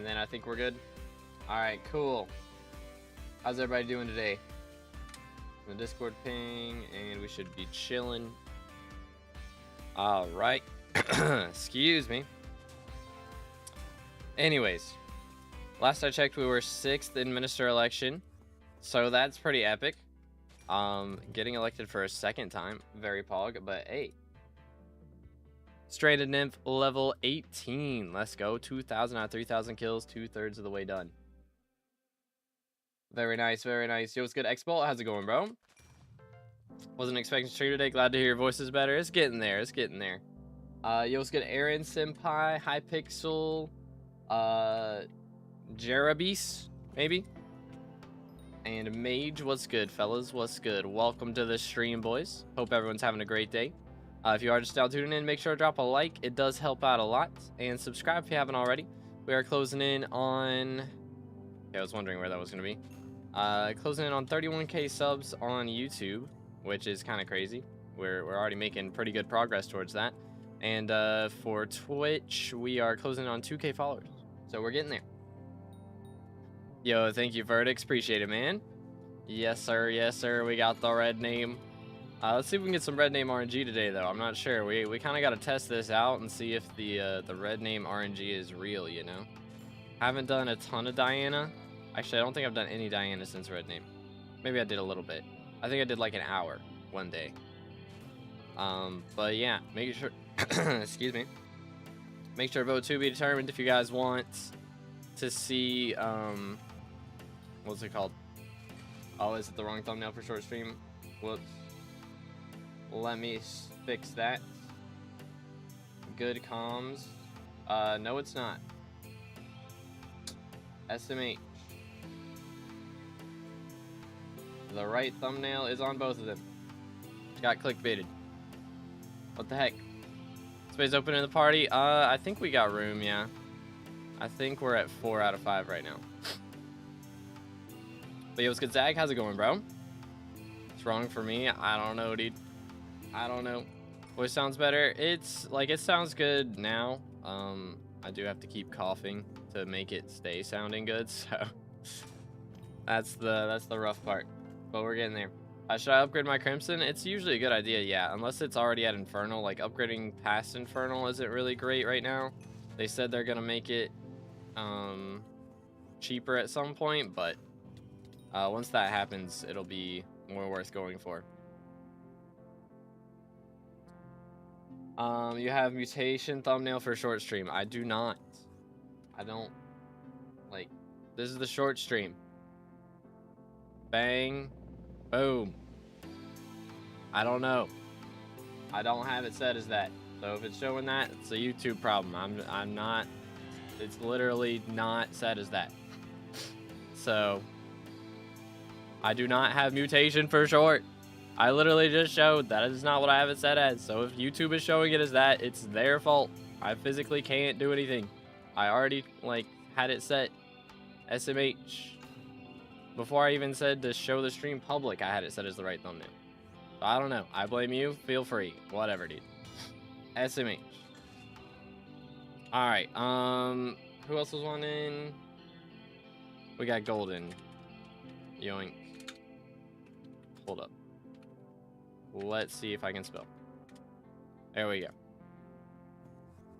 and then I think we're good. Alright, cool. How's everybody doing today? The Discord ping, and we should be chilling. Alright. Excuse me. Anyways, last I checked, we were 6th in minister election, so that's pretty epic. Getting elected for a 2nd time, very pog, but hey. Stranded Nymph level 18. Let's go. 2,000 out of 3,000 kills, 2/3 of the way done. Very nice, very nice. Yo, what's good, X-Bolt? How's it going, bro? Wasn't expecting to stream today. Glad to hear your voice is better. It's getting there. It's getting there. Yo, what's good, Aaron Senpai, Hypixel, Jerabis, maybe? And Mage, what's good, fellas? What's good? Welcome to the stream, boys. Hope everyone's having a great day. If you are just now tuning in, make sure to drop a like. It does help out a lot. And subscribe if you haven't already. We are closing in on... Okay, I was wondering where that was going to be. Closing in on 31k subs on YouTube, which is kind of crazy. We're already making pretty good progress towards that. And for Twitch, we are closing in on 2k followers. So we're getting there. Yo, thank you, Verdicts. Appreciate it, man. Yes, sir. Yes, sir. We got the red name. Let's see if we can get some red name RNG today, though. I'm not sure. We kind of got to test this out and see if the red name RNG is real, you know? Haven't done a ton of Diana. Actually, I don't think I've done any Diana since red name. Maybe I did a little bit. I think I did like an hour one day. But yeah, make sure... excuse me. Make sure vote to be determined if you guys want to see... what's it called? Oh, is it the wrong thumbnail for short stream? Whoops. Let me fix that. Good comms. No, it's not. SMH. The right thumbnail is on both of them. Got clickbaited. What the heck? Space open in the party. I think we got room, yeah. I think we're at 4 out of 5 right now. But yo, what's good, Zag? How's it going, bro? What's wrong for me? I don't know, dude. I don't know. Voice sounds better. It's like, it sounds good now. I do have to keep coughing to make it stay sounding good, so that's the rough part. But we're getting there. Should I upgrade my Crimson? It's usually a good idea, yeah. Unless it's already at Infernal. Like, upgrading past Infernal isn't really great right now. They said they're gonna make it cheaper at some point, but once that happens, it'll be more worth going for. You have mutation thumbnail for short stream. I do not. I don't. Like, this is the short stream. Bang. Boom. I don't know. I don't have it set as that. So if it's showing that, it's a YouTube problem. I'm not. It's literally not set as that. So I do not have mutation for short. I literally just showed that is not what I have it set as. So if YouTube is showing it as that, it's their fault. I physically can't do anything. I already like had it set SMH. Before I even said to show the stream public, I had it set as the right thumbnail. So I don't know. I blame you. Feel free. Whatever, dude. SMH. Alright, who else was on in? We got Golden. Yoink. Hold up. Let's see if I can spell. There we go.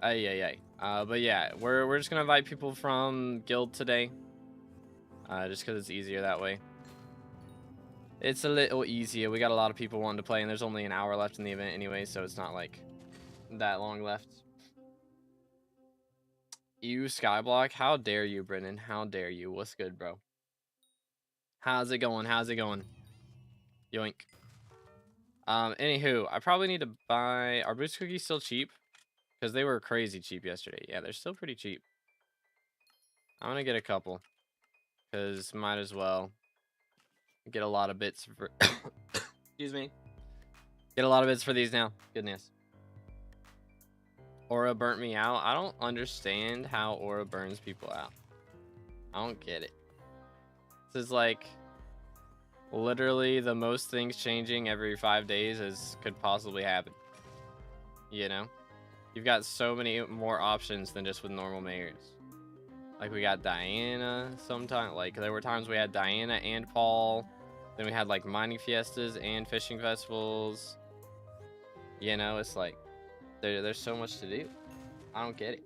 But yeah, we're just gonna invite people from Guild today. Just because it's easier that way. It's a little easier. We got a lot of people wanting to play, and there's only an hour left in the event anyway, so it's not like that long left. You SkyBlock? How dare you, Brennan? How dare you? What's good, bro? How's it going? How's it going? Yoink. Anywho, I probably need to buy... Are Boost Cookies still cheap? Because they were crazy cheap yesterday. Yeah, they're still pretty cheap. I'm gonna get a couple. Because might as well get a lot of bits for... Excuse me. Get a lot of bits for these now. Goodness. Aura burnt me out. I don't understand how Aura burns people out. I don't get it. This is like... literally the most things changing every 5 days as could possibly happen. You know? You've got so many more options than just with normal mayors. Like, we got Diana sometime. Like, there were times we had Diana and Paul. Then we had, like, mining fiestas and fishing festivals. You know, it's like, there's so much to do. I don't get it.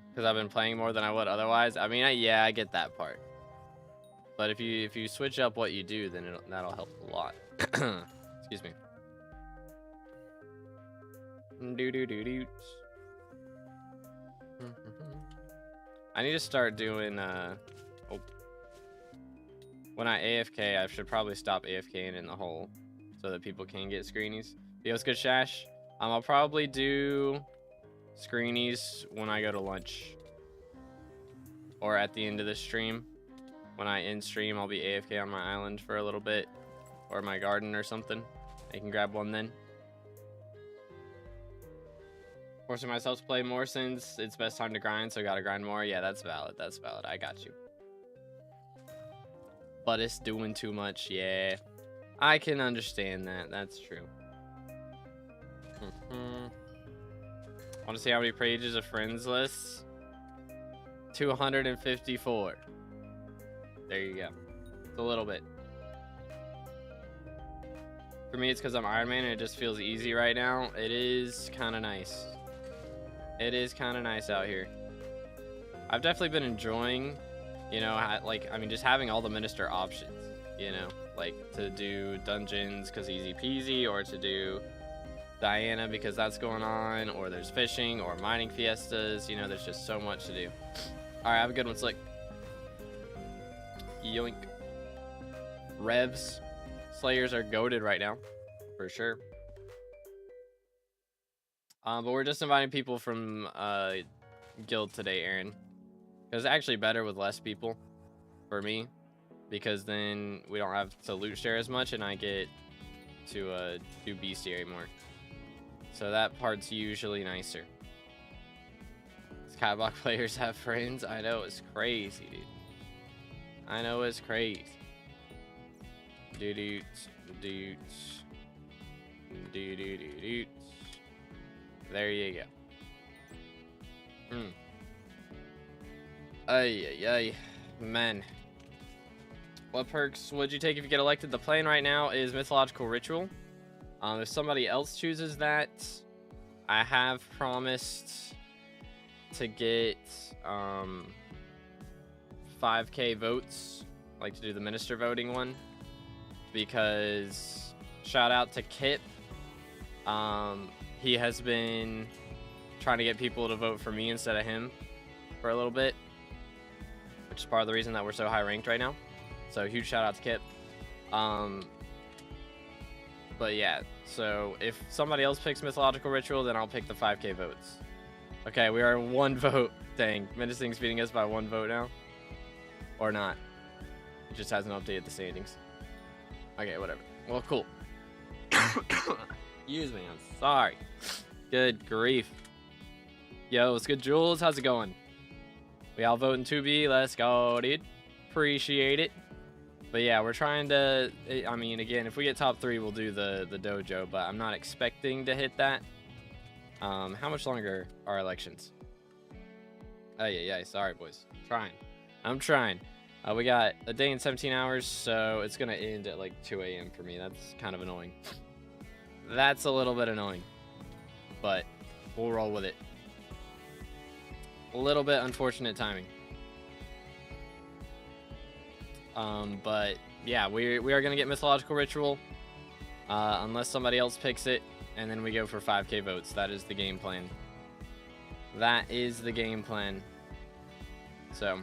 Because I've been playing more than I would otherwise. I mean, yeah, I get that part. But if you switch up what you do, then that'll help a lot. Excuse me. I need to start doing when I AFK, I should probably stop AFKing in the hole so that people can get screenies. Yo, what's good, Shash? I'll probably do screenies when I go to lunch or at the end of the stream. When I end stream, I'll be AFK on my island for a little bit or my garden or something. I can grab one then. Forcing myself to play more since it's best time to grind, so gotta grind more. Yeah, that's valid. That's valid. I got you. But it's doing too much. Yeah, I can understand that. That's true. Want to see how many pages of friends lists? 254. There you go. It's a little bit. For me, it's because I'm Iron Man and it just feels easy right now. It is kind of nice. It is kind of nice out here. I've definitely been enjoying, you know, like, I mean, just having all the minister options, you know, like to do dungeons because easy peasy, or to do Diana because that's going on, or there's fishing or mining fiestas. You know, there's just so much to do. All right, have a good one, Slick. Yoink. Revs. Slayers are goated right now, for sure. But we're just inviting people from guild today, Aaron. Because it's actually better with less people for me, because then we don't have to loot share as much, and I get to do bestiary more. So that part's usually nicer. Skyblock players have friends. I know, it's crazy, dude. I know, it's crazy. Doo-doots, doots, doo-doo-doo-doots. There you go. Ay, ay, ay. Man. What perks would you take if you get elected? The plan right now is Mythological Ritual. If somebody else chooses that, I have promised to get 5K votes, like to do the minister voting one, because shout out to Kip. He has been trying to get people to vote for me instead of him for a little bit, which is part of the reason that we're so high ranked right now. So huge shout out to Kip. But yeah, so if somebody else picks Mythological Ritual, then I'll pick the 5K votes. Okay, we are one vote. Dang, Menacing's beating us by one vote now. Or not. It just hasn't updated the standings. Okay, whatever. Well, cool. Excuse me, I'm sorry. Good grief. Yo, what's good, Jules? How's it going? We all voting 2B. Let's go, dude. Appreciate it. But yeah, we're trying to, I mean, again, if we get top 3, we'll do the dojo, but I'm not expecting to hit that. How much longer are elections? Oh, yeah, sorry, boys. I'm trying. We got a day and 17 hours, so it's going to end at like 2 a.m. for me. That's kind of annoying. That's a little bit annoying, but we'll roll with it. A little bit unfortunate timing. But yeah, we are going to get Mythological Ritual, unless somebody else picks it, and then we go for 5K votes. That is the game plan. That is the game plan. So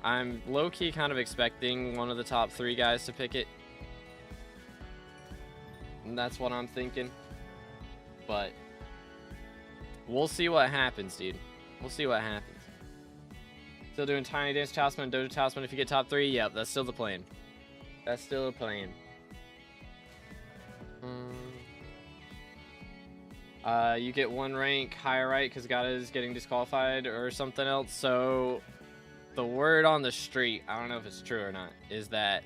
I'm low-key kind of expecting one of the top 3 guys to pick it. And that's what I'm thinking. But we'll see what happens, dude. We'll see what happens. Still doing Tiny Dance Talisman, Dojo Talisman if you get top 3? Yep, that's still the plan. That's still the plan. You get 1 rank higher, right? Because God is getting disqualified or something else. So the word on the street, I don't know if it's true or not, is that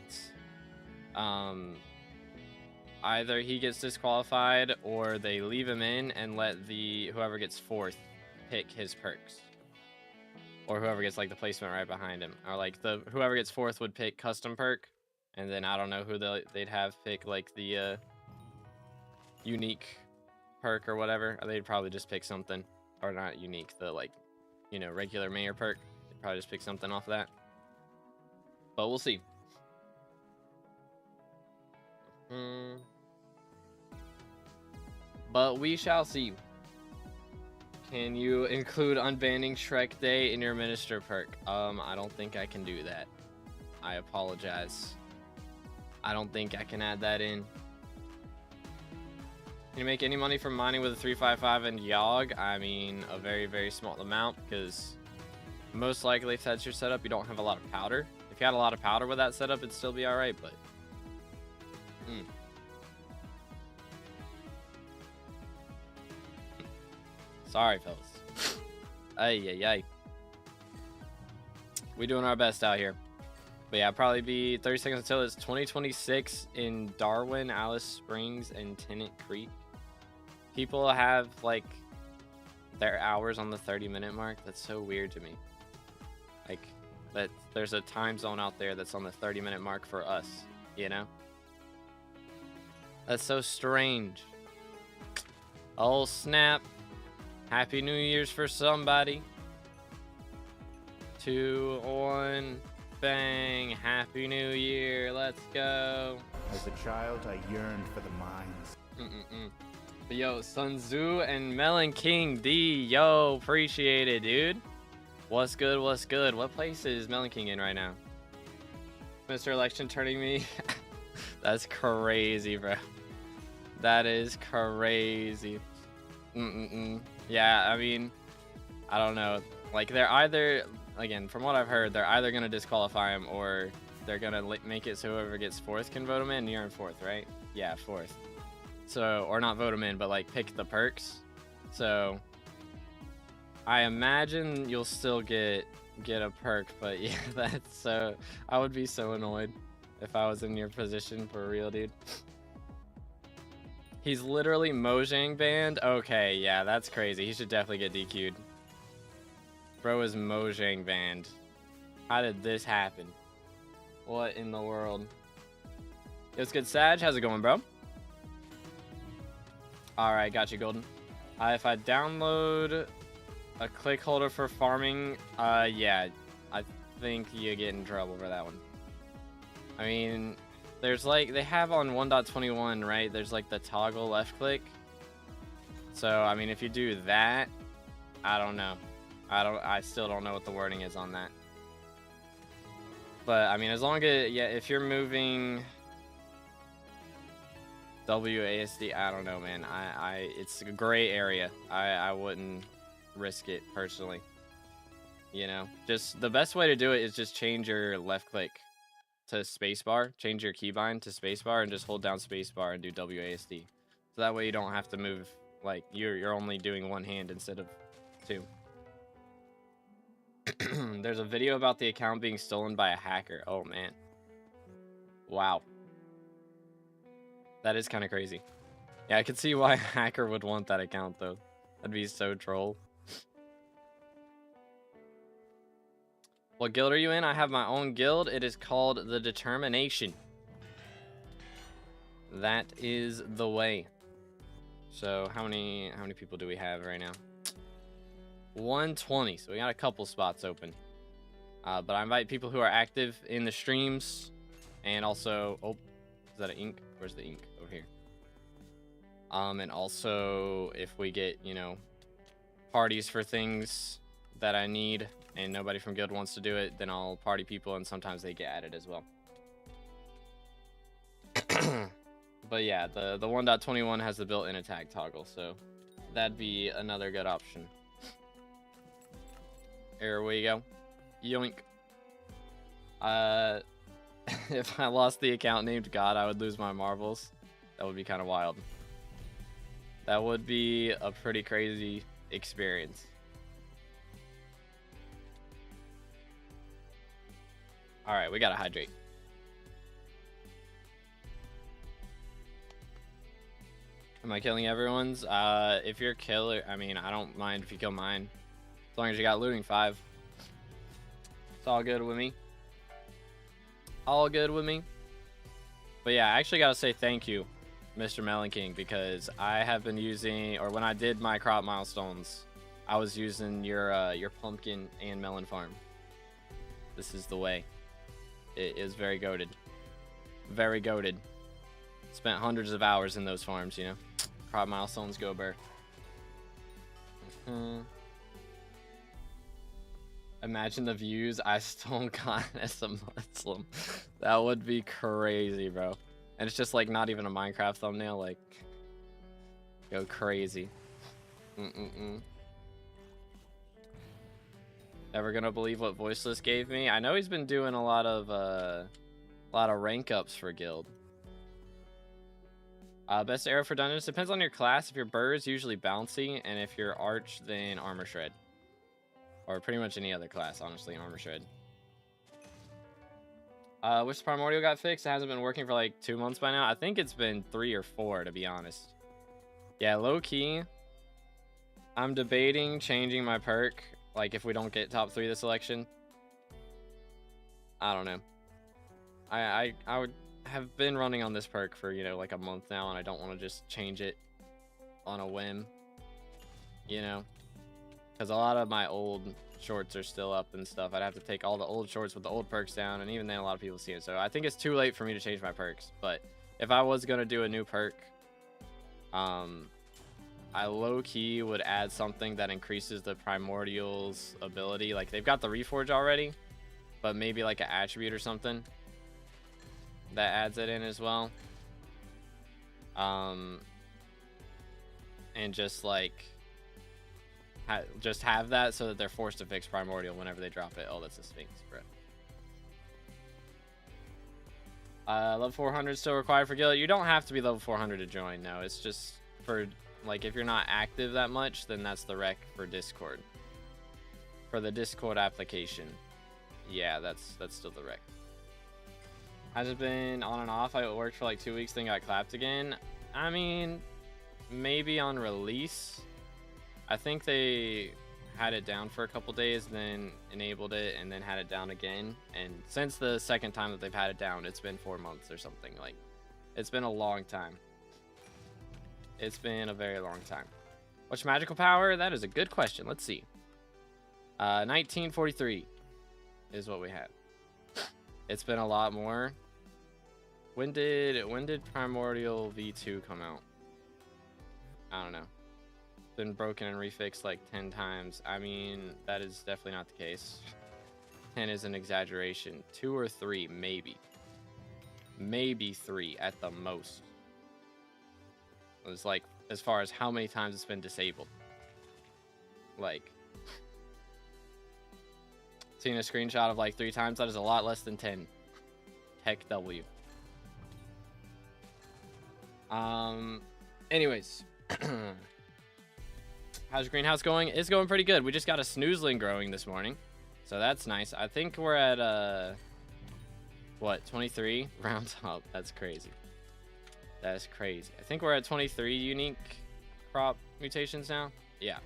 either he gets disqualified or they leave him in and let whoever gets 4th pick his perks. or whoever gets like the placement right behind him, or like whoever gets 4th would pick custom perk, and then I don't know who they'd have pick like the unique perk or whatever. Or they'd probably just pick something, or not unique, the like, you know, regular mayor perk. They'd probably just pick something off of that, but we'll see. But we shall see. Can you include unbanning Shrek Day in your minister perk? I don't think I can do that. I apologize. I don't think I can add that in. Can you make any money from mining with a 355 and YoGoU? I mean, a very, very small amount, because most likely if that's your setup, you don't have a lot of powder. If you had a lot of powder with that setup, it'd still be alright, but... Sorry, fellas. Ay. We doing our best out here. But yeah, probably be 30 seconds until it's 2026 in Darwin, Alice Springs, and Tennant Creek. People have, like, their hours on the 30-minute mark. That's so weird to me. Like, that there's a time zone out there that's on the 30-minute mark for us, you know? That's so strange. Oh, snap. Happy New Year's for somebody. 2, 1, bang. Happy New Year. Let's go. As a child, I yearned for the mines. But yo, Sun Tzu and Melon King D. Yo, appreciate it, dude. What's good? What's good? What place is Melon King in right now? Mr. Election turning me. That's crazy, bro. That is crazy. Yeah, I mean, I don't know. Like, they're either, again, from what I've heard, they're either going to disqualify him or they're going to make it so whoever gets 4th can vote him in. You're in 4th, right? Yeah, 4th. So, or not vote him in, but like pick the perks. So, I imagine you'll still get a perk, but yeah, that's so, I would be so annoyed if I was in your position, for real, dude. He's literally Mojang banned? Okay, yeah, that's crazy. He should definitely get DQ'd. Bro is Mojang banned. How did this happen? What in the world? It's good, Sag. How's it going, bro? Alright, got you, Golden. If I download a click holder for farming, yeah, I think you get in trouble for that one. I mean... There's like, they have on 1.21, right? There's like the toggle left click. So, I mean, if you do that, I don't know. I still don't know what the wording is on that. But, I mean, as long as, yeah, if you're moving WASD, I don't know, man. It's a gray area. I wouldn't risk it personally. You know, just the best way to do it is just change your left click to spacebar, change your keybind to spacebar, and just hold down spacebar and do WASD. So that way you don't have to move, like, you're only doing one hand instead of 2. There's a video about the account being stolen by a hacker. Oh, man. Wow. That is kind of crazy. Yeah, I could see why a hacker would want that account, though. That'd be so troll. What guild are you in? I have my own guild. It is called The Determination. That is the way. So how many people do we have right now? 120. So we got a couple spots open. But I invite people who are active in the streams, and also, oh, is that an ink? Where's the ink? Over here. And also if we get, you know, parties for things that I need and nobody from guild wants to do it, then I'll party people, and sometimes they get added as well. But yeah, the 1.21 has the built-in attack toggle, so that'd be another good option. Here we go. Yoink. If I lost the account named God, I would lose my marbles. That would be kind of wild. That would be a pretty crazy experience. Alright, we gotta hydrate. Am I killing everyone's? If you're killer, I mean, I don't mind if you kill mine. As long as you got looting 5. It's all good with me. All good with me. But yeah, I actually gotta say thank you, Mr. Melon King, because I have been using, or when I did my crop milestones, I was using your pumpkin and melon farm. This is the way. It is very goated. Very goated. Spent hundreds of hours in those farms, you know. Crop milestones, go Burr. Imagine the views I stole God as a Muslim. That would be crazy, bro. And it's just like not even a Minecraft thumbnail, like go crazy. Ever gonna believe what Voiceless gave me? I know he's been doing a lot of rank ups for guild. Best arrow for dungeons depends on your class. If your burr is usually bouncy, and if you're arch, then armor shred. Or pretty much any other class, honestly, armor shred. Which primordial got fixed? It hasn't been working for like 2 months by now. I think it's been 3 or 4, to be honest. Yeah, low key. I'm debating changing my perk. Like if we don't get top 3 this election. I don't know. I would have been running on this perk for, you know, like a month now, and I don't want to just change it on a whim. You know? Because a lot of my old shorts are still up and stuff. I'd have to take all the old shorts with the old perks down, and even then a lot of people see it. So I think it's too late for me to change my perks. But if I was going to do a new perk, I low-key would add something that increases the primordial's ability. Like they've got the reforge already, but maybe like an attribute or something that adds it in as well. And just like just have that so that they're forced to fix primordial whenever they drop it. Oh, that's a Sphinx, bro. Level 400 still required for guild. You don't have to be level 400 to join. No, it's just for like if you're not active that much, then that's the rec for Discord. For the Discord application, yeah, that's still the rec. Has it been on and off? I worked for like 2 weeks, then got clapped again. I mean, maybe on release. I think they had it down for a couple days, then enabled it, and then had it down again. And since the second time that they've had it down, it's been 4 months or something. Like, it's been a long time. It's been a very long time. What's magical power? That is a good question. Let's see. 1943 is what we had. It's been a lot more. When did Primordial V2 come out? I don't know. Been broken and refixed like 10 times. I mean, that is definitely not the case. 10 is an exaggeration. 2 or 3, maybe. Maybe 3 at the most. It's like, as far as how many times it's been disabled. Like, seeing a screenshot of like 3 times, that is a lot less than 10. Heck W. Anyways. How's your greenhouse going? It's going pretty good. We just got a snoozling growing this morning. So that's nice. I think we're at, what, 23? Round up. That's crazy. That's crazy. I think we're at 23 unique crop mutations now. Yeah.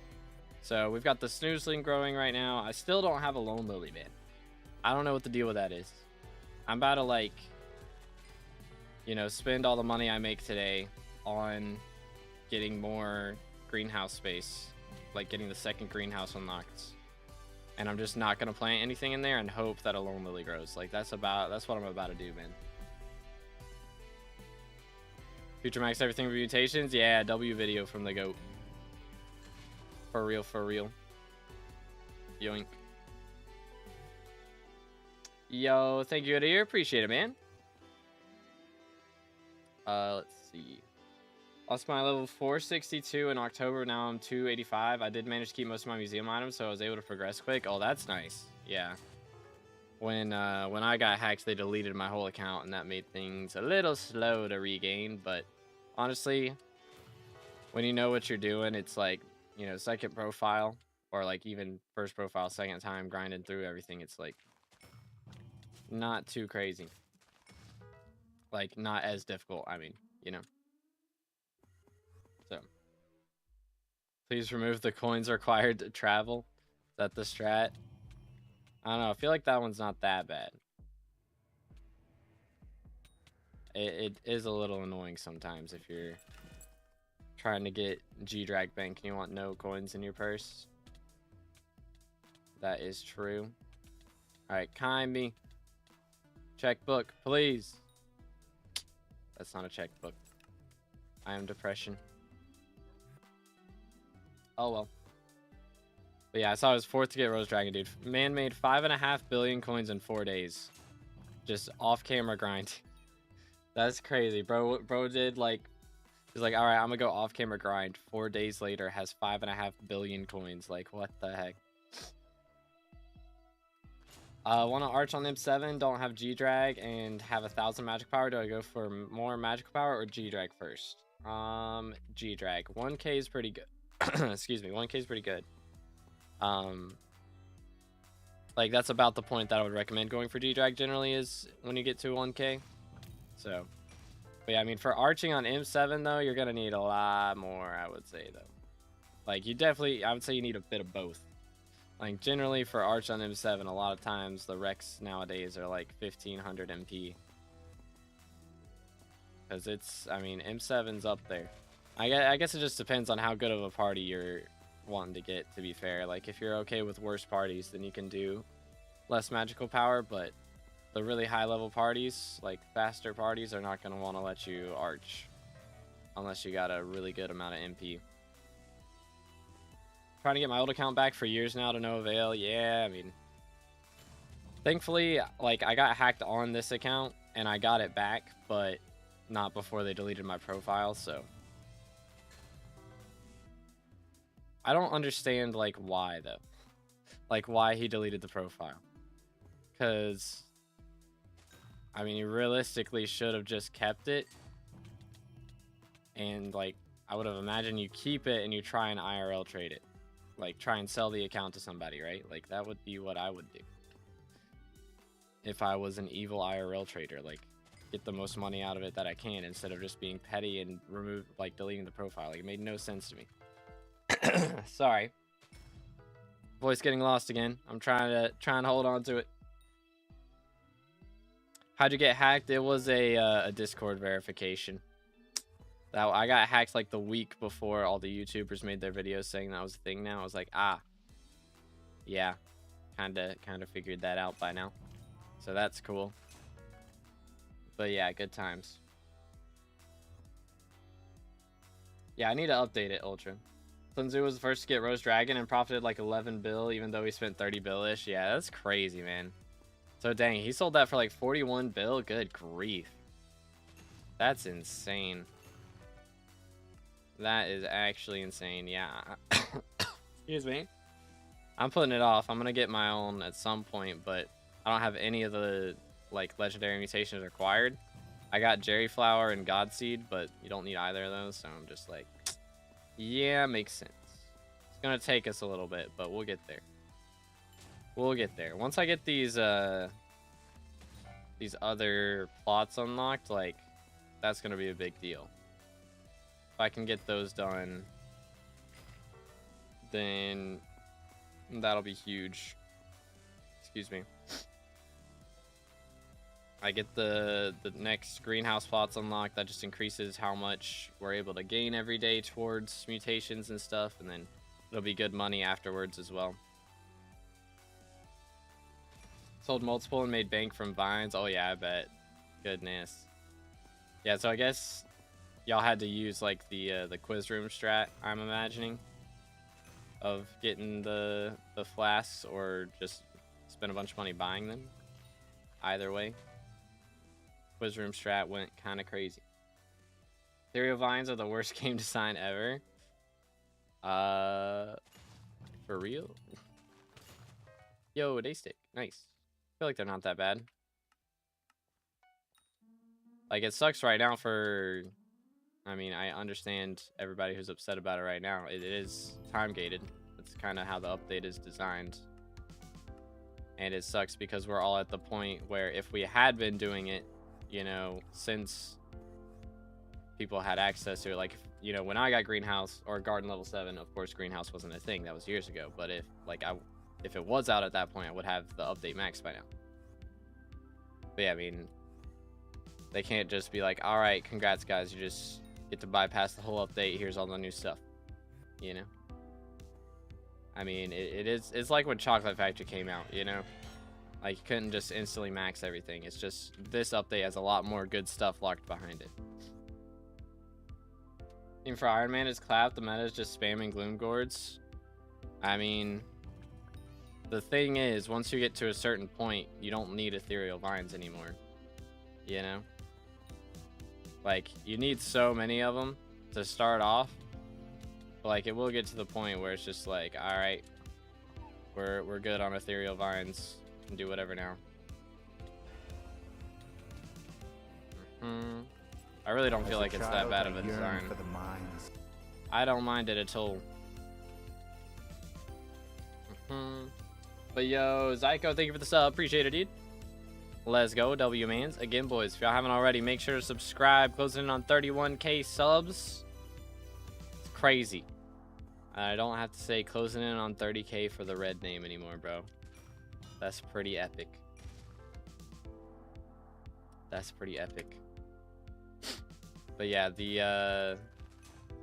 So we've got the snoozling growing right now. I still don't have a lone lily, man. I don't know what the deal with that is. I'm about to, like, you know, spend all the money I make today on getting more greenhouse space, like getting the second greenhouse unlocked, and I'm just not gonna plant anything in there and hope that a lone lily grows. Like that's what I'm about to do, man. Future max everything with mutations. Yeah, W video from the goat. For real, for real. Yoink. Yo, thank you, Eddie. Appreciate it, man. Let's see. Lost my level 462 in October. Now I'm 285. I did manage to keep most of my museum items, so I was able to progress quick. Oh, that's nice. Yeah. When I got hacked, they deleted my whole account, and that made things a little slow to regain. But honestly, when you know what you're doing, it's like, you know, second profile, or like even first profile, second time grinding through everything. It's like not too crazy. Like not as difficult. I mean, you know. So, please remove the coins required to travel. Is that the strat? I don't know. I feel like that one's not that bad. It is a little annoying sometimes if you're trying to get G-Drag Bank and you want no coins in your purse. That is true. Alright, kind me. Checkbook, please. That's not a checkbook. I am depression. Oh well. But yeah, I saw it was 4th to get Rose Dragon, dude. Man made 5.5 billion coins in 4 days. Just off-camera grind. That's crazy, bro. Bro did like, he's like, all right, I'm gonna go off-camera grind. 4 days later, has 5.5 billion coins. Like, what the heck? Want to arch on M7? Don't have G-Drag and have 1,000 magic power. Do I go for more magical power or G-Drag first? G-Drag. 1k is pretty good. Excuse me, 1k is pretty good. Like that's about the point that I would recommend going for G-Drag generally is when you get to 1k. So, but yeah, I mean for arching on M7 though, you're gonna need a lot more, I would say though. Like you definitely, I would say you need a bit of both. Like generally for arch on M7, a lot of times the Rex nowadays are like 1500 MP. Because it's, I mean, M7's up there. I guess it just depends on how good of a party you're wanting to get, to be fair. Like if you're okay with worse parties, then you can do less magical power, but the really high level parties, like faster parties, are not going to want to let you arch unless you got a really good amount of MP. Trying to get my old account back for years now to no avail. Yeah, I mean, thankfully, like I got hacked on this account and I got it back, but not before they deleted my profile. So I don't understand like why though, like why he deleted the profile. Because I mean, you realistically should have just kept it, and like I would have imagined you keep it and you try and IRL trade it. Like try and sell the account to somebody, right? Like that would be what I would do if I was an evil IRL trader. Like get the most money out of it that I can instead of just being petty and deleting the profile. Like it made no sense to me. Sorry, voice getting lost again. I'm trying to hold on to it. How'd you get hacked? It was a Discord verification. That I got hacked like the week before all the YouTubers made their videos saying that was a thing now. I was like, yeah, kind of figured that out by now. So that's cool. But yeah, good times. Yeah, I need to update it, Ultra. Sun Tzu was the first to get Rose Dragon and profited like 11 bill, even though he spent 30 bill-ish. Yeah, that's crazy, man. So dang, he sold that for like 41 bill? Good grief. That's insane. That is actually insane. Yeah. Excuse me. I'm putting it off. I'm gonna get my own at some point, but I don't have any of the like legendary mutations required. I got Jerry Flower and Godseed, but you don't need either of those, so I'm just like, yeah, makes sense. It's gonna take us a little bit, but we'll get there. We'll get there. Once I get these other plots unlocked, like that's gonna be a big deal. If I can get those done, then that'll be huge. Excuse me. I get the next greenhouse plots unlocked. That just increases how much we're able to gain every day towards mutations and stuff, and then it'll be good money afterwards as well. Sold multiple and made bank from vines. Oh yeah, I bet. Goodness. Yeah, so I guess y'all had to use like the quiz room strat, I'm imagining, of getting the flasks, or just spend a bunch of money buying them. Either way, quiz room strat went kind of crazy. Ethereal vines are the worst game design ever. For real? Yo, day stick, nice. I feel like they're not that bad. Like it sucks right now for, I mean, I understand everybody who's upset about it right now. It is time gated. That's kind of how the update is designed. And it sucks because we're all at the point where if we had been doing it, you know, since people had access to it, like, you know, when I got greenhouse or garden level 7, of course, greenhouse wasn't a thing. That was years ago. But if like if it was out at that point, I would have the update max by now. But yeah, I mean, they can't just be like, all right, congrats guys, you just get to bypass the whole update, here's all the new stuff, you know? I mean, it's like when Chocolate Factory came out, you know? Like, you couldn't just instantly max everything. It's just, this update has a lot more good stuff locked behind it. And for Iron Man, it's clapped, the meta is just spamming Gloom Gourds. I mean, the thing is, once you get to a certain point, you don't need Ethereal Vines anymore, you know? Like, you need so many of them to start off. But, like, it will get to the point where it's just like, all right, we're good on Ethereal Vines. Can do whatever now. I really don't feel like it's that bad of a design. I don't mind it at all. But yo, Zyko, thank you for the sub. Appreciate it, dude. Let's go, W-Mans. Again, boys, if y'all haven't already, make sure to subscribe. Closing in on 31K subs. It's crazy. I don't have to say closing in on 30K for the red name anymore, bro. That's pretty epic. That's pretty epic. But yeah, the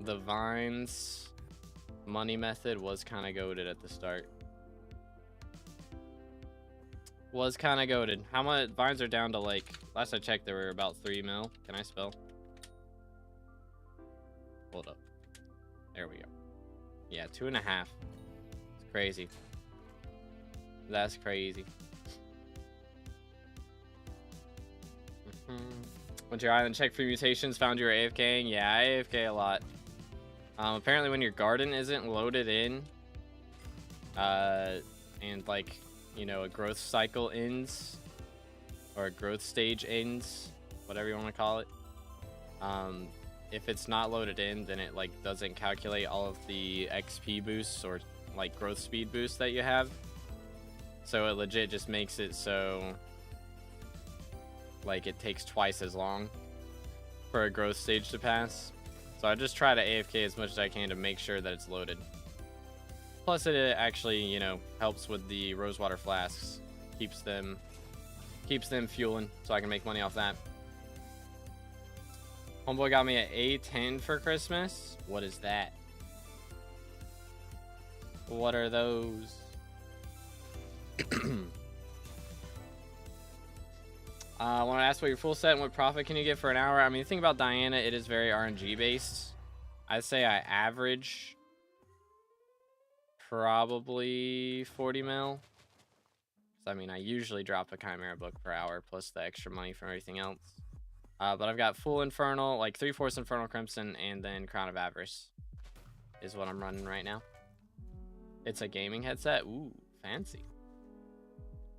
Vines money method was kind of goated at the start. Was kind of goated. How much Vines are down to, like, last I checked, there were about 3 mil. Can I spell? Hold up. There we go. Yeah, 2.5. It's crazy. That's crazy. Went to your island, checked for mutations, found you were AFKing. Yeah, I AFK a lot. Apparently when your garden isn't loaded in, and like, you know, a growth cycle ends, or a growth stage ends, whatever you want to call it. If it's not loaded in, then it like doesn't calculate all of the XP boosts or like growth speed boosts that you have. So it legit just makes it so like it takes twice as long for a growth stage to pass. So I just try to AFK as much as I can to make sure that it's loaded. Plus it actually, you know, helps with the rosewater flasks. Keeps them fueling so I can make money off that. Homeboy got me an A10 for Christmas. What is that? What are those? I want to ask what your full set and what profit can you get for an hour. I mean, the thing about Diana, it is very RNG based. I'd say I average probably 40 mil. I mean, I usually drop a Chimera book per hour plus the extra money from everything else. But I've got full Infernal, like 3/4 Infernal Crimson, and then Crown of Avarice is what I'm running right now. It's a gaming headset. Ooh, fancy.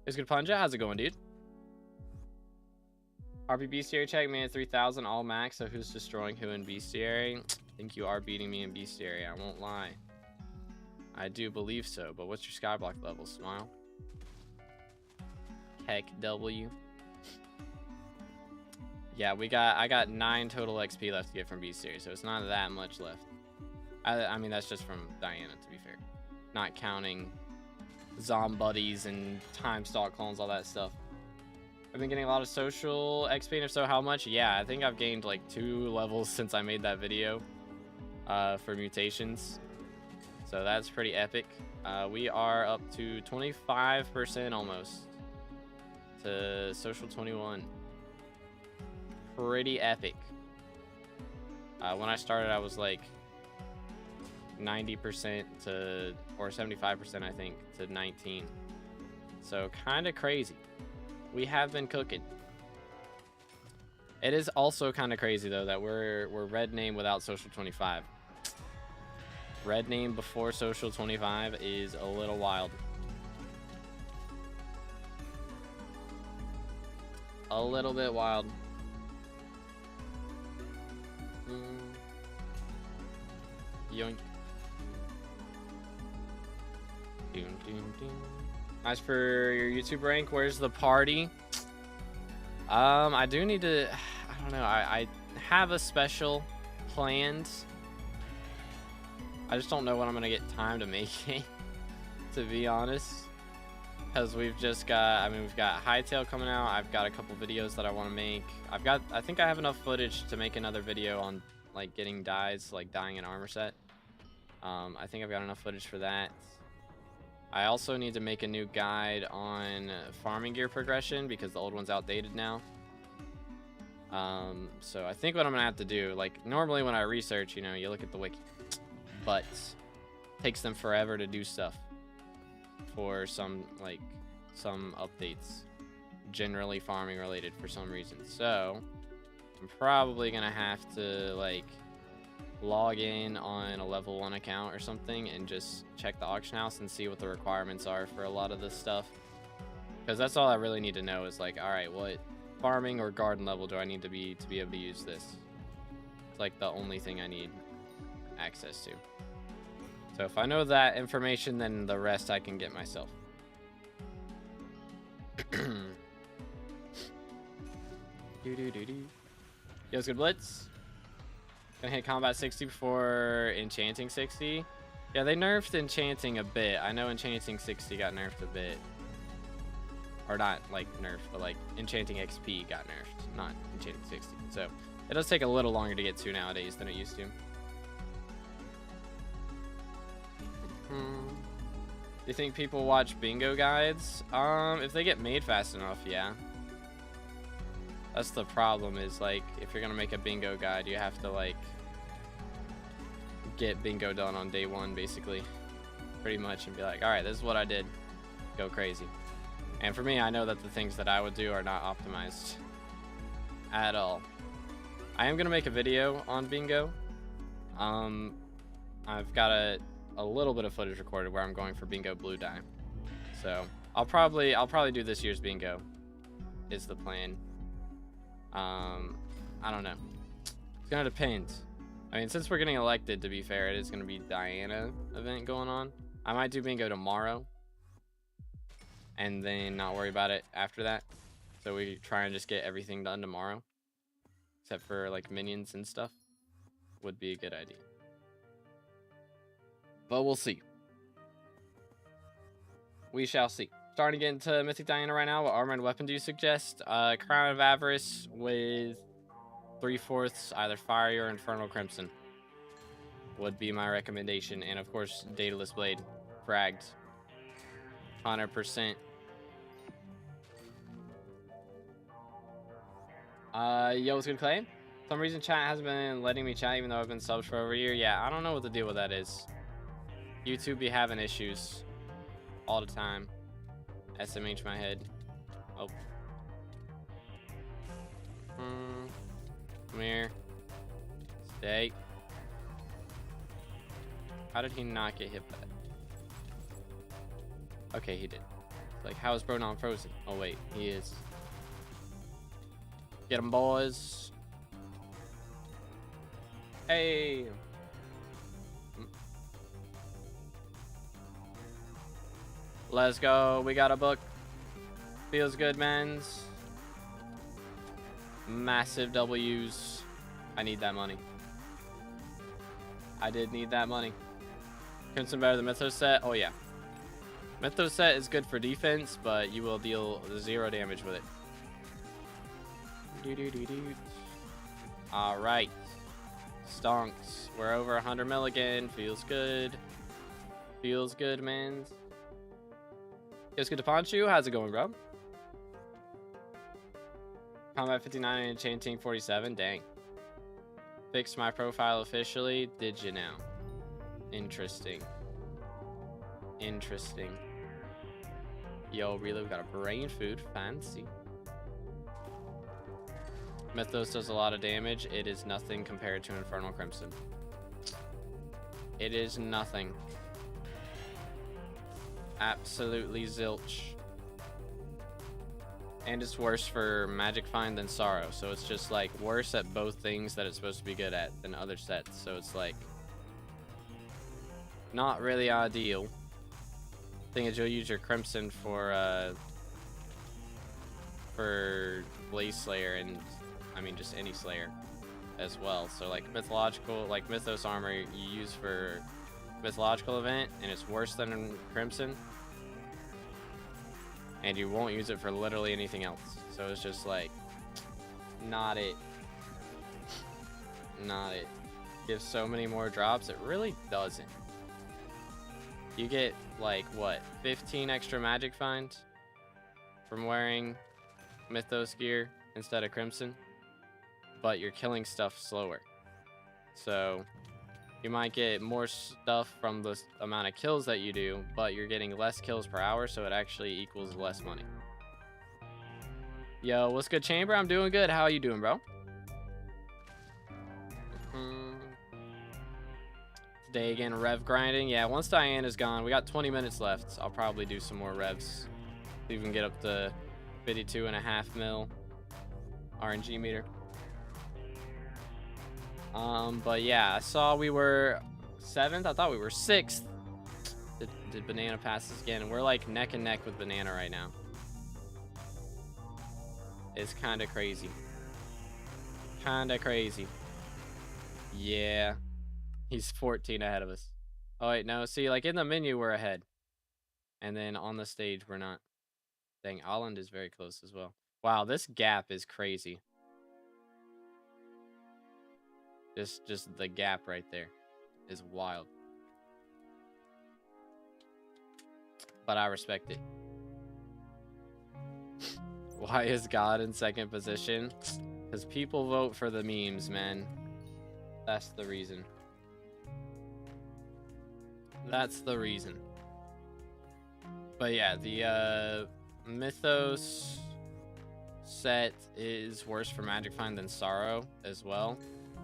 It's good, Punja. How's it going, dude? RP Bestiary check, man, 3000 all max. So who's destroying who in Bestiary? I think you are beating me in Bestiary. I won't lie. I do believe so. But what's your Skyblock level? Smile. Heck W. Yeah, I got 9 total XP left to get from Bestiary, so it's not that much left. I mean, that's just from Diana, to be fair. Not counting Zombuddies and Time Stalk clones, all that stuff. I've been getting a lot of social XP, and if so, how much? Yeah, I think I've gained like 2 levels since I made that video for mutations. So that's pretty epic. We are up to 25% almost to social 21. Pretty epic. When I started, I was like 90% to, or 75%, I think, to 19. So kind of crazy. We have been cooking. It is also kind of crazy though that we're red name without social 25. Red name before social 25 is a little wild. A little bit wild. Yoink. Doom, doom, doom. As for your YouTube rank, where's the party? I do need to, I don't know, I have a special planned. I just don't know when I'm gonna get time to make it, to be honest. Because we've just got, I mean, we've got Hightail coming out. I've got a couple videos that I want to make. I think I have enough footage to make another video on like getting dyes, like dyeing an armor set. I think I've got enough footage for that. I also need to make a new guide on farming gear progression because the old one's outdated now. So I think what I'm gonna have to do, like normally when I research, you know, you look at the wiki, but it takes them forever to do stuff for some updates, generally farming related for some reason. So I'm probably gonna have to like log in on a level 1 account or something and just check the auction house and see what the requirements are for a lot of this stuff, because that's all I really need to know is like, all right, what farming or garden level do I need to be able to use this? It's like the only thing I need access to. So if I know that information, then the rest I can get myself. Yo, good blitz. Gonna hit combat 60 before enchanting 60. Yeah, they nerfed enchanting a bit. I know enchanting 60 got nerfed a bit. Or not like nerfed, but like enchanting XP got nerfed, not enchanting 60. So it does take a little longer to get to nowadays than it used to. Do you think people watch bingo guides? If they get made fast enough, yeah. That's the problem, is like if you're gonna make a bingo guide, you have to like get bingo done on day 1 basically, pretty much, and be like, all right, this is what I did, go crazy. And for me, I know that the things that I would do are not optimized at all. I am gonna make a video on bingo. I've got a little bit of footage recorded where I'm going for bingo blue dye, so I'll probably do this year's bingo is the plan. I don't know, it's gonna depend. I mean, since we're getting elected, to be fair, it is gonna be Diana event going on. I might do bingo tomorrow and then not worry about it after that, so we try and just get everything done tomorrow except for like minions and stuff. Would be a good idea, but we'll see. We shall see. Starting to get into Mythic Diana right now. What armor and weapon do you suggest? Crown of Avarice with 3/4 either Fiery or Infernal Crimson would be my recommendation. And of course, Daedalus Blade. Fragged. 100%. Yo, what's good, Clay? For some reason chat hasn't been letting me chat even though I've been subbed for over a year. Yeah, I don't know what the deal with that is. YouTube be having issues all the time. SMH my head. Oh. Come here. Stay. How did he not get hit by that? Okay, he did. Like, how is bro not frozen? Oh wait, he is. Get him, boys. Hey. Let's go. We got a book. Feels good, mans. Massive W's. I need that money. I did need that money. Crimson better than Mythos set? Oh yeah. Mythos set is good for defense, but you will deal 0 damage with it. Alright. Stonks. We're over 100 mil again. Feels good. Feels good, mans. Feels good to Ponchu. How's it going, bro? Combat 59 and Enchanting 47. Dang. Fixed my profile officially. Did you now? Interesting. Interesting. Yo, really, we got a brain food. Fancy. Mythos does a lot of damage. It is nothing compared to Infernal Crimson. It is nothing. Absolutely zilch. And it's worse for Magic Find than Sorrow, so it's just like worse at both things that it's supposed to be good at than other sets, so it's like not really ideal. Thing is, you'll use your Crimson for Blaze Slayer and I mean just any Slayer as well. So like mythological, like Mythos armor you use for mythological event and it's worse than Crimson. and you won't use it for literally anything else. So it's just like, not it. Not it. Gives so many more drops. It really doesn't. You get like what, 15 extra magic finds from wearing Mythos gear instead of Crimson, but you're killing stuff slower. So you might get more stuff from the amount of kills that you do, but you're getting less kills per hour, so it actually equals less money. Yo, what's good, Chamber? I'm doing good. How are you doing, bro? Today again, rev grinding. Yeah, once Diana's gone, we got 20 minutes left. I'll probably do some more revs. Even get up to 52.5 mil RNG meter. But yeah, I saw we were 7th. I thought we were 6th. Did Banana pass us again? And we're like neck and neck with Banana right now. It's kind of crazy. Kind of crazy. Yeah. He's 14 ahead of us. Oh, wait, no. See, like in the menu, we're ahead. And then on the stage, we're not. Dang, Holland is very close as well. Wow, this gap is crazy. Just the gap right there is wild. But I respect it. Why is God in 2nd position? Because people vote for the memes, man. That's the reason. That's the reason. But yeah, the Mythos set is worse for Magic Find than Sorrow as well,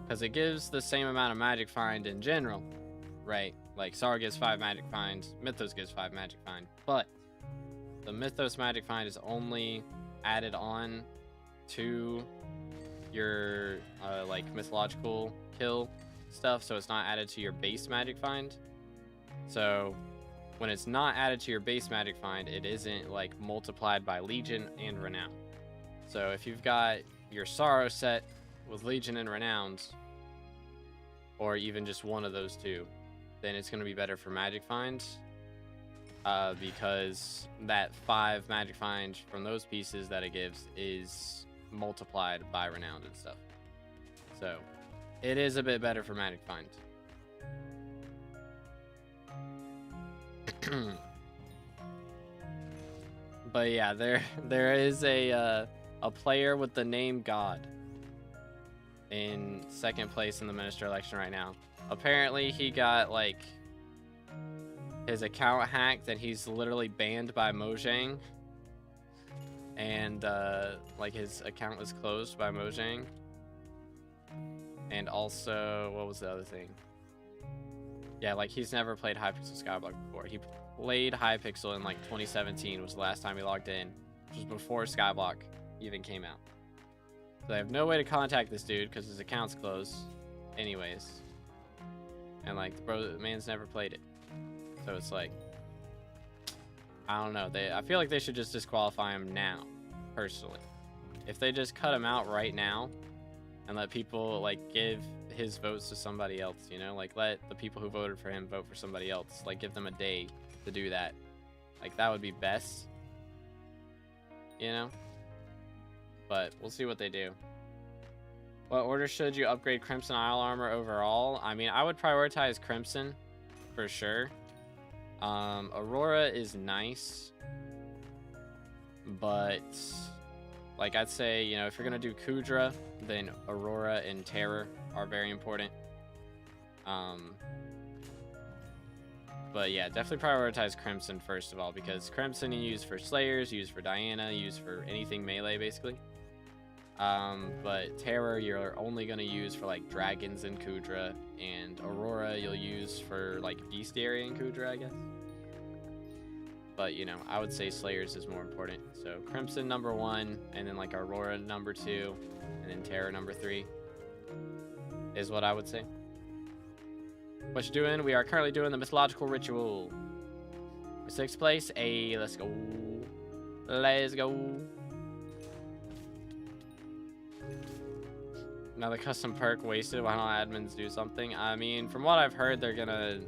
because it gives the same amount of Magic Find in general, right? Like Sorrow gives 5 Magic Find, Mythos gives 5 Magic Find, but the Mythos Magic Find is only added on to your like mythological kill stuff, so it's not added to your base Magic Find. So when it's not added to your base Magic Find, it isn't like multiplied by Legion and Renown. So if you've got your Sorrow set with Legion and Renowned, or even just one of those two, then it's going to be better for Magic Find, because that 5 Magic Find from those pieces that it gives is multiplied by Renowned and stuff. So it is a bit better for Magic Find. But yeah, there is a player with the name God in 2nd place in the minister election right now. Apparently he got like his account hacked and he's literally banned by Mojang, and like his account was closed by Mojang. And also, what was the other thing? Yeah, like he's never played Hypixel SkyBlock before. He played Hypixel in like 2017 was the last time he logged in, which was before SkyBlock even came out. So I have no way to contact this dude because his account's closed anyways. And like the man's never played it. So it's like, I don't know. I feel like they should just disqualify him now, personally. If they just cut him out right now and let people like give his votes to somebody else, you know, like let the people who voted for him vote for somebody else, like give them a day to do that. Like that would be best, you know, but we'll see what they do. What order should you upgrade Crimson Isle armor overall? I mean, I would prioritize Crimson for sure. Aurora is nice, but like I'd say, you know, if you're gonna do Kudra, then Aurora and Terror are very important. But yeah, definitely prioritize Crimson first of all, because Crimson you use for Slayers, you use for Diana, you use for anything melee basically. But Terror you're only gonna use for like Dragons and Kudra, and Aurora you'll use for like Bestiary and Kudra, I guess. But you know, I would say Slayers is more important. So Crimson number 1, and then like Aurora number 2, and then Terror number 3 is what I would say. What you doing? We are currently doing the mythological ritual. 6th place. Hey, let's go. Let's go. Another custom perk wasted. Why don't admins do something? I mean, from what I've heard, they're gonna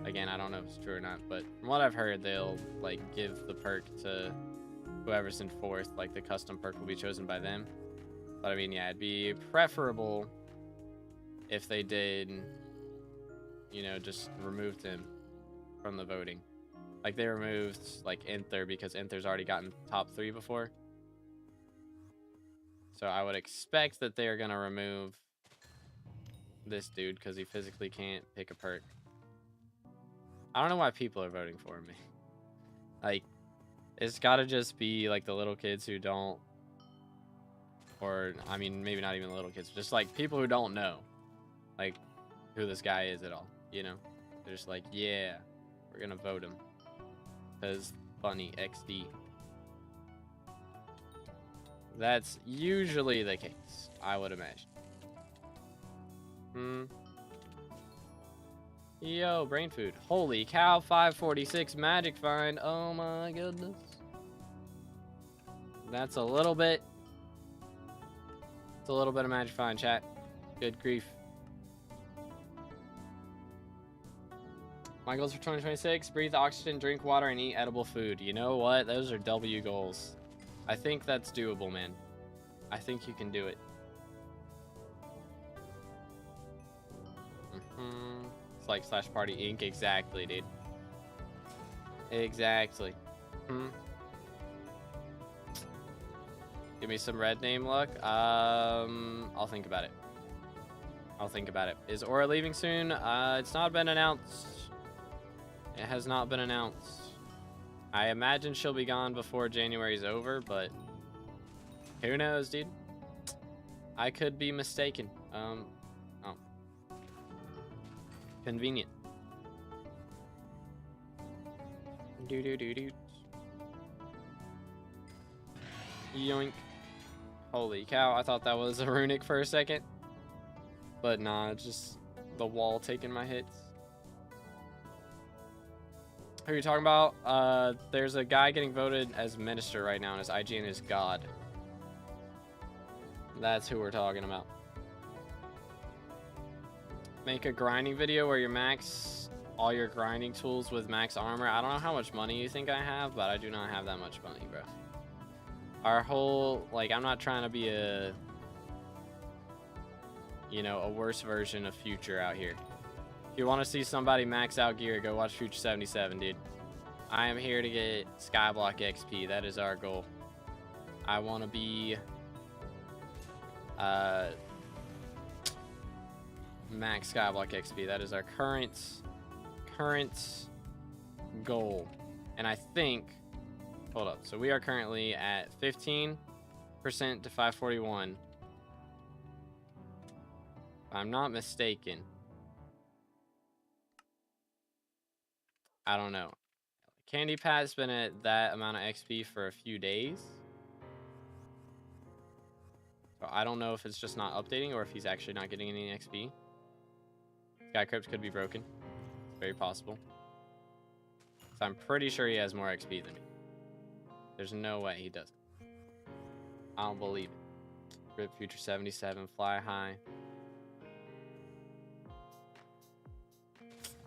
Again, I don't know if it's true or not, but from what I've heard, they'll like give the perk to whoever's in 4th. Like the custom perk will be chosen by them. But I mean, yeah, it'd be preferable if they did, you know, just removed him from the voting. Like they removed like Inther because Inther's already gotten top 3 before. So I would expect that they're gonna remove this dude because he physically can't pick a perk. I don't know why people are voting for me. Like, it's gotta just be like the little kids who don't, or I mean, maybe not even the little kids, just like people who don't know, like, who this guy is at all, you know? They're just like, yeah, we're gonna vote him. Because funny XD. That's usually the case, I would imagine. Yo, brain food. Holy cow, 546 magic find. Oh my goodness. That's a little bit. It's a little bit of magic find, chat. Good grief. My goals for 2026: breathe oxygen, drink water, and eat edible food. You know what? Those are W goals. I think that's doable, man. I think you can do it. It's like /party inc. Exactly, dude. Exactly. Give me some red name luck. I'll think about it. I'll think about it. Is Aura leaving soon? It's not been announced. It has not been announced. I imagine she'll be gone before January's over, but who knows, dude? I could be mistaken. Oh. Convenient. Do. Yoink. Holy cow, I thought that was a runic for a second. But nah, it's just the wall taking my hits. Who are you talking about? There's a guy getting voted as minister right now, and his IGN is God. That's who we're talking about. Make a grinding video where you max all your grinding tools with max armor. I don't know how much money you think I have, but I do not have that much money, bro. Our whole, like, I'm not trying to be a, you know, a worse version of Future out here. If you want to see somebody max out gear, go watch Future 77, dude. I am here to get SkyBlock XP. That is our goal. I want to be max SkyBlock XP. That is our current goal. And I think, hold up, so we are currently at 15% to 541. If I'm not mistaken. I don't know. Candy Pat's been at that amount of XP for a few days. So I don't know if it's just not updating or if he's actually not getting any XP. Skycrypt could be broken. It's very possible. So I'm pretty sure he has more XP than me. There's no way he doesn't. I don't believe it. Rip Future 77, fly high.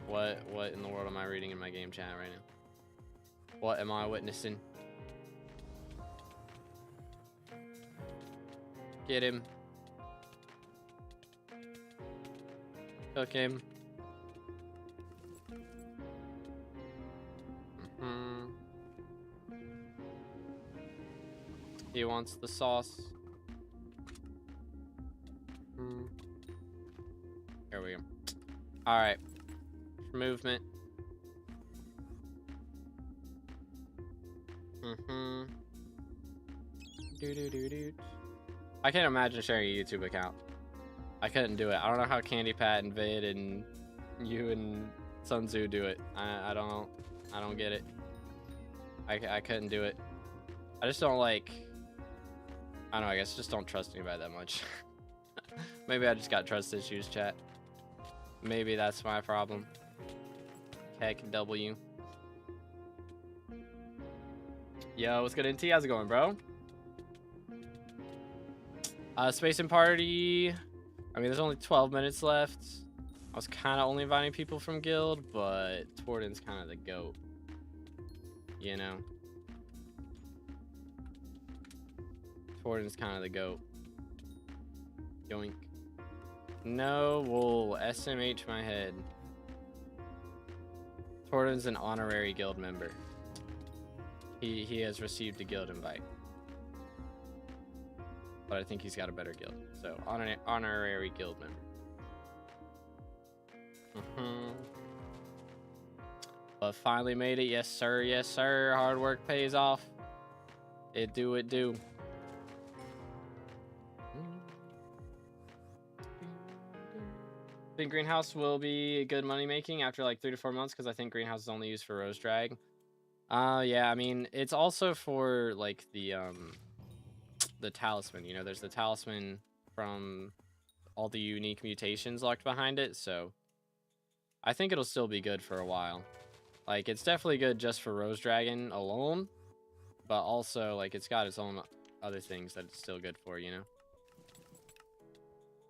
What in the world am I reading in my game chat right now? What am I witnessing? Get him. Cook him. He wants the sauce. Here we go. Alright. Movement. I can't imagine sharing a YouTube account. I couldn't do it. I don't know how Candy Pat and Vid and you and Sun Tzu do it. I don't get it. I couldn't do it. I just don't like, I don't know, I guess just don't trust anybody that much. Maybe I just got trust issues, chat. Maybe that's my problem. Heck W. Yo, what's good, NT? How's it going, bro? Space and Party. I mean, there's only 12 minutes left. I was kind of only inviting people from guild, but Torden's kind of the GOAT. You know? Torden's kind of the GOAT. Yoink. No wool. SMH my head. Torden's an honorary guild member. He has received a guild invite. But I think he's got a better guild. So, honorary guild member. But finally made it. Yes, sir. Yes, sir. Hard work pays off. It do. I think greenhouse will be good money making after like 3 to 4 months, because I think greenhouse is only used for rose drag. Yeah, I mean, it's also for like the talisman. You know, there's the talisman from all the unique mutations locked behind it, so I think it'll still be good for a while. Like, it's definitely good just for rose dragon alone, but also like it's got its own other things that it's still good for, you know.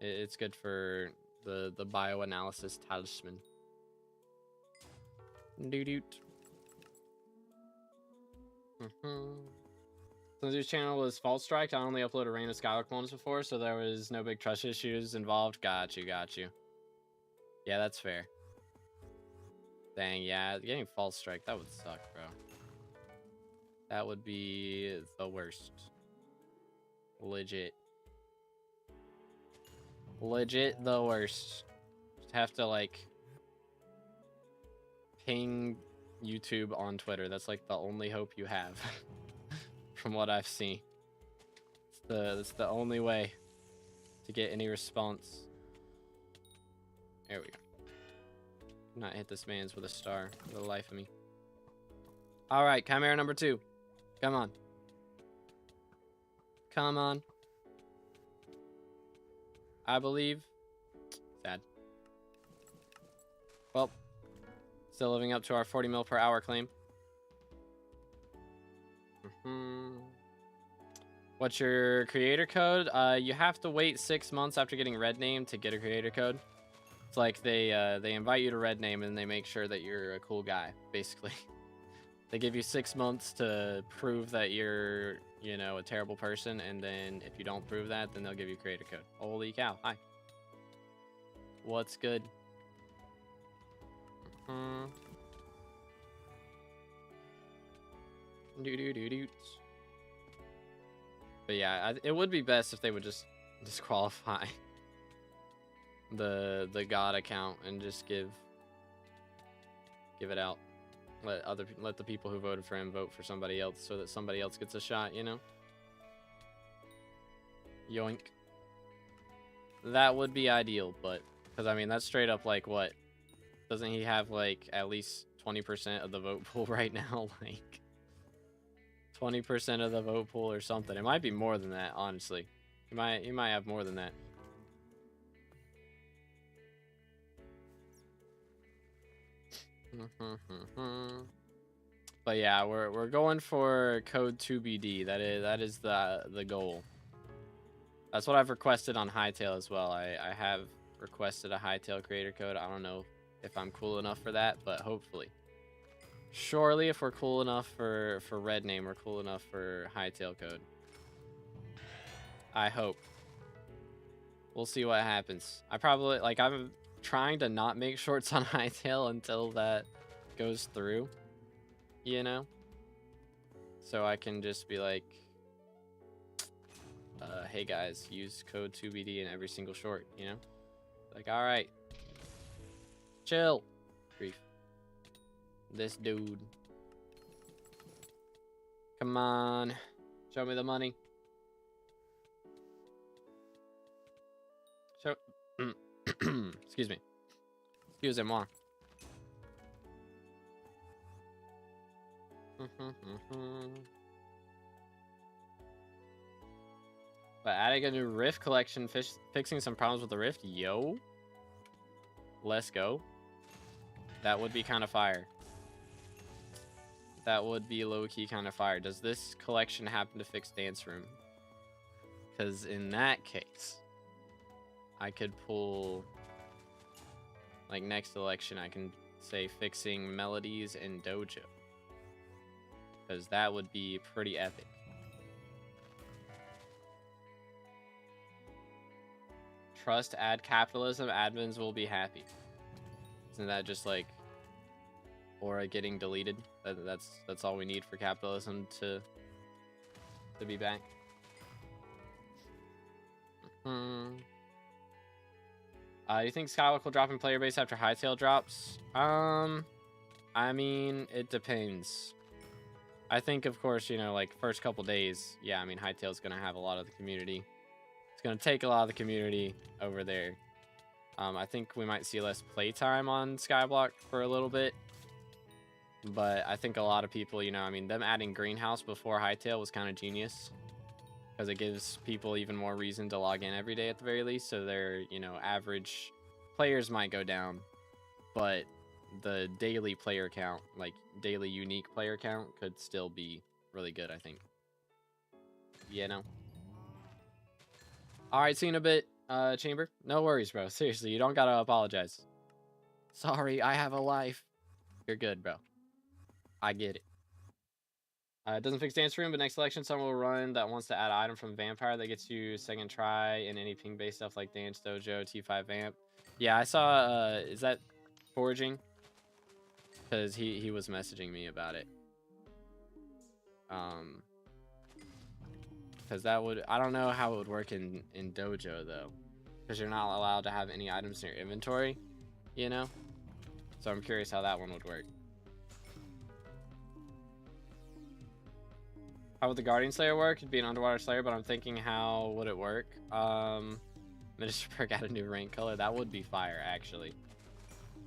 It's good for the bioanalysis talisman. Doot. Since this channel was fault striked, I only uploaded Rainbow SkyBlock ones before, so there was no big trust issues involved. Got you. Yeah, that's fair. Dang, yeah, getting fault strike, that would suck, bro. That would be the worst. Legit the worst. Just have to like ping YouTube on Twitter. That's like the only hope you have. From what I've seen. It's the only way to get any response. There we go. Not hit this man's with a star for the life of me. Alright, Chimera number 2. Come on. Come on. I believe. Sad. Well, still living up to our 40 mil per hour claim. What's your creator code? You have to wait 6 months after getting red name to get a creator code. It's like they invite you to red name and they make sure that you're a cool guy, basically. They give you 6 months to prove that you're, you know, a terrible person, and then if you don't prove that, then they'll give you creator code. Holy cow. Hi. What's good? But yeah, it would be best if they would just disqualify the god account and just give it out. Let the people who voted for him vote for somebody else, so that somebody else gets a shot, you know? Yoink. That would be ideal, but because I mean that's straight up like what? Doesn't he have like at least 20% of the vote pool right now? Like 20% of the vote pool or something. It might be more than that, honestly. He might have more than that. But yeah, we're going for code 2BD. That is the goal. That's what I've requested on Hightail as well. I have requested a Hightail creator code. I don't know if I'm cool enough for that, but hopefully. Surely if we're cool enough for red name, we're cool enough for Hightail code. I hope. We'll see what happens. I probably, like, I'm trying to not make shorts on Hightail until that goes through, you know? So I can just be like, hey guys, use code 2BD in every single short, you know? Like, alright. Chill. Grief. This dude. Come on. Show me the money. Show. Excuse me. Excusez-moi. But adding a new Rift collection, fixing some problems with the Rift. Yo. Let's go. That would be kind of fire. That would be low-key kind of fire. Does this collection happen to fix Dance Room? Because in that case, I could pull like next election, I can say fixing melodies in Dojo, because that would be pretty epic. Trust, add capitalism, admins will be happy. Isn't that just like aura getting deleted? That's all we need for capitalism to be back. You think SkyBlock will drop in player base after Hytale drops? I mean, it depends. I think, of course, you know, like first couple days, yeah, I mean, Hytale's gonna have a lot of the community. It's gonna take a lot of the community over there. I think we might see less playtime on SkyBlock for a little bit. But I think a lot of people, you know, I mean, them adding Greenhouse before Hytale was kind of genius. Because it gives people even more reason to log in every day at the very least. So their, you know, average players might go down. But the daily player count, like daily unique player count, could still be really good, I think. You know? Alright, see you in a bit, Chamber. No worries, bro. Seriously, you don't gotta apologize. Sorry, I have a life. You're good, bro. I get it. It doesn't fix dance room, but next selection someone will run that wants to add item from Vampire that gets you second try in any ping-based stuff like Dance Dojo, T5 Vamp. Yeah, I saw, is that Forging? Because he was messaging me about it. Because that would, I don't know how it would work in Dojo, though. Because you're not allowed to have any items in your inventory, you know? So I'm curious how that one would work. How would the Guardian Slayer work? It'd be an underwater slayer, but I'm thinking how would it work? Minister Perk add a new rank color. That would be fire, actually.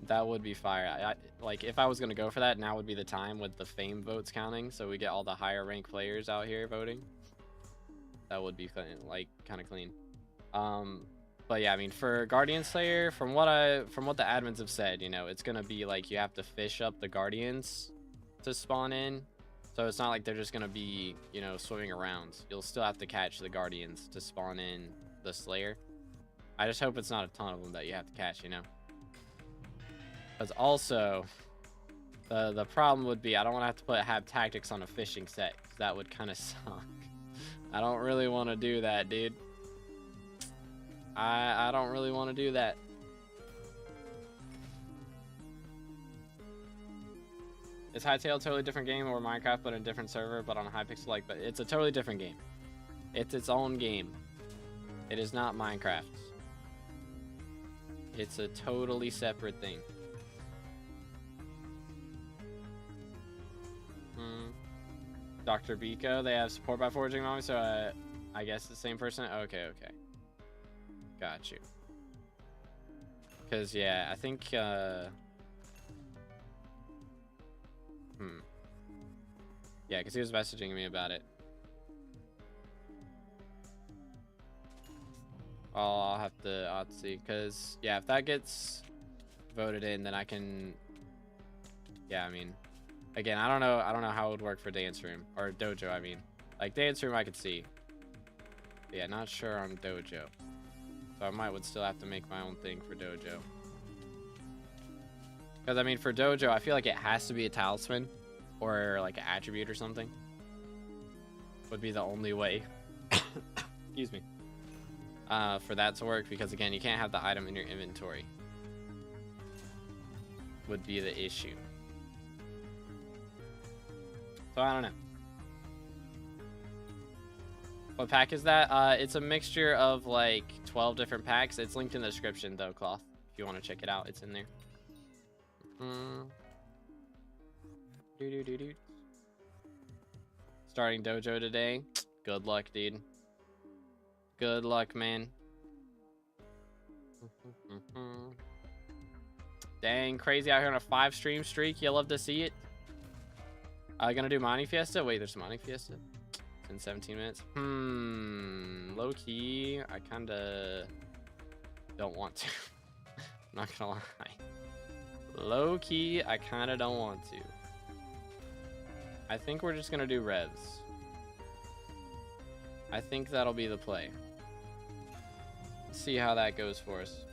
That would be fire. Like, if I was going to go for that, now would be the time with the fame votes counting. So we get all the higher rank players out here voting. That would be, like, kind of clean. But yeah, I mean, for Guardian Slayer, from what the admins have said, you know, it's going to be like you have to fish up the Guardians to spawn in. So it's not like they're just going to be, you know, swimming around. You'll still have to catch the Guardians to spawn in the Slayer. I just hope it's not a ton of them that you have to catch, you know. Because also, the problem would be I don't want to have tactics on a fishing set. Cause that would kind of suck. I don't really want to do that, dude. I don't really want to do that. Is Hytale a totally different game or Minecraft but a different server but on a Hypixel like? But it's a totally different game. It's its own game. It is not Minecraft. It's a totally separate thing. Dr. Biko, they have support by forging mommy, so I guess the same person. Okay. Got you. Because yeah, I think yeah, because he was messaging me about it. I'll have to see, because yeah, if that gets voted in, then I can, yeah, I mean, again, I don't know how it would work for Dance Room or Dojo. I mean, like Dance Room I could see, but yeah, not sure on Dojo, so I would still have to make my own thing for Dojo. Because I mean, for Dojo, I feel like it has to be a talisman or like an attribute or something. Would be the only way. Excuse me. For that to work, because again, you can't have the item in your inventory. Would be the issue. So I don't know. What pack is that? It's a mixture of like 12 different packs. It's linked in the description though, Cloth. If you want to check it out, it's in there. Starting Dojo today. Good luck, dude. Good luck, man. Dang, crazy out here on a 5-stream streak. You love to see it. Gonna do Monty Fiesta? Wait, there's Monty Fiesta? It's in 17 minutes. Low key, I kinda don't want to. I'm not gonna lie. Low key, I kinda don't want to. I think we're just gonna do revs. I think that'll be the play. See how that goes for us.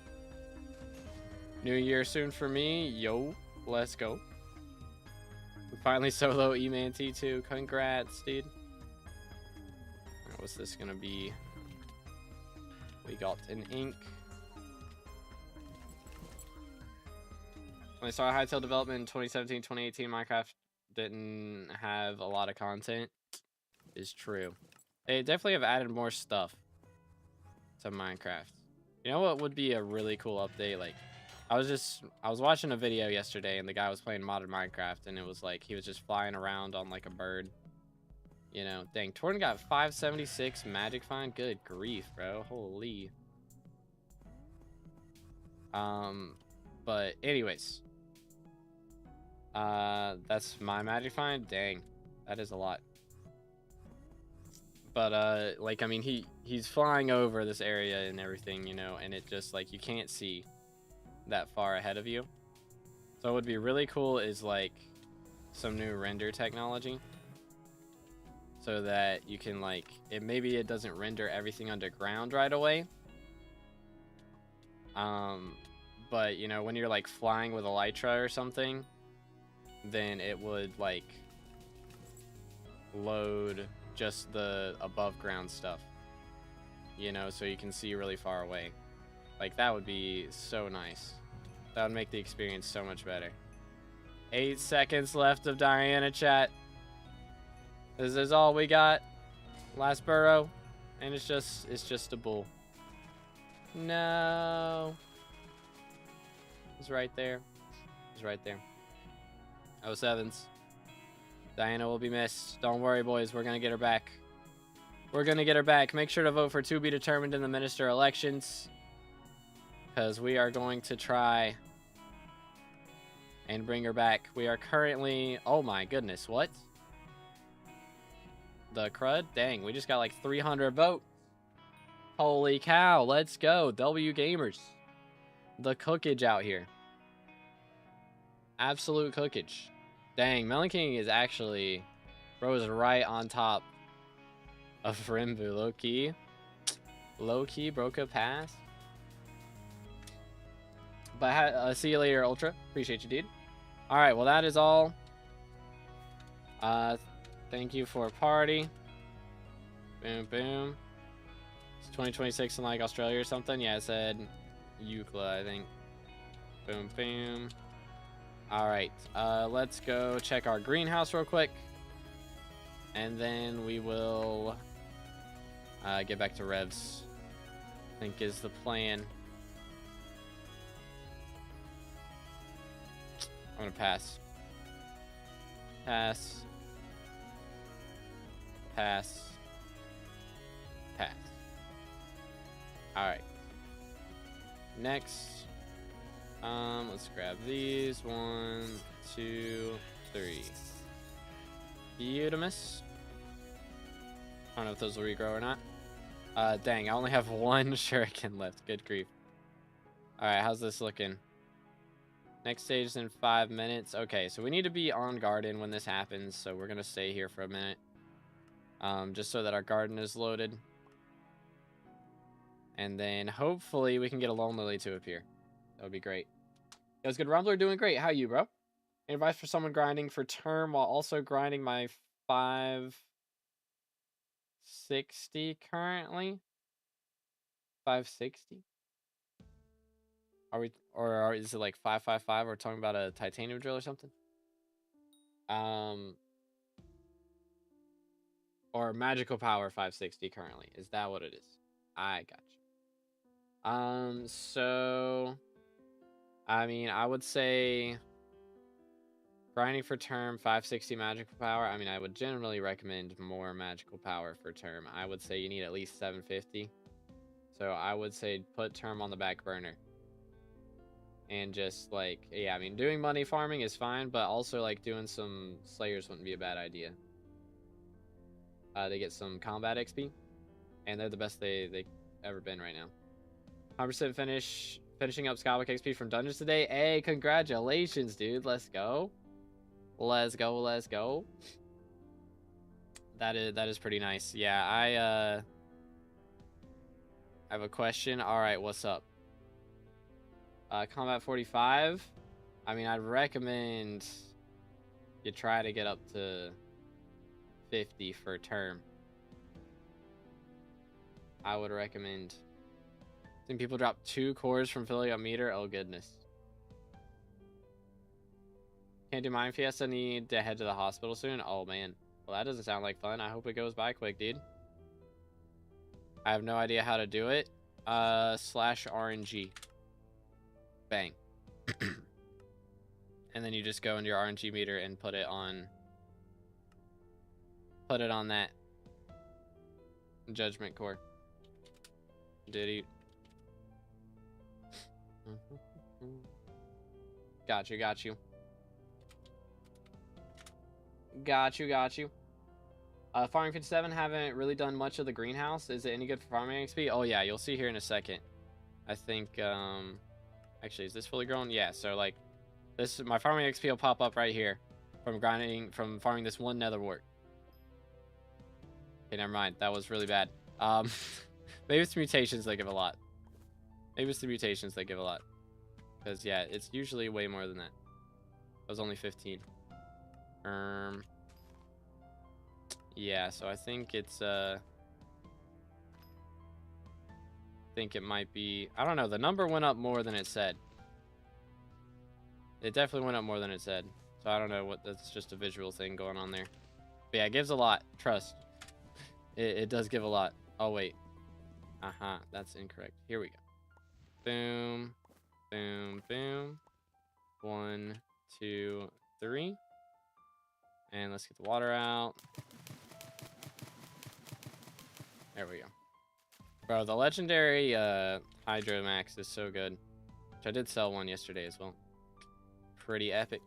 New year soon for me. Yo, let's go. Finally solo E-Man T2. Congrats, dude. Alright, what's this gonna be? We got an ink. When I started Hytale development in 2017, 2018, Minecraft didn't have a lot of content. Is true. They definitely have added more stuff to Minecraft. You know what would be a really cool update? Like, I was watching a video yesterday and the guy was playing modded Minecraft and it was like he was just flying around on like a bird. You know, dang, Torn got 576 magic find. Good grief, bro. Holy. But anyways. That's my magic find. Dang. That is a lot. But like I mean he's flying over this area and everything, you know, and it just like you can't see that far ahead of you. So what would be really cool is like some new render technology so that you can like maybe it doesn't render everything underground right away, but you know when you're like flying with elytra or something, then it would like load just the above ground stuff, you know, so you can see really far away. Like, that would be so nice. That would make the experience so much better. 8 seconds left of Diana, chat. This is all we got. Last burrow. And it's just a bull. No. It's right there. It's right there. 07s. Diana will be missed. Don't worry, boys. We're going to get her back. We're going to get her back. Make sure to vote for to be determined in the minister elections, because we are going to try and bring her back. We are currently... Oh, my goodness. What? The crud? Dang, we just got like 300 votes. Holy cow. Let's go. W Gamers. The cookage out here. Absolute cookage. Dang, Melon King is actually... Bro is right on top of Rimbu. Low-key. Low-key broke a pass. But see you later, Ultra. Appreciate you, dude. Alright, well that is all. Thank you for a party. Boom, boom. It's 2026 in like Australia or something. Yeah, it said Euclid, I think. Boom, boom. Alright, let's go check our greenhouse real quick. And then we will get back to Revs. I think is the plan. I'm gonna pass. Pass. Pass. Pass. Alright. Next. Let's grab these. 1, 2, 3. Beautimus. I don't know if those will regrow or not. Dang, I only have 1 shuriken left. Good grief. Alright, how's this looking? Next stage is in 5 minutes. Okay, so we need to be on garden when this happens, so we're gonna stay here for a minute. Just so that our garden is loaded. And then hopefully we can get a lone lily to appear. That would be great. It was good. Rumbler doing great. How you, bro? Any advice for someone grinding for term while also grinding my 560 currently? 560? Are we, or is it like 555? We're talking about a titanium drill or something? Or magical power 560 currently. Is that what it is? I got you. So I mean, I would say grinding for term 560 magical power. I mean, I would generally recommend more magical power for term. I would say you need at least 750. So I would say put term on the back burner. And just like, yeah, I mean, doing money farming is fine, but also like doing some slayers wouldn't be a bad idea. They get some combat XP, and they're the best they've ever been right now. 100% finishing up SkyBlock XP from dungeons today. Hey, congratulations, dude. Let's go. Let's go. Let's go. That is pretty nice. Yeah, I have a question. All right, what's up? Combat 45. I mean, I'd recommend you try to get up to 50 for a term. I would recommend. Seeing people drop 2 cores from filling up meter. Oh, goodness. Can't do Mine Fiesta. Need to head to the hospital soon. Oh, man. Well, that doesn't sound like fun. I hope it goes by quick, dude. I have no idea how to do it. Slash RNG. Bang. And then you just go into your RNG meter and put it on that judgment core. Did he? Got you. Got you. Farming 57, haven't really done much of the greenhouse. Is it any good for farming XP? Oh yeah, you'll see here in a second. I think actually, is this fully grown? Yeah, so like this, my farming XP will pop up right here from farming this one nether wart. Okay, never mind. That was really bad. Maybe it's mutations that give a lot. Because yeah, it's usually way more than that. It was only 15. Yeah, so I think it's I think it might be, I don't know, the number went up more than it said. It definitely went up more than it said. So I don't know what, that's just a visual thing going on there. But yeah, it gives a lot. Trust. It does give a lot. Oh wait. That's incorrect. Here we go. Boom. Boom. Boom. 1, 2, 3. And let's get the water out. There we go. Bro, the legendary Hydro Max is so good. Which I did sell one yesterday as well. Pretty epic.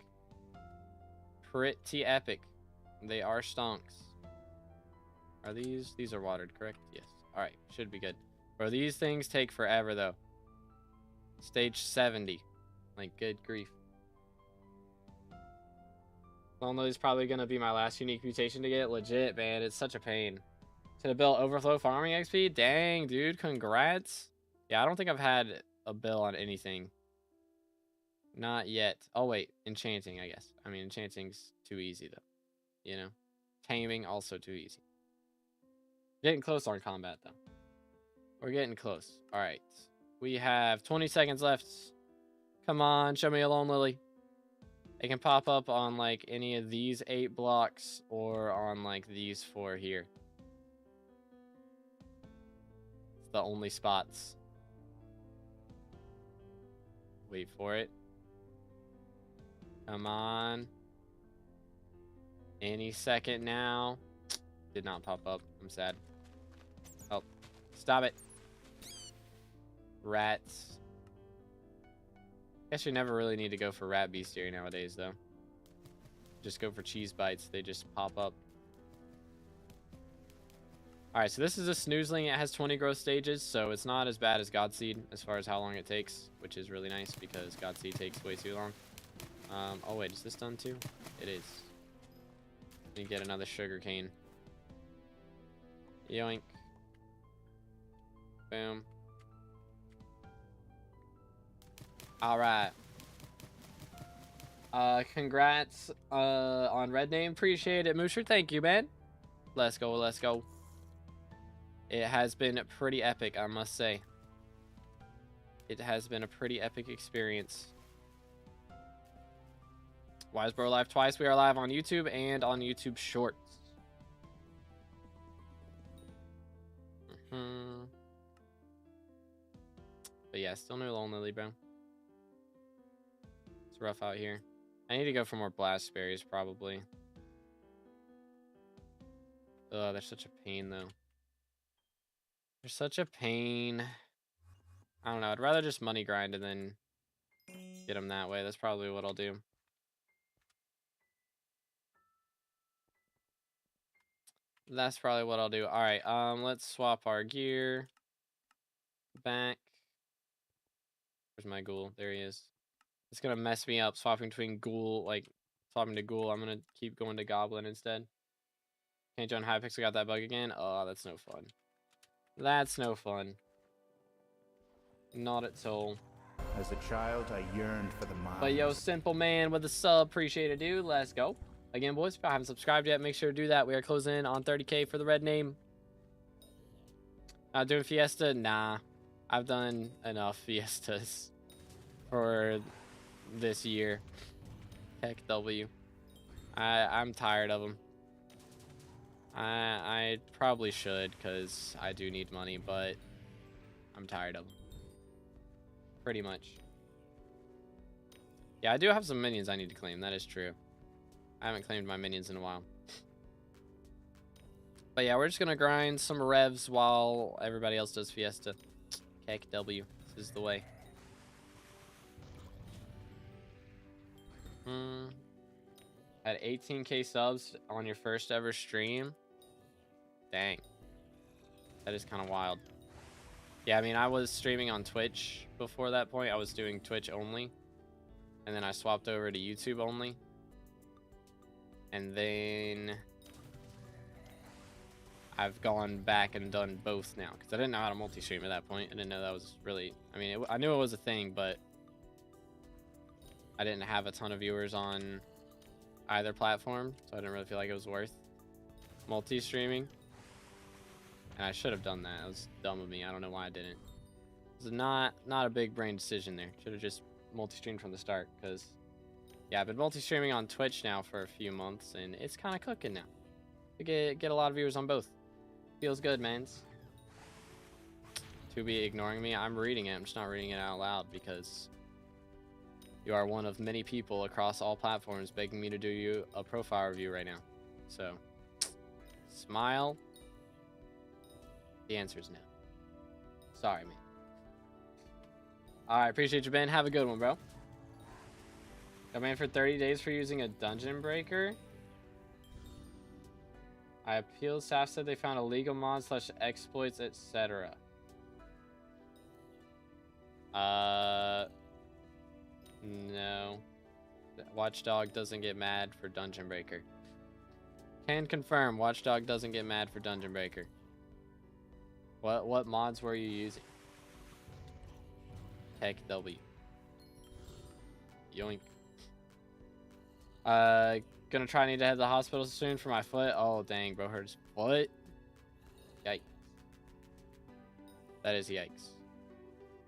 Pretty epic. They are stonks. Are these are watered, correct? Yes. Alright, should be good. Bro, these things take forever though. Stage 70. Like, good grief. Lonely is probably gonna be my last unique mutation to get. Legit, man. It's such a pain. To the bill overflow farming XP? Dang, dude. Congrats. Yeah, I don't think I've had a bill on anything. Not yet. Oh, wait. Enchanting, I guess. I mean, enchanting's too easy, though. You know? Taming, also too easy. Getting close on combat, though. We're getting close. All right. We have 20 seconds left. Come on, show me a lone lily. It can pop up on, like, any of these 8 blocks or on, like, these 4 here. It's the only spots. Wait for it. Come on. Any second now. Did not pop up. I'm sad. Oh, stop it. Rats. Guess you never really need to go for rat bestiary nowadays, though. Just go for cheese bites. They just pop up. Alright, so this is a snoozling. It has 20 growth stages, so it's not as bad as Godseed as far as how long it takes, which is really nice because Godseed takes way too long. Oh wait, is this done too? It is. Let me get another sugar cane. Yoink. Boom. Alright. Congrats on Red Name. Appreciate it, Moosher. Thank you, man. Let's go, let's go. It has been pretty epic, I must say. It has been a pretty epic experience. Why is Bro live twice? We are live on YouTube and on YouTube Shorts. But yeah, still no Lone Lily, bro. It's rough out here. I need to go for more blast berries, probably. Ugh, they're such a pain, though. They're such a pain. I don't know. I'd rather just money grind and then get them that way. That's probably what I'll do. That's probably what I'll do. All right, let's swap our gear. Back. Where's my ghoul? There he is. It's gonna mess me up swapping between ghoul, like swapping to ghoul. I'm gonna keep going to goblin instead. Can't join Hypixel, got that bug again. Oh, that's no fun. That's no fun. Not at all. As a child, I yearned for the mines. But yo, Simple Man with a sub. Appreciate it, dude. Let's go. Again, boys, if you haven't subscribed yet, make sure to do that. We are closing in on 30K for the red name. Not doing Fiesta? Nah. I've done enough Fiestas for this year. Heck W. I'm tired of them. I probably should, because I do need money, but I'm tired of them. Pretty much. Yeah, I do have some minions I need to claim. That is true. I haven't claimed my minions in a while. But yeah, we're just going to grind some revs while everybody else does Fiesta. Heck W. This is the way. At 18K subs on your first ever stream. Dang. That is kind of wild. Yeah, I mean, I was streaming on Twitch before that point. I was doing Twitch only. And then I swapped over to YouTube only. And then I've gone back and done both now. Because I didn't know how to multi-stream at that point. I didn't know that was really... I mean, I knew it was a thing, but I didn't have a ton of viewers on either platform. So I didn't really feel like it was worth multi-streaming. And I should have done that. It was dumb of me. I don't know why I didn't. It was not a big brain decision there. Should have just multi-streamed from the start. Because, yeah, I've been multi-streaming on Twitch now for a few months. And it's kind of cooking now. We get a lot of viewers on both. Feels good, mans. To be ignoring me. I'm reading it. I'm just not reading it out loud because you are one of many people across all platforms begging me to do you a profile review right now. So, smile. The answer is no. Sorry, man. Alright, appreciate you, Ben. Have a good one, bro. Got banned for 30 days for using a dungeon breaker. I appealed. Staff said they found illegal mods / exploits, etc. No. Watchdog doesn't get mad for dungeon breaker. Can confirm, Watchdog doesn't get mad for dungeon breaker. What mods were you using? Heck W. Yoink. Gonna try need to head to the hospital soon for my foot. Oh dang, bro, hurt his foot. Yikes. That is yikes.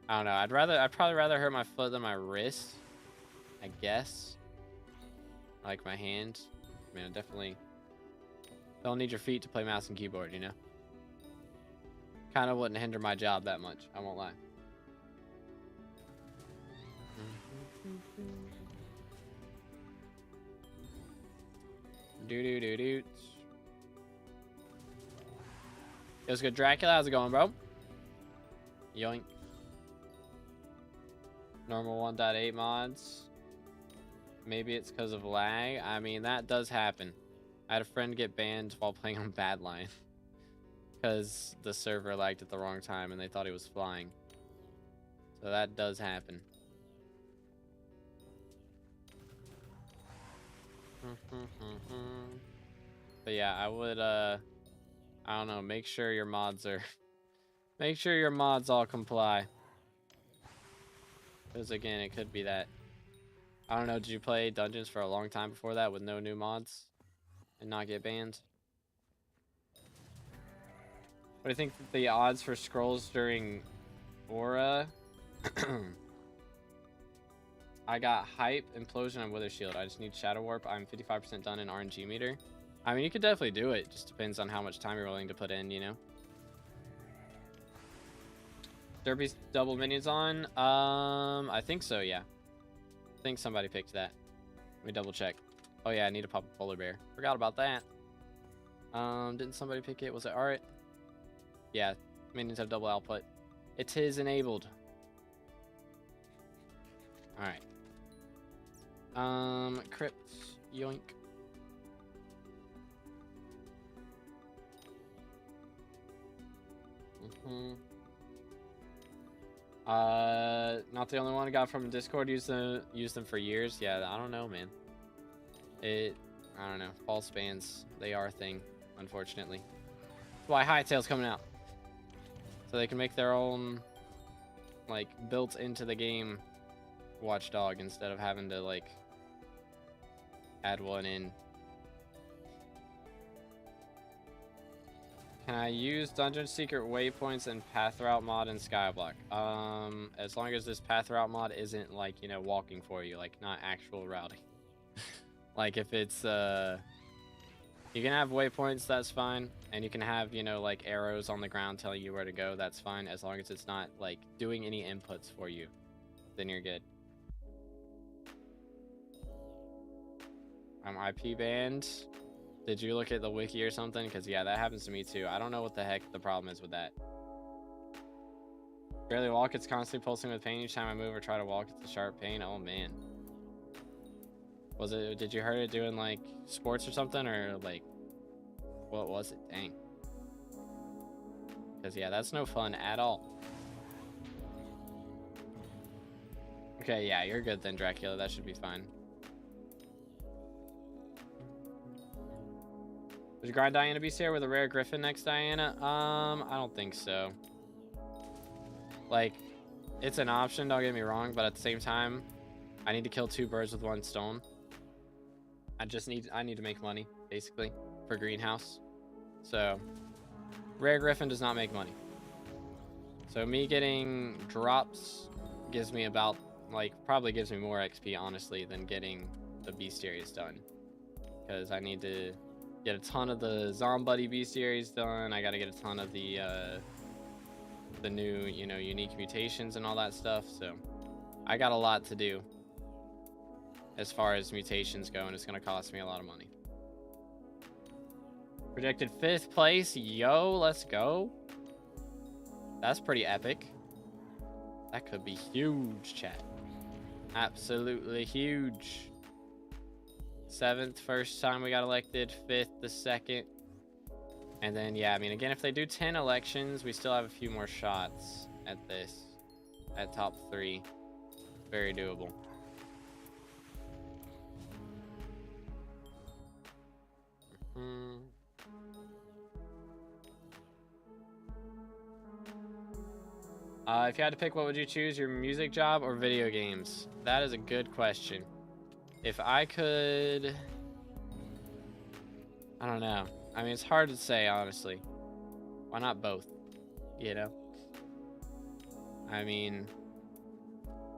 I don't know. I'd probably rather hurt my foot than my wrist. I guess. Like my hand. I mean, I definitely don't need your feet to play mouse and keyboard, you know? Kind of wouldn't hinder my job that much. I won't lie. Do. It was good. Dracula, how's it going, bro? Yoink. Normal 1.8 mods. Maybe it's because of lag. I mean, that does happen. I had a friend get banned while playing on Badline. Because the server lagged at the wrong time and they thought he was flying. So that does happen. But yeah, I would, I don't know, make sure your mods are... make sure your mods all comply. Because again, it could be that... I don't know, did you play Dungeons for a long time before that with no new mods? And not get banned? What do you think the odds for scrolls during Aura? I got Hype, Implosion, and Wither Shield. I just need Shadow Warp. I'm 55% done in RNG meter. I mean, you could definitely do it. Just depends on how much time you're willing to put in, you know? Derby's double minions on? I think so, yeah. I think somebody picked that. Let me double check. Oh yeah, I need to pop a polar bear. Forgot about that. Didn't somebody pick it? Was it Art? Yeah, minions have double output. It is enabled. Alright. Crypt. Yoink. Not the only one I got from Discord. Used them for years. Yeah, I don't know, man. I don't know. False bans, they are a thing, unfortunately. That's why Hightail's coming out. So they can make their own, like, built into the game watchdog instead of having to like add one in. Can I use dungeon secret waypoints and path route mod in Skyblock? As long as this path route mod isn't like, you know, walking for you, like not actual routing. Like if it's you can have waypoints, that's fine, and you can have, you know, like arrows on the ground telling you where to go, that's fine, as long as it's not like doing any inputs for you, then you're good. I'm IP banned. Did you look at the wiki or something? Because yeah, that happens to me too. I don't know what the heck the problem is with that. Barely walk, it's constantly pulsing with pain each time I move or try to walk. It's a sharp pain. Oh man. Was it, did you heard it doing like sports or something, or like what was it? Dang. Because yeah, that's no fun at all. Okay, yeah, you're good then, Dracula. That should be fine. Would you grind Diana Beastier with a rare Griffin next Diana? I don't think so. Like, it's an option, don't get me wrong, but at the same time, I need to kill 2 birds with 1 stone. I need to make money, basically, for greenhouse. So, rare Griffin does not make money. So me getting drops gives me about, like, probably gives me more XP, honestly, than getting the bestiaries done. Because I need to get a ton of the Zombuddy bestiaries done. I gotta get a ton of the new, you know, unique mutations and all that stuff. So I got a lot to do as far as mutations go, and it's gonna cost me a lot of money. Projected 5th place. Yo, let's go. That's pretty epic. That could be huge, chat. Absolutely huge. 7th, first time we got elected. 5th, the 2nd. And then, yeah, I mean, again, if they do 10 elections, we still have a few more shots at this. At top 3. Very doable. If you had to pick, what would you choose? Your music job or video games? That is a good question. If I could... I don't know. I mean, it's hard to say, honestly. Why not both? You know? I mean...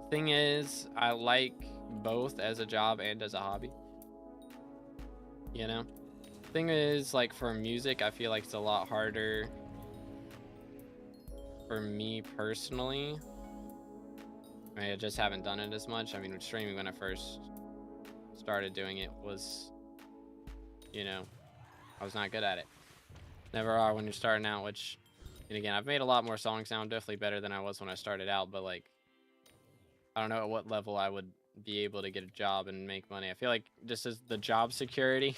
Thing is, I like both as a job and as a hobby. You know? Thing is, like, for music, I feel like it's a lot harder... For me personally, I mean, I just haven't done it as much. I mean, with streaming, when I first started doing it, was, you know, I was not good at it. Never are when you're starting out, which, and again, I've made a lot more songs now. I'm definitely better than I was when I started out, but like, I don't know at what level I would be able to get a job and make money. I feel like just as the job security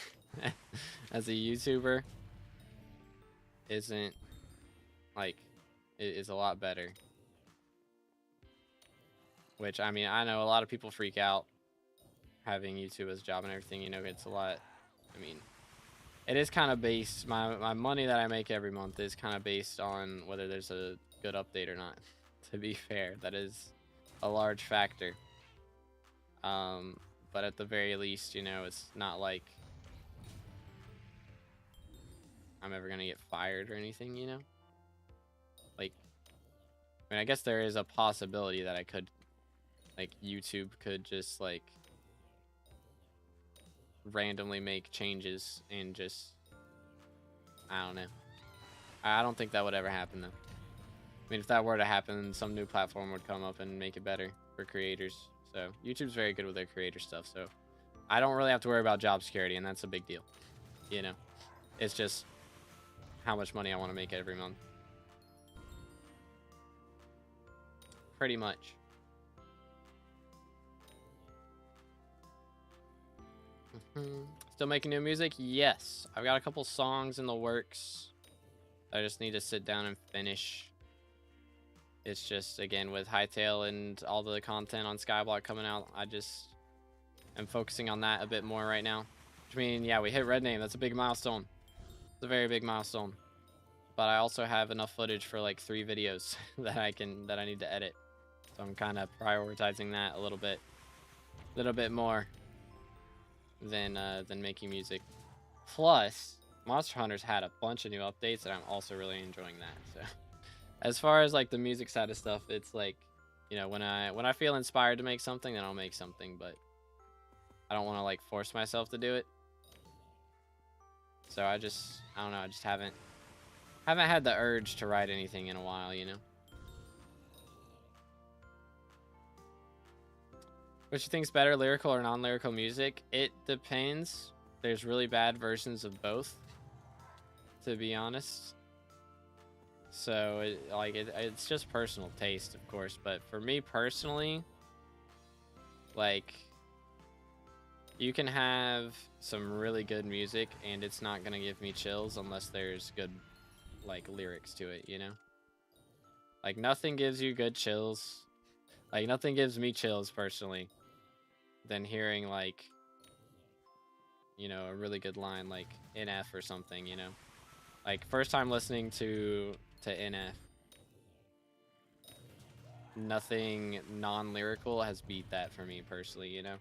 as a YouTuber isn't like, it is a lot better. Which, I mean, I know a lot of people freak out having YouTube as a job and everything, you know, it's a lot. I mean, it is kind of based, my money that I make every month is kind of based on whether there's a good update or not. To be fair, that is a large factor. But at the very least, you know, it's not like I'm ever gonna get fired or anything, you know? Like, I mean, I guess there is a possibility that I could, like, YouTube could just, like, randomly make changes and just, I don't know. I don't think that would ever happen, though. I mean, if that were to happen, some new platform would come up and make it better for creators. So, YouTube's very good with their creator stuff, so I don't really have to worry about job security, and that's a big deal. You know? It's just how much money I want to make every month. Pretty much. Still making new music? Yes. I've got a couple songs in the works. I just need to sit down and finish. It's just, again, with Hightail and all the content on SkyBlock coming out, I just am focusing on that a bit more right now. Which means, yeah, we hit red name. That's a big milestone. It's a very big milestone. But I also have enough footage for like 3 videos that I need to edit. So I'm kind of prioritizing that a little bit more than making music. Plus, Monster Hunter's had a bunch of new updates, and I'm also really enjoying that. So, as far as like the music side of stuff, it's like, you know, when I feel inspired to make something, then I'll make something, but I don't want to like force myself to do it. So I don't know, I just haven't had the urge to write anything in a while, you know. Which you think's better, lyrical or non-lyrical music? It depends. There's really bad versions of both, to be honest. So it's just personal taste, of course. But for me personally, like, you can have some really good music and it's not gonna give me chills unless there's good like lyrics to it, you know. Like, nothing gives you good chills. Like, nothing gives me chills personally than hearing, like, you know, a really good line like NF or something, you know. Like, first time listening to NF, nothing non-lyrical has beat that for me personally, you know.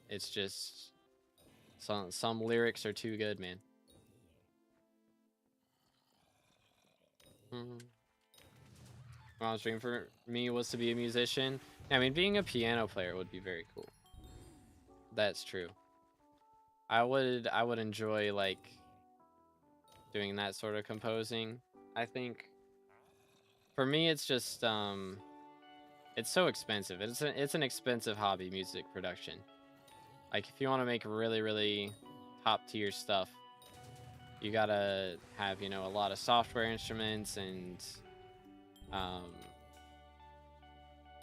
It's just some lyrics are too good, man. Well, dream for me was to be a musician. I mean, being a piano player would be very cool. That's true. I would enjoy like doing that sort of composing. I think for me it's just it's so expensive. It's an expensive hobby, music production. Like, if you want to make really top tier stuff, you gotta have, you know, a lot of software instruments and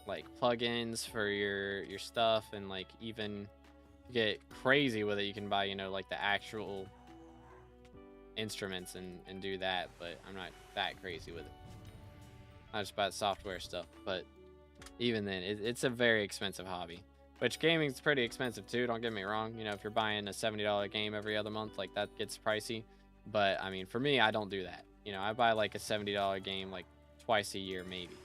like plugins for your stuff, and like even get crazy with it, you can buy, you know, like the actual instruments and do that. But I'm not that crazy with it. I just buy the software stuff. But even then, it's a very expensive hobby. Which gaming's pretty expensive too, don't get me wrong. You know, if you're buying a $70 game every other month, like, that gets pricey. But I mean, for me, I don't do that. You know, I buy like a $70 game like twice a year maybe.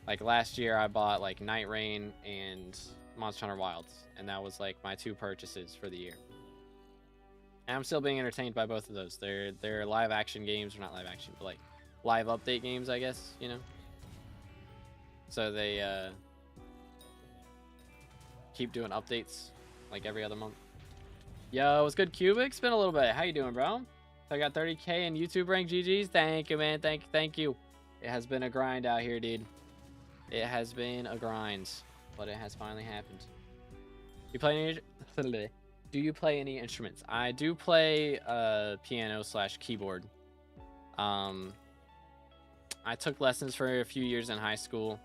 Like last year I bought like Night Rain and Monster Hunter Wilds, and that was like my 2 purchases for the year. And I'm still being entertained by both of those. They're live action games, or not live action, but like live update games, I guess, you know. So they keep doing updates like every other month. Yo, what's good, Cubic? It's been a little bit. How you doing, bro? I got 30K in YouTube rank. GG's. Thank you, man. Thank you. It has been a grind out here, dude. It has been a grind, but it has finally happened. You play any? Do you play any instruments? I do play piano / keyboard. I took lessons for a few years in high school,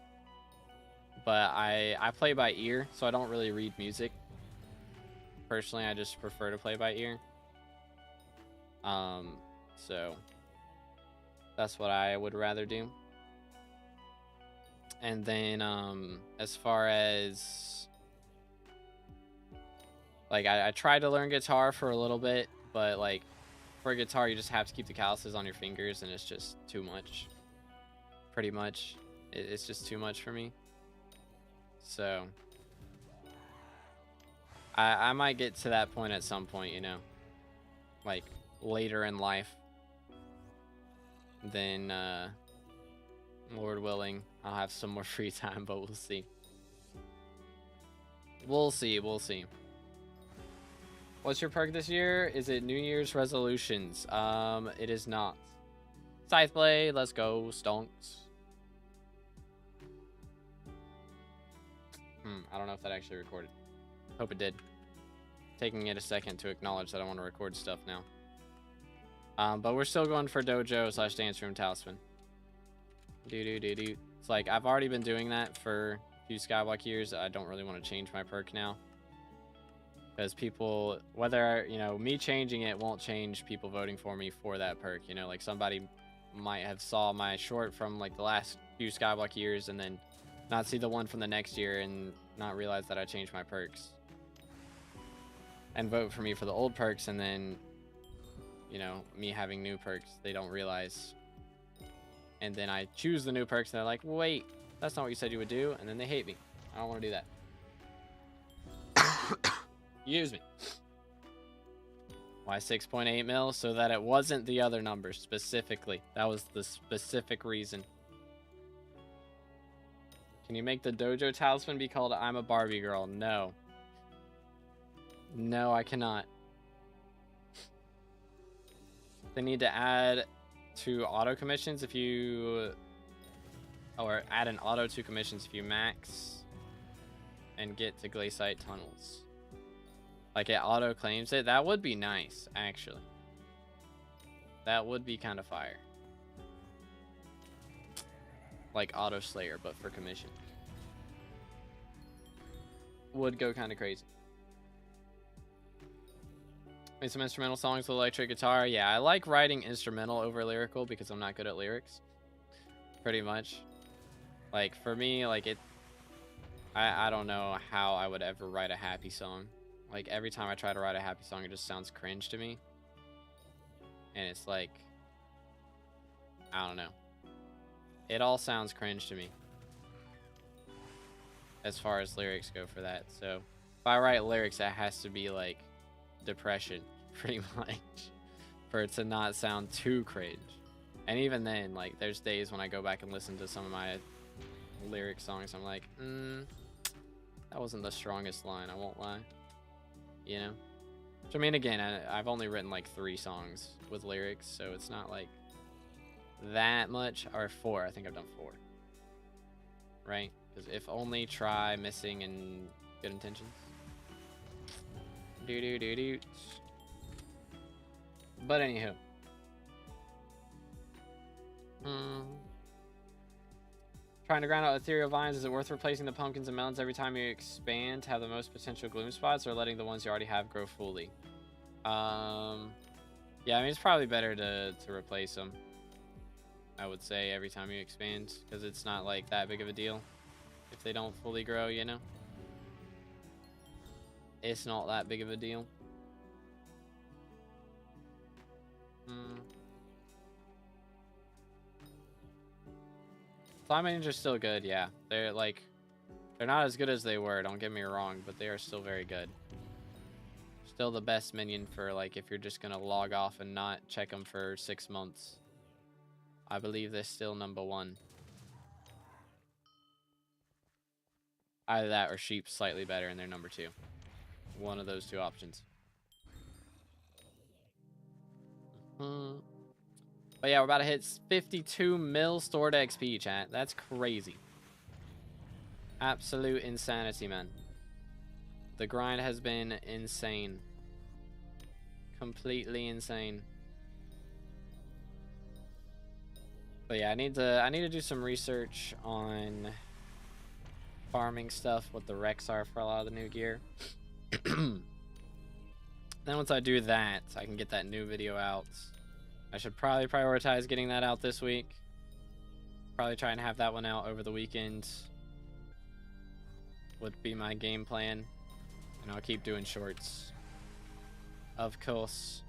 but I play by ear, so I don't really read music. Personally, I just prefer to play by ear. So that's what I would rather do. And then as far as like, I tried to learn guitar for a little bit, but like, for a guitar you just have to keep the calluses on your fingers, and it's just too much. Pretty much it's just too much for me. So I might get to that point at some point, you know, like later in life. Then Lord willing, I'll have some more free time, but we'll see. We'll see. What's your perk this year? Is it New Year's resolutions? It is not. Scythe Blade, let's go, stonks. I don't know if that actually recorded. Hope it did. Taking it a second to acknowledge that I want to record stuff now. But we're still going for Dojo / Dance Room Talisman. It's like, I've already been doing that for a few SkyBlock years. I don't really want to change my perk now. Because people, whether, you know, me changing it won't change people voting for me for that perk. You know, like, somebody might have saw my short from like the last few SkyBlock years and then not see the one from the next year and not realize that I changed my perks. And vote for me for the old perks, and then, you know, me having new perks, they don't realize. And then I choose the new perks and they're like, wait, That's not what you said you would do. And then they hate me. I don't want to do that. Use me. Why 6.8 mil? So that it wasn't the other numbers specifically. That was the specific reason. Can you make the dojo talisman be called I'm a Barbie girl? No. No, I cannot. They need to add to auto commissions if you... Or add an auto to commissions if you max and get to Glaciite tunnels. Like it auto claims it. That would be nice, actually. That would be kind of fire. Like Auto Slayer, but for commission. Would go kind of crazy. Made some instrumental songs with electric guitar. Yeah, I like writing instrumental over lyrical because I'm not good at lyrics. Pretty much. Like, for me, like, I don't know how I would ever write a happy song. Like, every time I try to write a happy song, it just sounds cringe to me. And it's like, I don't know. It all sounds cringe to me. As far as lyrics go for that. So, if I write lyrics, it has to be, like, depression, pretty much. For it to not sound too cringe. And even then, like, there's days when I go back and listen to some of my lyric songs, I'm like, that wasn't the strongest line, I won't lie. You know? Which, I mean, again, I've only written, like, 3 songs with lyrics, so it's not, like, that much. Or 4, I think I've done 4. Right? Because if only, try, missing, and good intentions. Do-do-do-do. But anywho. Trying to grind out ethereal vines, is it worth replacing the pumpkins and melons every time you expand to have the most potential gloom spots, or letting the ones you already have grow fully? Yeah, I mean, it's probably better to replace them, I would say, every time you expand, because it's not like that big of a deal if they don't fully grow, you know? It's not that big of a deal. Slime Minions are still good, yeah. They're like, they're not as good as they were, don't get me wrong, but they are still very good. Still the best minion for, like, if you're just gonna log off and not check them for 6 months. I believe they're still number 1. Either that or Sheep's slightly better and they're number 2. One of those 2 options. But yeah, we're about to hit 52 mil stored XP, chat. That's crazy. Absolute insanity, man. The grind has been insane. Completely insane. But yeah, I need to do some research on farming stuff, what the wrecks are for a lot of the new gear. Then once I do that, I can get that new video out. I should probably prioritize getting that out this week. Probably try and have that one out over the weekend. Would be my game plan. And I'll keep doing shorts. Of course.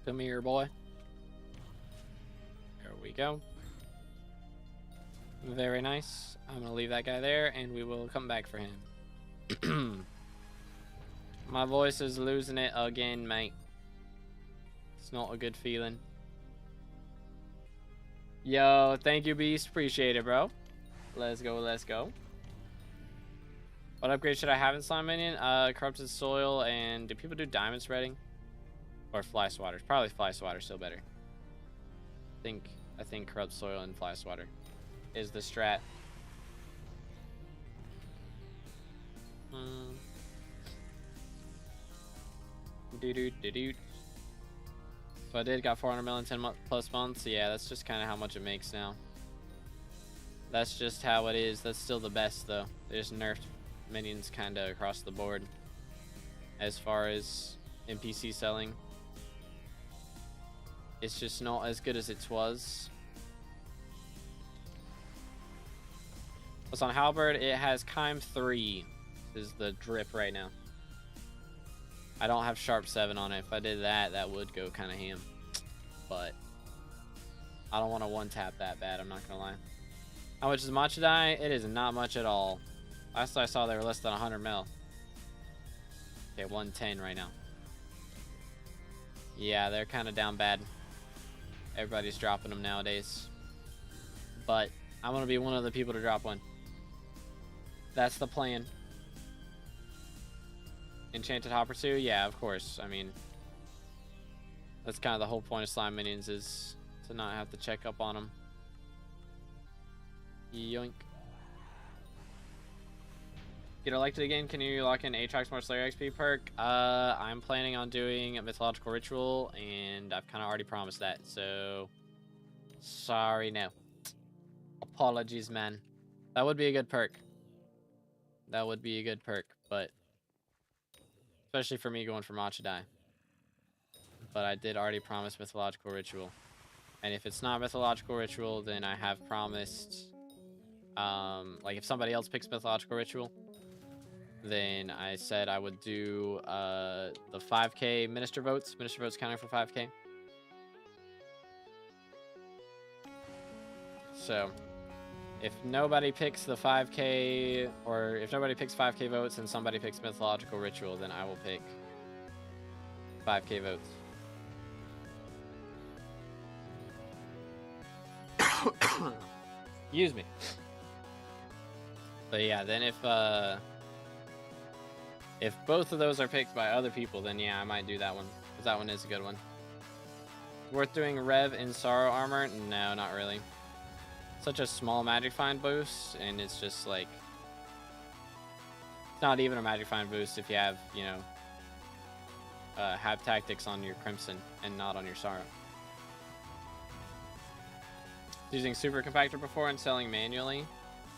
Come here, boy. There we go. Very nice. I'm gonna leave that guy there and we will come back for him. My voice is losing it again, mate. It's not a good feeling. Yo, thank you, Beast. Appreciate it, bro. Let's go, let's go. What upgrade should I have in Slime Minion? Corrupted Soil, and do people do diamond spreading? Or Fly Swatter? Probably Fly Swatter, still better. I think Corrupted Soil and Fly Swatter is the strat. So I got 400 mil in 10 plus months. Yeah, that's just kind of how much it makes now. That's just how it is. That's still the best, though. They just nerfed minions kind of across the board as far as NPC selling. It's just not as good as it was. What's on Halberd? It has Kime 3. This is the drip right now. I don't have Sharp 7 on it. If I did that, that would go kind of ham. But I don't want to one-tap that bad, I'm not gonna lie. How much is matcha dye? It is not much at all. Last I saw they were less than 100 mil. Okay, 110 right now. Yeah, they're kind of down bad. Everybody's dropping them nowadays. But I'm gonna be one of the people to drop one. That's the plan. Enchanted Hopper 2? Yeah, of course. I mean, that's kind of the whole point of slime minions, is to not have to check up on them. Yoink. Get elected again, can you lock in Aatrox more Slayer XP perk? I'm planning on doing a mythological ritual, and I've kind of already promised that, so sorry, no. Apologies, man. That would be a good perk. That would be a good perk, but especially for me going for Matcha Dye. But I did already promise mythological ritual, and if it's not mythological ritual, then I have promised, like if somebody else picks mythological ritual, then I said I would do the 5k minister votes. Minister votes counting for 5k. So if nobody picks the 5k, or if nobody picks 5k votes and somebody picks mythological ritual, then I will pick 5k votes. Excuse me. But yeah, then if both of those are picked by other people, then yeah, I might do that one, because that one is a good one. Worth doing Rev in Sorrow Armor? No, not really. Such a small Magic Find boost, and it's just like, it's not even a Magic Find boost if you have, you know, have tactics on your Crimson and not on your Sorrow. Using Super Compactor before and selling manually?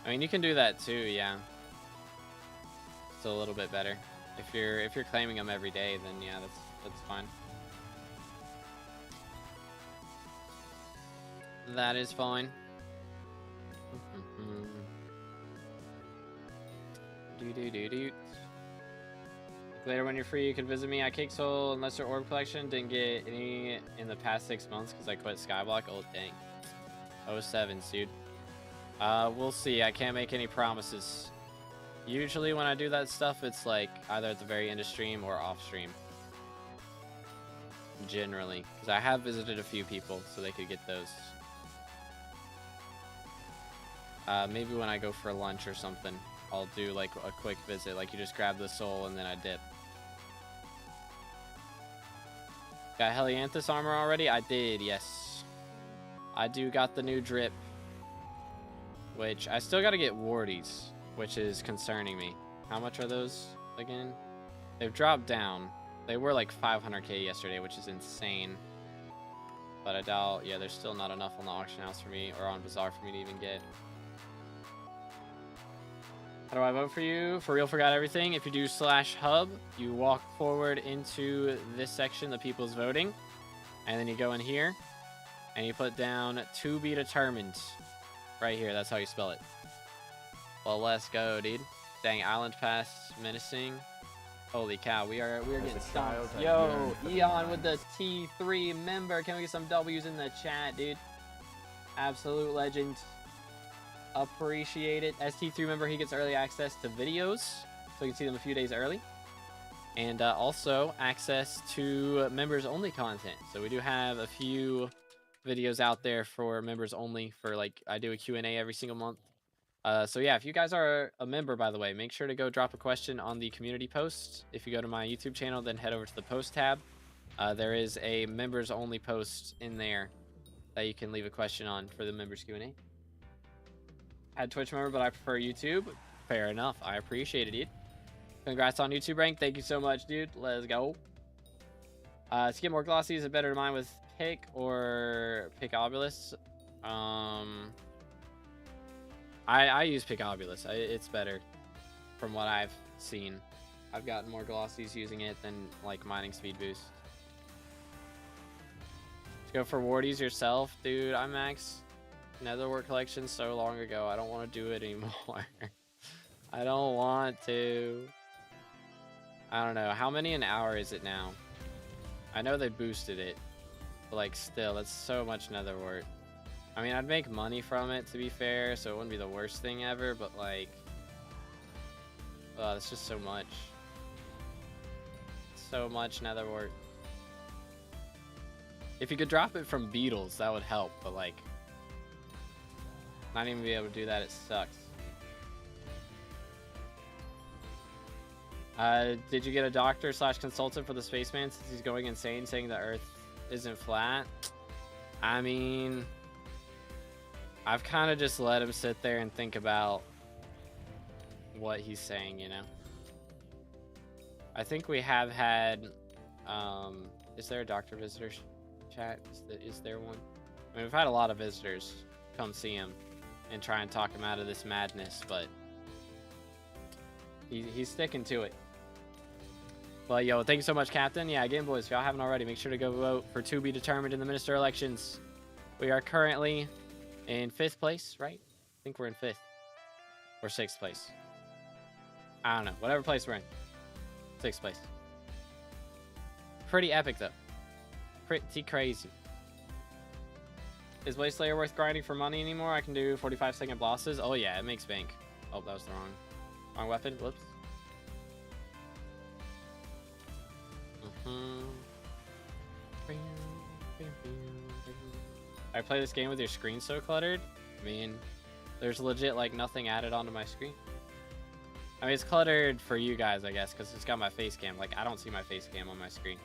I mean, you can do that too, yeah. It's a little bit better. If you're claiming them every day, then yeah, that's fine. That is fine. Later when you're free, you can visit me at Hypixel and Lesser Orb Collection. Didn't get any in the past 6 months because I quit Skyblock. Oh dang. 07s, dude. We'll see. I can't make any promises. Usually when I do that stuff, it's like either at the very end of stream or off stream. Generally. Because I have visited a few people so they could get those. Maybe when I go for lunch or something, I'll do like a quick visit. Like you just grab the soul and then I dip. Got Helianthus armor already? I did, yes. I do got the new drip. Which, I still gotta get warties, which is concerning me. How much are those again? They've dropped down. They were like 500k yesterday, which is insane. But I doubt, yeah, there's still not enough on the auction house for me, or on Bazaar for me to even get. How do I vote for you? For real, forgot everything. If you do /hub, you walk forward into this section, the people's voting. And then you go in here, and you put down to be determined. Right here, that's how you spell it. Well, let's go, dude. Dang, Island Pass, menacing. Holy cow, we are getting stomped. Yo, Eon with the T3 member. Can we get some W's in the chat, dude? Absolute legend. Appreciate it. As T3 member, he gets early access to videos, so you can see them a few days early. And also access to members only content. So we do have a few videos out there for members only, for like I do a Q&A every single month. So yeah, if you guys are a member, by the way, make sure to go drop a question on the community post. If you go to my YouTube channel, then head over to the post tab. There is a members only post in there that you can leave a question on for the members Q&A. Had Twitch member, but I prefer YouTube. Fair enough. I appreciate it, dude. Congrats on YouTube rank. Thank you so much, dude. Let's go. To get more glossy, is it better to mine with Pick or Pickobulus? I use Pickobulus. It's better from what I've seen. I've gotten more glossies using it than like mining speed boost. To go for warties yourself, dude. I maxed Netherwork collection so long ago. I don't want to do it anymore. I don't want to. I don't know. How many an hour is it now? I know they boosted it. But like still, it's so much nether work. I mean, I'd make money from it, to be fair, so it wouldn't be the worst thing ever, but like, oh, that's just so much. So much nether wart. If you could drop it from beetles, that would help, but like, not even be able to do that, it sucks. Did you get a doctor / consultant for the spaceman since he's going insane saying the Earth isn't flat? I mean, I've kind of just let him sit there and think about what he's saying, you know? I think we have had, is there a doctor visitor chat? Is there one? I mean, we've had a lot of visitors come see him and try and talk him out of this madness, but he's sticking to it. But yo, thank you so much, Captain. Yeah, again, boys, if y'all haven't already, make sure to go vote for to be determined in the minister elections. We are currently in 5th place, right? I think we're in 5th or 6th place. I don't know, whatever place we're in. 6th place. Pretty epic though. Pretty crazy. Is Blaze Slayer worth grinding for money anymore? I can do 45-second bosses. Oh yeah, it makes bank. Oh, that was the wrong weapon. Whoops. I play this game with your screen so cluttered. I mean, there's legit like nothing added onto my screen. I mean, it's cluttered for you guys, I guess, because it's got my face cam. Like, I don't see my face cam on my screen.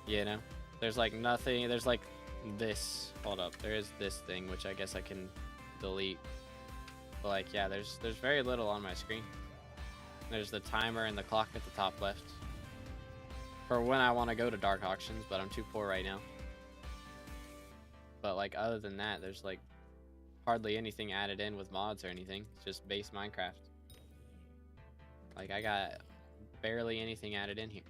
You know? There's like nothing. There's like this. Hold up. There is this thing, which I guess I can delete. But like, yeah, there's very little on my screen. There's the timer and the clock at the top left for when I want to go to dark auctions, but I'm too poor right now. But like, other than that, there's like hardly anything added in with mods or anything. It's just base Minecraft. Like, I got barely anything added in here.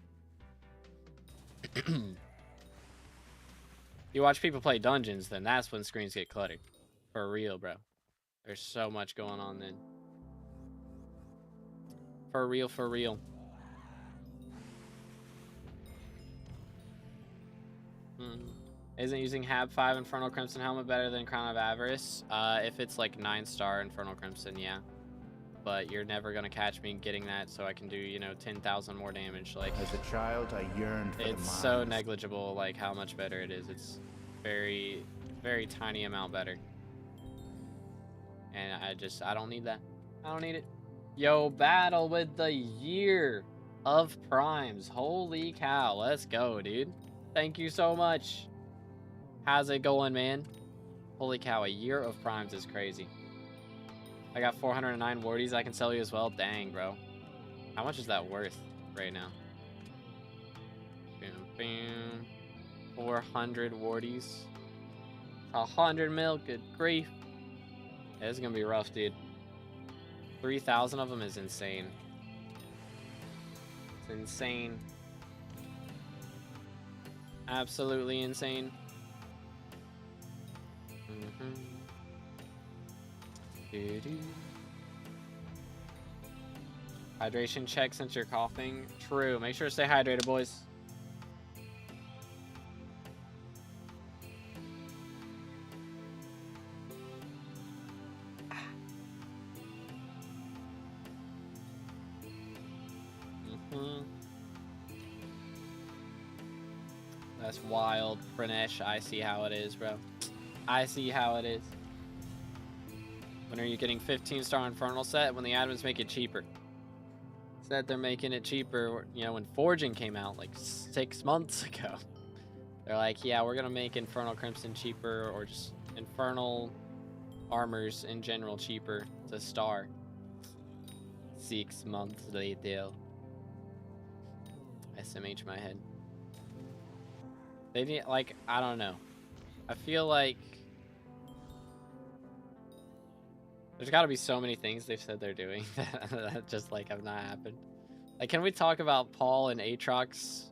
You watch people play dungeons, then that's when screens get cluttered. For real, bro. There's so much going on then. For real, for real. Isn't using Hab 5 Infernal Crimson Helmet better than Crown of Avarice? If it's like 9-star Infernal Crimson, yeah. But you're never gonna catch me getting that, so I can do, you know, 10,000 more damage. Like, as a child, I yearned for it's so negligible, like how much better it is. It's very, very tiny amount better. And I don't need that. I don't need it. Yo, battle with the year of primes. Holy cow, let's go, dude. Thank you so much. How's it going, man? Holy cow, a year of primes is crazy. I got 409 wardies I can sell you as well. Dang, bro. How much is that worth right now? 400 wardies. 100 mil, good grief. Yeah, this is gonna be rough, dude. 3,000 of them is insane. It's insane. Absolutely insane. Hydration check since you're coughing. True. Make sure to stay hydrated, boys. That's wild, Pranesh. I see how it is, bro. I see how it is. When are you getting 15-star Infernal set? When the admins make it cheaper. Said they're making it cheaper, you know, when Forging came out like 6 months ago. They're like, yeah, we're gonna make Infernal Crimson cheaper, or just Infernal armors in general cheaper to star. 6 months later. SMH my head. They need, like, I don't know. I feel like there's got to be so many things they've said they're doing that just like have not happened. Like, can we talk about Paul and Aatrox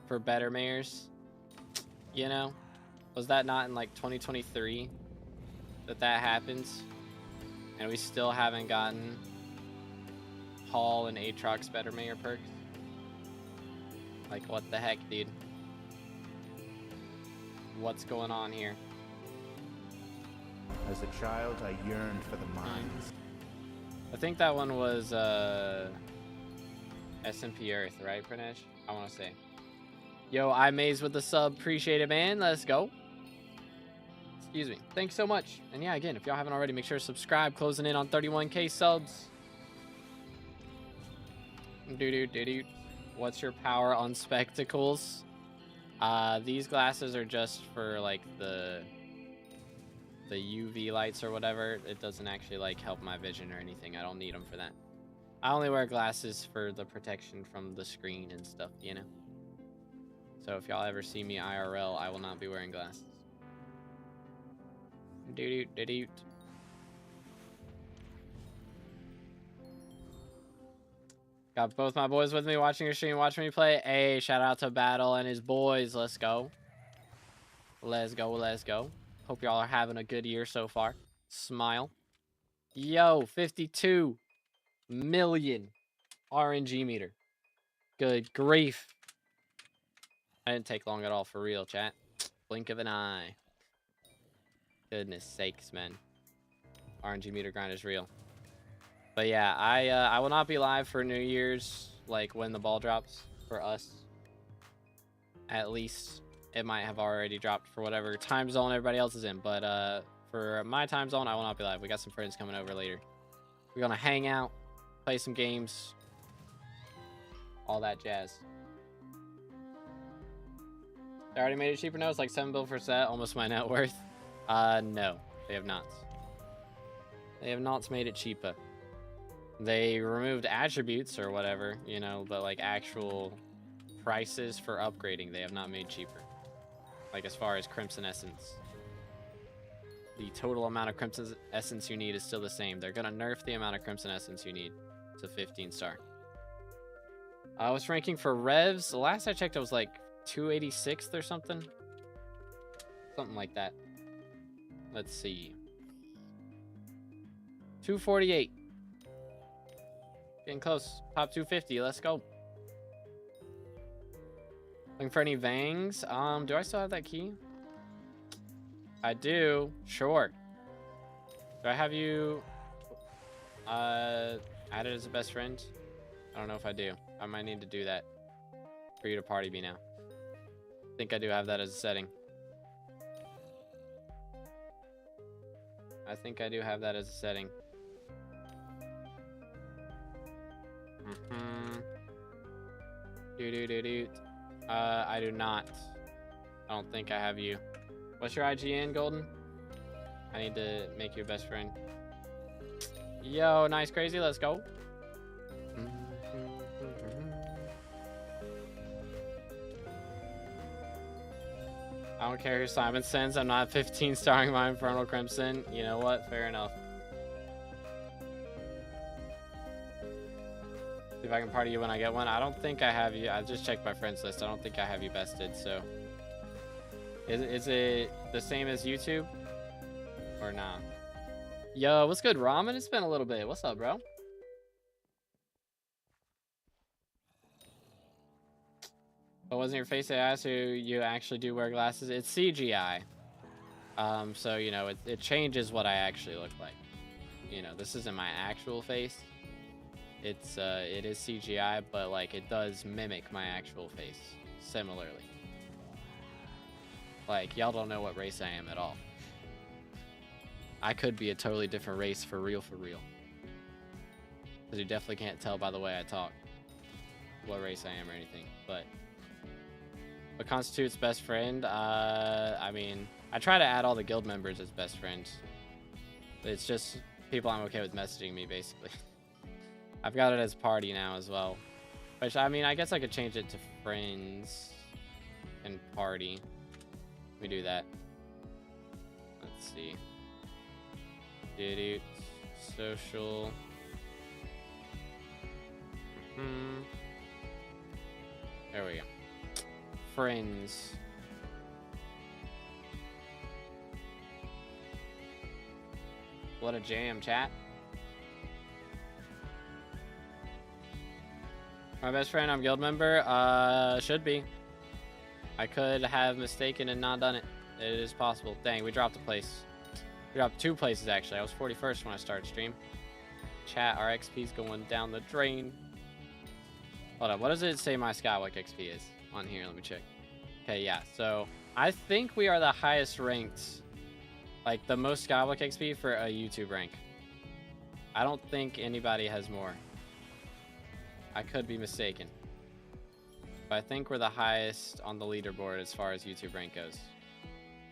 for better mayors? You know, was that not in like 2023 that happens, and we still haven't gotten Paul and Aatrox better mayor perks? Like, what the heck, dude? What's going on here? As a child, I yearned for the mines. I think that one was S&P Earth, right, Pranesh? I want to say. Yo, I'm Maze with the sub. Appreciate it, man. Let's go. Excuse me. Thanks so much. And yeah, again, if y'all haven't already, make sure to subscribe. Closing in on 31K subs. What's your power on spectacles? These glasses are just for like the UV lights or whatever. It doesn't actually like help my vision or anything. I don't need them for that. I only wear glasses for the protection from the screen and stuff, you know? So if y'all ever see me IRL, I will not be wearing glasses. Got both my boys with me watching your stream, watching me play. Hey, shout out to Battle and his boys. Let's go. Let's go, let's go. Hope y'all are having a good year so far. Smile. Yo, 52 million RNG meter. Good grief. I didn't take long at all, for real, chat. Blink of an eye. Goodness sakes, man. RNG meter grind is real. But yeah, I will not be live for New Year's, like when the ball drops for us. At least it might have already dropped for whatever time zone everybody else is in. But for my time zone, I will not be live. We got some friends coming over later. We're gonna hang out, play some games, all that jazz. They already made it cheaper now. It's like 7 bill per set, almost my net worth. No, they have not. They have not made it cheaper. They removed attributes or whatever, you know, but like actual prices for upgrading, they have not made cheaper. Like as far as Crimson Essence. The total amount of Crimson Essence you need is still the same. They're gonna nerf the amount of Crimson Essence you need to 15 star. I was ranking for revs. The last I checked, I was like 286th or something. Something like that. Let's see. 248. Getting close. Top 250. Let's go. Looking for any Vangs. Do I still have that key? I do. Sure. Do I have you added as a best friend? I don't know if I do. I might need to do that for you to party me now. I think I do have that as a setting. I think I do have that as a setting. I do not. I don't think I have you. What's your IGN, Golden? I need to make you a best friend. Yo, nice crazy. Let's go. I don't care who Simon sends. I'm not 15 starring my Infernal Crimson. You know what? Fair enough. See if I can party you when I get one. I don't think I have you. I just checked my friends list. I don't think I have you bested, so. Is it the same as YouTube? Or nah? Yo, what's good, Ramen? It's been a little bit. What's up, bro? But wasn't your face AI, so you actually do wear glasses? It's CGI. So, you know, it changes what I actually look like. You know, this isn't my actual face. It is CGI, but like it does mimic my actual face similarly. Like, y'all don't know what race I am at all. I could be a totally different race for real, for real. Because you definitely can't tell by the way I talk what race I am or anything. But what constitutes best friend? I mean, I try to add all the guild members as best friends. It's just people I'm okay with messaging me, basically. I've got it as party now as well. Which, I mean, I guess I could change it to friends and party. Let me do that. Let's see. Social. There we go. Friends. What a jam, chat. My best friend, I'm guild member. Should be. I could have mistaken and not done it. It is possible. Dang, we dropped a place. We dropped 2 places, actually. I was 41st when I started stream. Chat, our XP's going down the drain. Hold up, what does it say my Skywalk XP is on here? Let me check. Okay, yeah, so I think we are the highest ranked, like the most Skywalk XP for a YouTube rank. I don't think anybody has more. I could be mistaken. But I think we're the highest on the leaderboard as far as YouTube rank goes.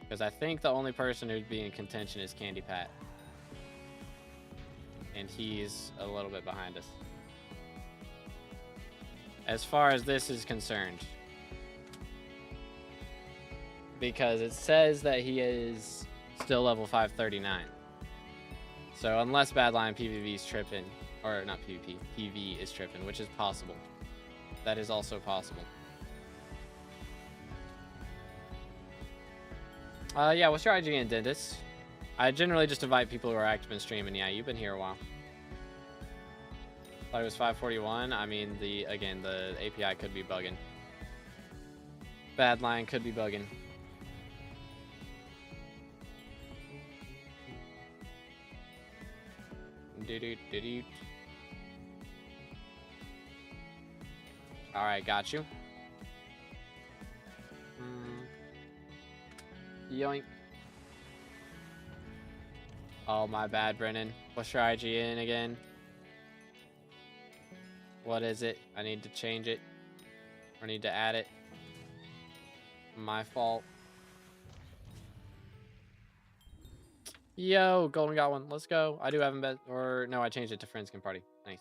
Because I think the only person who'd be in contention is Candy Pat. And he's a little bit behind us. As far as this is concerned. Because it says that he is still level 539. So unless Badline PvP is tripping, or not PvP, PV is tripping, which is possible. That is also possible. Yeah, what's your IGN, Dentist? I generally just invite people who are active in stream, and yeah, you've been here a while. Thought it was 541. I mean, again, the API could be bugging. Badline could be bugging. Alright, got you. Yoink. Oh, my bad, Brennan. What's your IGN again? What is it? I need to change it. Or need to add it. My fault. Yo, Golden got one. Let's go. I do have him bet, or no, I changed it to Friends Can Party. Nice.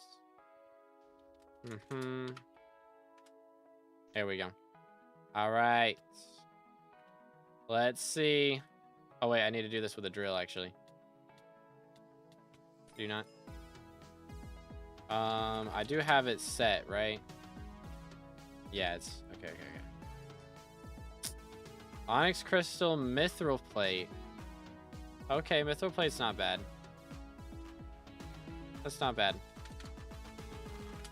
There we go. All right. Let's see. Oh wait, I need to do this with a drill actually. Do not. I do have it set, right? Yeah, it's okay. Onyx crystal mithril plate. Okay, mithril plate's not bad. That's not bad.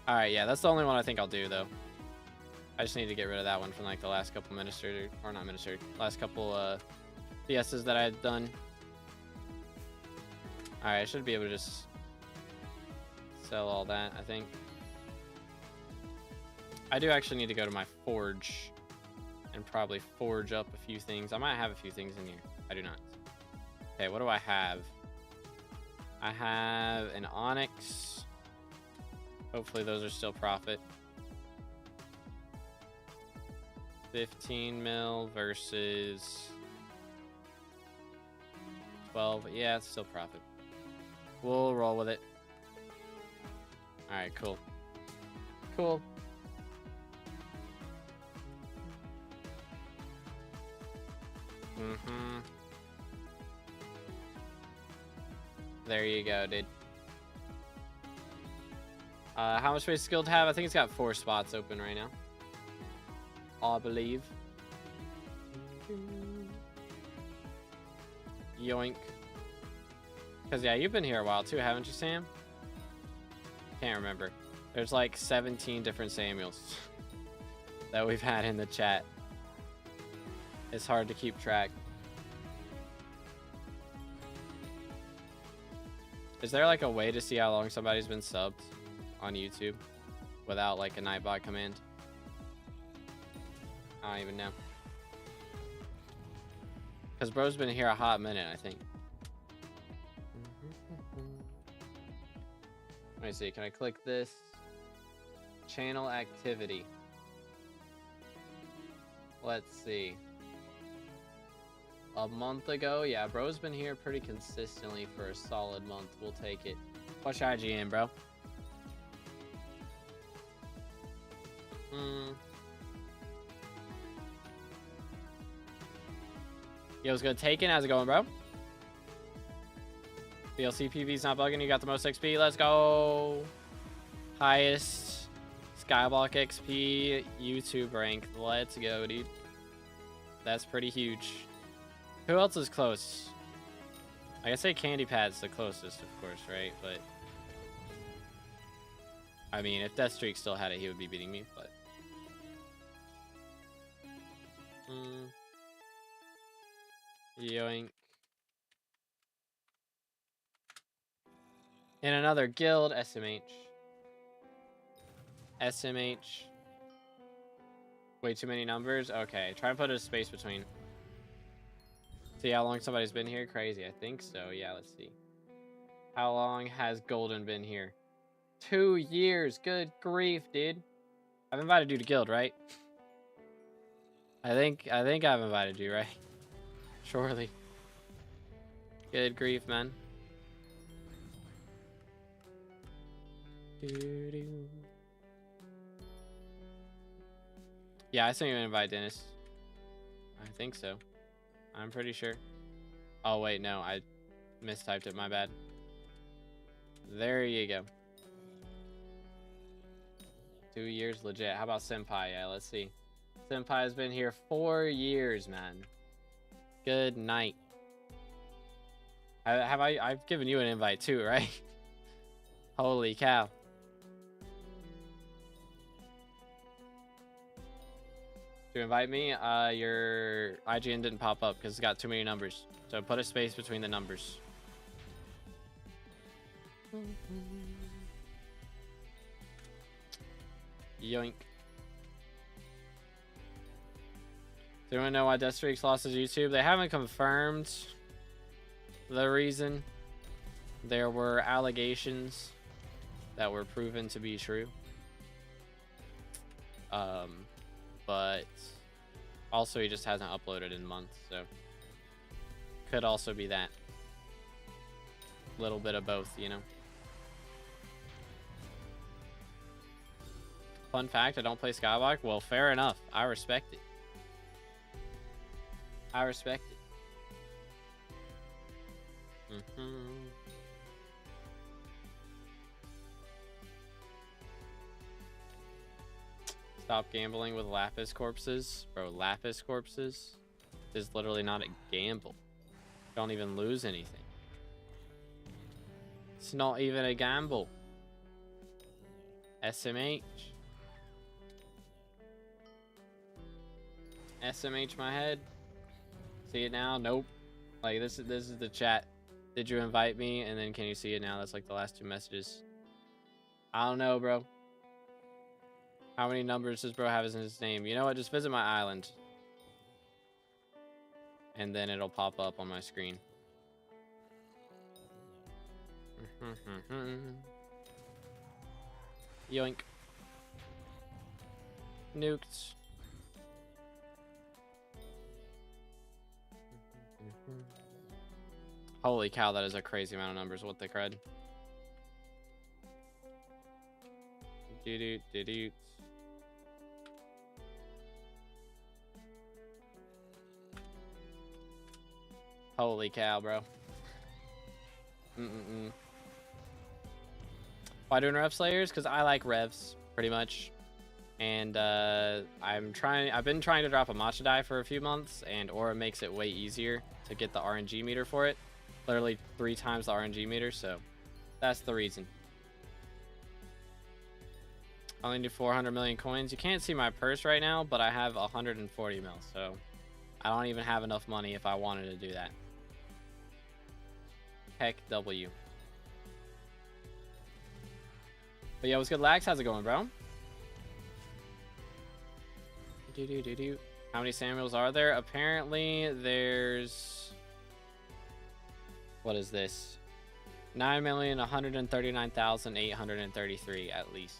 Alright, yeah, that's the only one I think I'll do, though. I just need to get rid of that one from, like, the last couple last couple, PSs that I had done. Alright, I should be able to just sell all that, I think. I do actually need to go to my forge and probably forge up a few things. I might have a few things in here. I do not. Okay, what do I have? I have an onyx. Hopefully those are still profit. 15 mil versus 12. Yeah, it's still profit. We'll roll with it. Alright, cool. Cool. There you go, dude. How much space skill to have? I think it's got 4 spots open right now. I believe. Yoink. Because, yeah, you've been here a while too, haven't you, Sam? Can't remember. There's like 17 different Samuels that we've had in the chat. It's hard to keep track. Is there like a way to see how long somebody's been subbed on YouTube without like a Nightbot command? I don't even know. Because bro's been here a hot minute, I think. Let me see, can I click this? Channel activity. Let's see. A month ago, yeah, bro's been here pretty consistently for a solid month. We'll take it. What's your IGN, bro? Yo, what's good? Taken, how's it going, bro? DLC PV's not bugging. You got the most XP. Let's go. Highest Skyblock XP YouTube rank. Let's go, dude. That's pretty huge. Who else is close? I guess say Candy Pat's the closest, of course, right? But I mean, if Deathstreak still had it, he would be beating me. But Yoink. In another guild, SMH. SMH. Way too many numbers? Okay, try and put a space between. See how long somebody's been here? Crazy, I think so. Yeah, let's see. How long has Golden been here? 2 years. Good grief, dude. I've invited you to guild, right? I think I've invited you, right? Surely. Good grief, man. Yeah, I sent you an invite, Dennis. I think so. I'm pretty sure. Oh, wait, no. I mistyped it. My bad. There you go. 2 years, legit. How about Senpai? Yeah, let's see. Senpai has been here 4 years, man. Good night. I've given you an invite too, right? Holy cow. To invite me, your IGN didn't pop up because it's got too many numbers. So put a space between the numbers. Yoink. Does anyone know why Death Streaks lost his YouTube? They haven't confirmed the reason. There were allegations that were proven to be true. But also he just hasn't uploaded in months, so could also be that. Little bit of both, you know. Fun fact, I don't play SkyBlock. Well, fair enough. I respect it. I respect it. Stop gambling with lapis corpses. Bro, lapis corpses is literally not a gamble. Don't even lose anything. It's not even a gamble. SMH. SMH my head. See it now? Nope. Like this is the chat. Did you invite me? And then can you see it now? That's like the last 2 messages. I don't know, bro. How many numbers does bro have in his name? You know what? Just visit my island. And then it'll pop up on my screen. Yoink. Nuked. Holy cow, that is a crazy amount of numbers. What the crud? Doo-doo-doo-doo. Holy cow, bro. Why doing Rev Slayers? Because I like revs, pretty much. And I've been trying to drop a matcha die for a few months, and Aura makes it way easier to get the RNG meter for it. Literally 3 times the RNG meter, so that's the reason. I only need 400 million coins. You can't see my purse right now, but I have 140 mil, so I don't even have enough money if I wanted to do that. Heck W. But yeah, what's good, Lax? How's it going, bro? How many Samuels are there? Apparently, there's... What is this? 9,139,833 at least.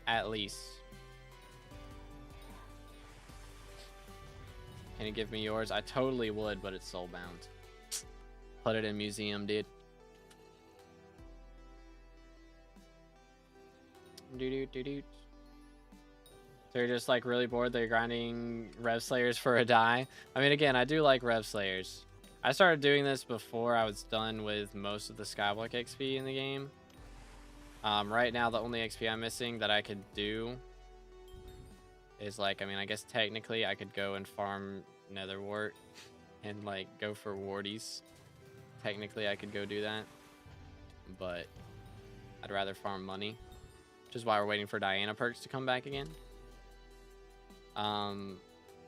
At least. Can you give me yours? I totally would, but it's soul bound. Put it in museum, dude. So you're just like really bored that you're grinding Rev Slayers for a die? I mean, again, I do like Rev Slayers. I started doing this before I was done with most of the Skyblock XP in the game. Right now, the only XP I'm missing that I could do is like, I mean, I guess technically I could go and farm Netherwart and like go for warties. Technically, I could go do that, but I'd rather farm money, which is why we're waiting for Diana perks to come back again.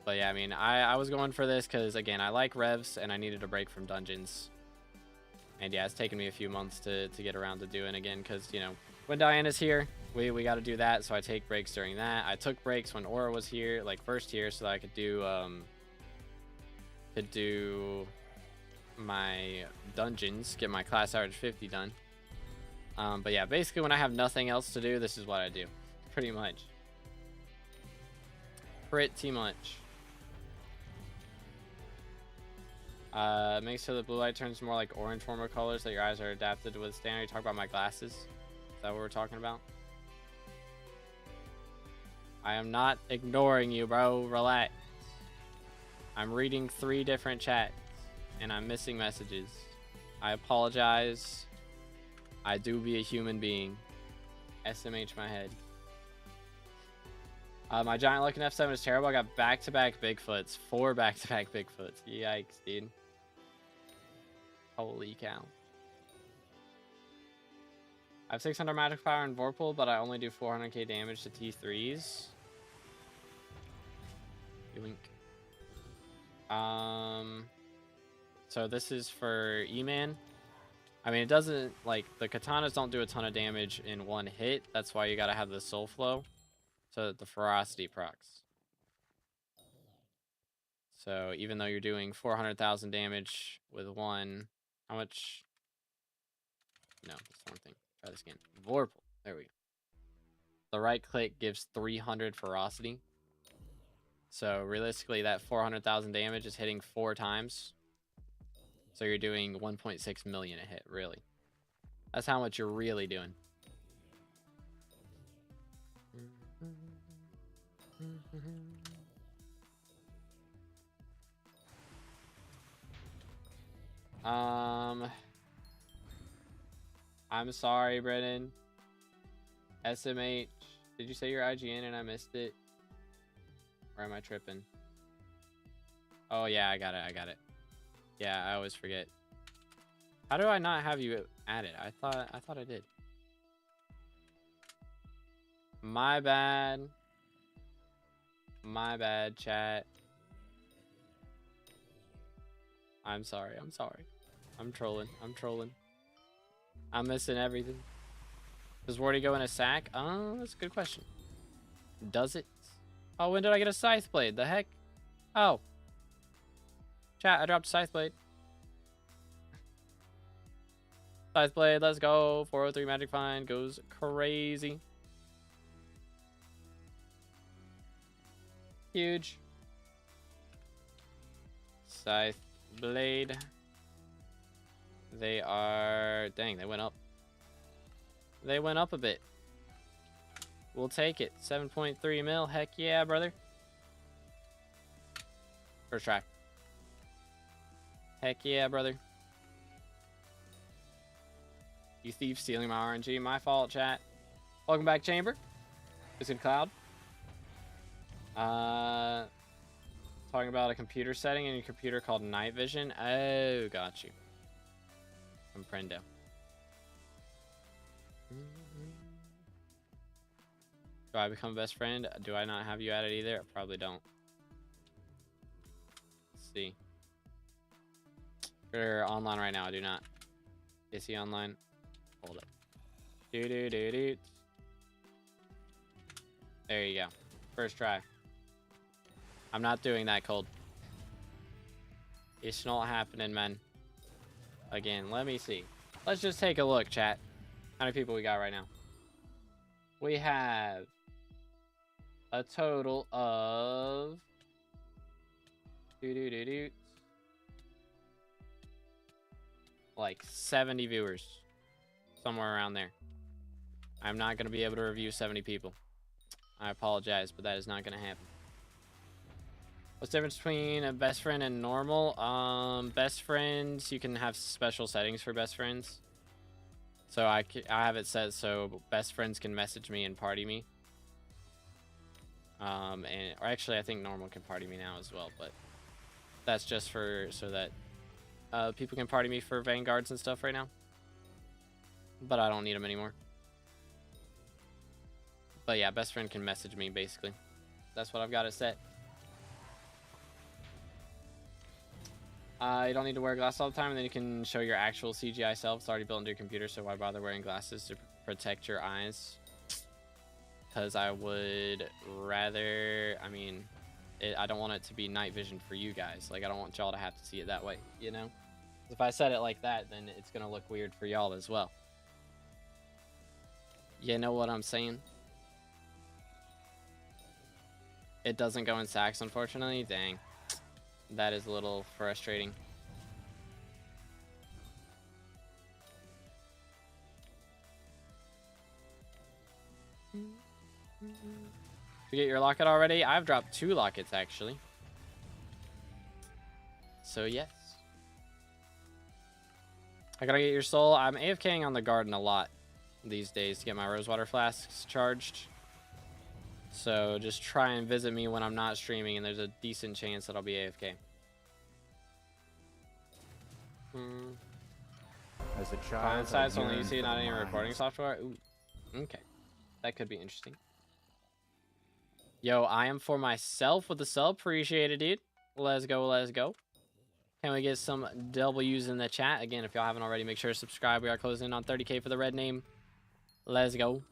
But yeah, I mean, I was going for this because, again, I like revs and I needed a break from dungeons. And yeah, it's taken me a few months to get around to doing again because, you know, when Diana's here, we got to do that. So I take breaks during that. I took breaks when Aura was here, like first here, so that I could do my dungeons, get my class average 50 done. But yeah, basically when I have nothing else to do, this is what I do. Pretty much. Pretty much. Make sure the blue light turns more like orange warmer colors that your eyes are adapted to withstand. You talk about my glasses. Is that what we're talking about? I am not ignoring you, bro. Relax. I'm reading 3 different chats and I'm missing messages. I apologize. I do be a human being. SMH my head. My giant luck in F7 is terrible. I got back-to-back Bigfoots. 4 back-to-back Bigfoots. Yikes, dude. Holy cow. I have 600 magic power in Vorpal, but I only do 400k damage to T3s. Yoink. So this is for E-Man. I mean, it doesn't, like, the katanas don't do a ton of damage in one hit. That's why you gotta have the soul flow, so that the ferocity procs. So even though you're doing 400,000 damage with one, how much? No, that's the wrong thing. Try this again. Vorpal. There we go. The right click gives 300 ferocity. So realistically, that 400,000 damage is hitting 4 times. So you're doing 1.6 million a hit, really. That's how much you're really doing. I'm sorry, Brennan. SMH. Did you say your IGN and I missed it? Or am I tripping? Oh yeah, I got it. Yeah, I always forget. How do I not have you added? I thought I did. My bad. My bad, chat. I'm sorry. I'm trolling. I'm missing everything. Does Wardy go in a sack? Oh, that's a good question. Does it? Oh, when did I get a scythe blade? The heck? Oh. Chat, I dropped a scythe blade. Scythe blade, let's go. 403 magic find goes crazy. Huge. Scythe blade. They are... Dang, they went up. They went up a bit. We'll take it. 7.3 mil. Heck yeah, brother. First try. Heck yeah, brother. You thief stealing my RNG. My fault, chat. Welcome back, Chamber. It's in Cloud. Talking about a computer setting in your computer called night vision. Oh, got you. Comprendo. Do I become best friend? Do I not have you added either? I probably don't. Let's see. You're online right now. I do not. Is he online? Hold up. Do. There you go. First try. I'm not doing that, Cold. It's not happening, man. Again, let me see. Let's just take a look, chat. How many people we got right now? We have a total of like 70 viewers. Somewhere around there. I'm not going to be able to review 70 people. I apologize, but that is not going to happen. What's the difference between a best friend and normal? Best friends, you can have special settings for best friends. So I have it set so best friends can message me and party me. Or actually, I think normal can party me now as well, but that's just for so that people can party me for Vanguards and stuff right now. But I don't need them anymore. But yeah, best friend can message me basically. That's what I've got it set. You don't need to wear glasses all the time, and then you can show your actual CGI self. It's already built into your computer, so why bother wearing glasses to protect your eyes? Because I would rather, I mean, I don't want it to be night vision for you guys. Like, I don't want y'all to have to see it that way, you know? If I said it like that, then it's going to look weird for y'all as well. You know what I'm saying? It doesn't go in sacks, unfortunately. Dang. That is a little frustrating. Did you get your locket already? I've dropped 2 lockets, actually. So, yes. I gotta get your soul. I'm AFKing on the garden a lot these days to get my rosewater flasks charged. So, just try and visit me when I'm not streaming, and there's a decent chance that I'll be AFK. As a child, Client sites only you see, not any recording software. Ooh. Okay. That could be interesting. Yo, I am for myself with the sub. Appreciate it, dude. Let's go, let's go. Can we get some W's in the chat? Again, if y'all haven't already, make sure to subscribe. We are closing in on 30K for the red name. Let's go.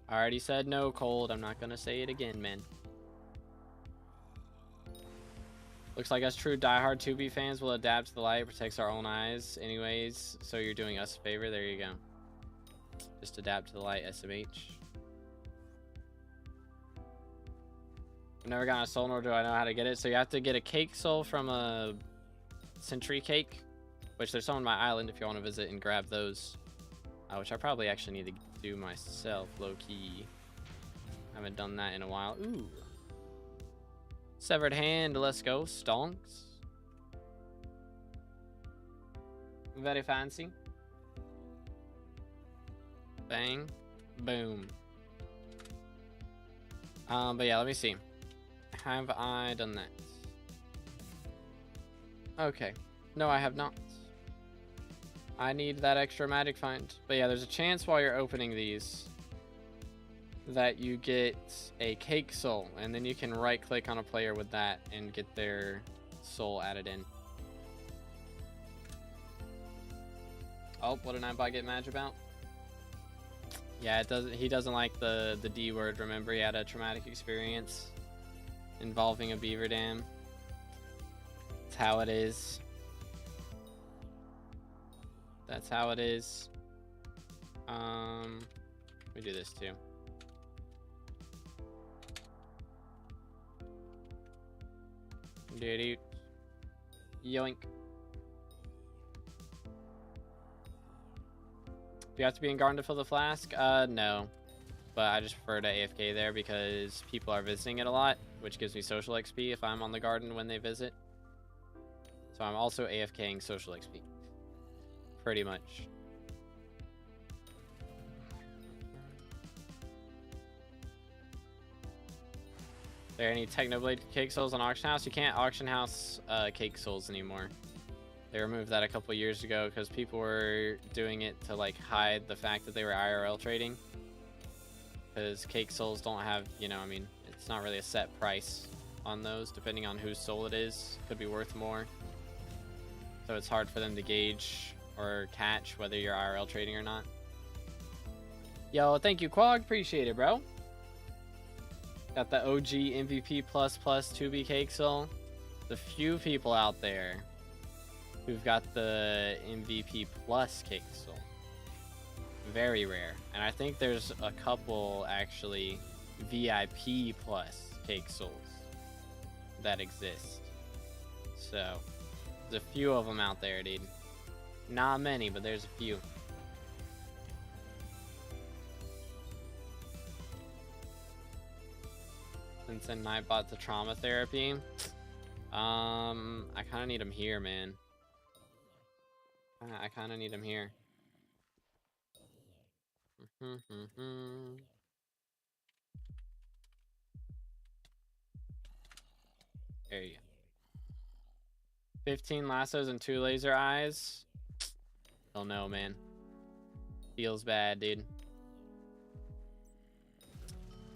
I already said no, Cold. I'm not going to say it again, man. Looks like us true diehard 2B fans will adapt to the light. It protects our own eyes anyways. So you're doing us a favor. There you go. Just adapt to the light, SMH. I've never gotten a soul, nor do I know how to get it. So you have to get a cake soul from a Sentry Cake, which there's some on my island if you want to visit and grab those. Which I probably actually need to do myself, low-key. Haven't done that in a while. Ooh. Severed hand, let's go. Stonks. Very fancy. Bang. Boom. But yeah, let me see. Have I done that? Okay. No, I have not. I need that extra magic find. But yeah, there's a chance while you're opening these that you get a cake soul, and then you can right click on a player with that and get their soul added in. Oh, what did Nightbot get mad about? Yeah, it doesn't. He doesn't like the D word. Remember, he had a traumatic experience involving a beaver dam. That's how it is. That's how it is. We do this too. Dude, yoink. Do you have to be in garden to fill the flask? No. But I just prefer to AFK there because people are visiting it a lot, which gives me social XP if I'm on the garden when they visit. So I'm also AFKing social XP. Pretty much. Are there any Technoblade cake souls on Auction House? You can't auction house cake souls anymore. They removed that a couple years ago because people were doing it to like hide the fact that they were IRL trading. Because cake souls don't have, you know, I mean, it's not really a set price on those. Depending on whose soul it is, could be worth more. So it's hard for them to gauge or catch whether you're IRL trading or not. Yo, thank you, Quag. Appreciate it, bro. Got the OG MVP++ 2B cake soul. The few people out there who've got the MVP plus cake soul. Very rare. And I think there's a couple actually VIP plus cake souls that exist. So there's a few of them out there, dude. Not many, but there's a few. Since then, Nightbot to trauma therapy. I kind of need him here, man. I kind of need him here. There you go. 15 lassos and 2 laser eyes. Don't know, man. Feels bad, dude.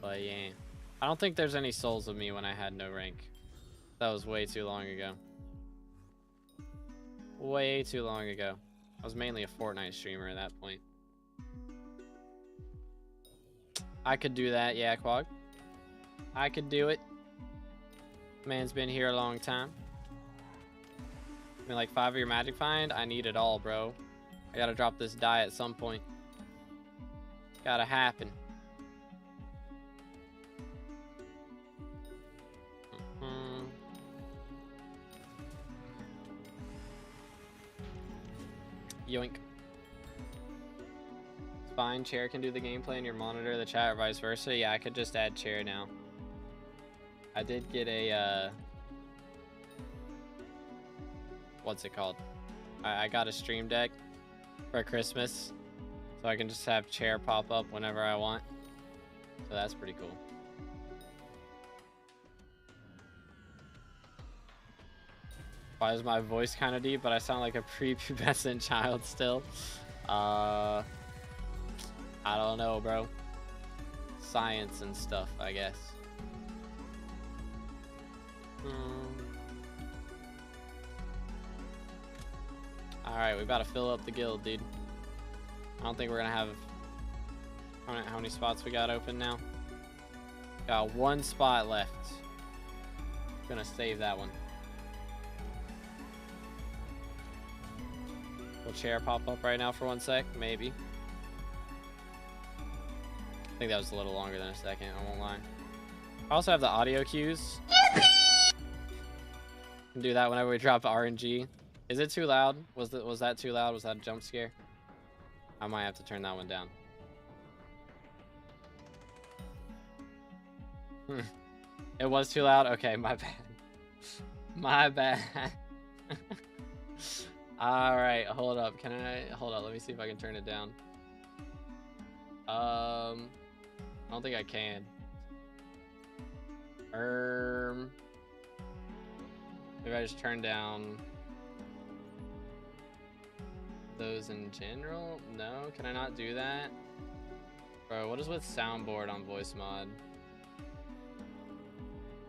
But yeah. I don't think there's any souls of me when I had no rank. That was way too long ago. Way too long ago. I was mainly a Fortnite streamer at that point. I could do that, yeah, Quag. I could do it. Man's been here a long time. I mean, like 5 of your magic find, I need it all, bro. I gotta drop this die at some point. Gotta happen. Yoink. It's fine. Chair can do the gameplay and your monitor the chat or vice versa. Yeah, I could just add chair now. I did get a what's it called? I got a stream deck for Christmas, so I can just have chair pop up whenever I want. So that's pretty cool. Why is my voice kind of deep, but I sound like a prepubescent child still? I don't know, bro. Science and stuff, I guess. Alright, we gotta fill up the guild, dude. I don't think we're gonna have... How many spots we got open now? Got 1 spot left. Gonna save that one. Will chair pop up right now for 1 sec? Maybe. I think that was a little longer than a second, I won't lie. I also have the audio cues. Can do that whenever we drop RNG. Is it too loud? Was that too loud? Was that a jump scare? I might have to turn that one down. It was too loud? Okay, my bad. My bad. Alright, hold up. Hold up, let me see if I can turn it down. I don't think I can. Maybe I just turn down those in general? No, can I not do that? Bro, what is with soundboard on voice mod?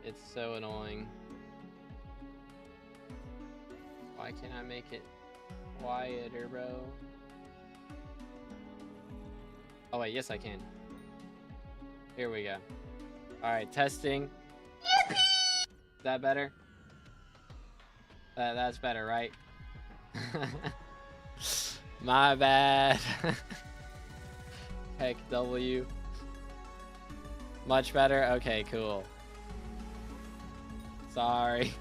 It's so annoying. Why can't I make it quieter, bro? Oh wait, yes I can. Here we go. Alright, testing. Is that better? That's better, right? My bad. Heck W. Much better? Okay, cool. Sorry.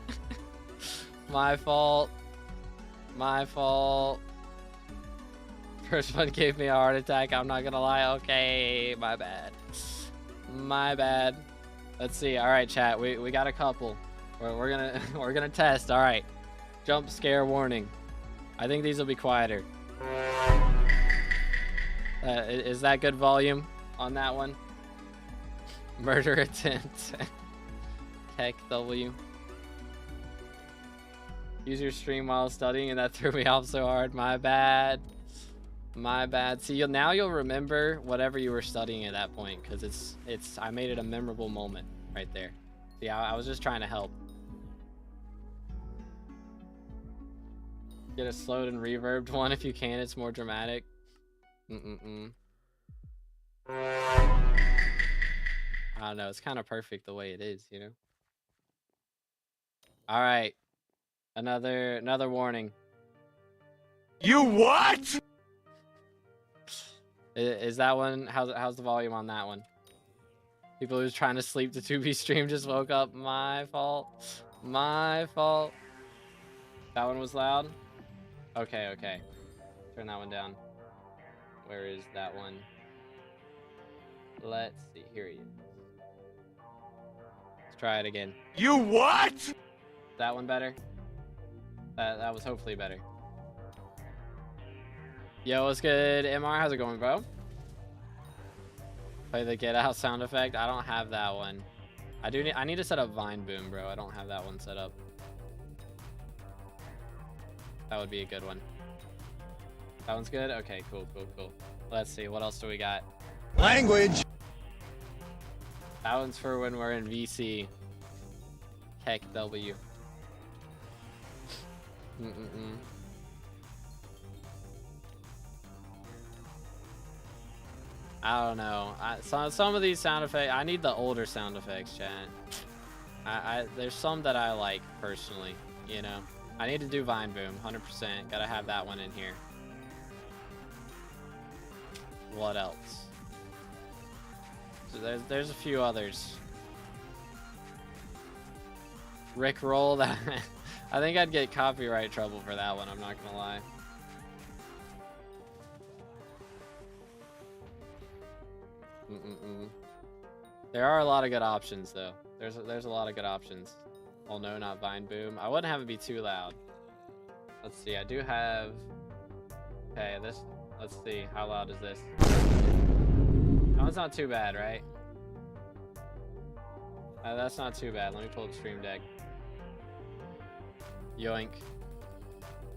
My fault. My fault. First one gave me a heart attack, I'm not gonna lie. Okay, my bad. My bad. Let's see. Alright, chat. We got a couple. We're gonna test. Alright. Jump scare warning. I think these will be quieter. Is that good volume on that one? Murder attempt. Heck W. Use your stream while studying, and that threw me off so hard. My bad. My bad. See, now you'll remember whatever you were studying at that point, because I made it a memorable moment right there. See, I was just trying to help. Get a slowed and reverbed one if you can. It's more dramatic. I don't know. It's kind of perfect the way it is, you know. All right. Another warning. You what? Is that one? How's the volume on that one? People who's trying to sleep to 2B stream just woke up. My fault. My fault. That one was loud. Okay. Turn that one down. Where is that one? Let's see. Here he is. Let's try it again. You what? That one better? That was hopefully better. Yo, what's good, MR? How's it going, bro? Play the get out sound effect. I don't have that one. I need to set up Vine Boom, bro. I don't have that one set up. That would be a good one. That one's good? Okay, cool. Let's see. What else do we got? Language. That one's for when we're in VC. Heck W. I don't know. Some of these sound effects, I need the older sound effects, chat. There's some that I like personally, you know. I need to do Vine Boom, 100%. Gotta have that one in here. What else? So there's a few others. Rick Roll, that I think I'd get copyright trouble for that one, I'm not gonna lie. There are a lot of good options though. There's a lot of good options. Oh no, not Vine Boom. I wouldn't have it be too loud. Let's see, I do have... Okay, this... Let's see, how loud is this? No, it's not too bad, right? That's not too bad. Let me pull up Stream Deck. Yoink.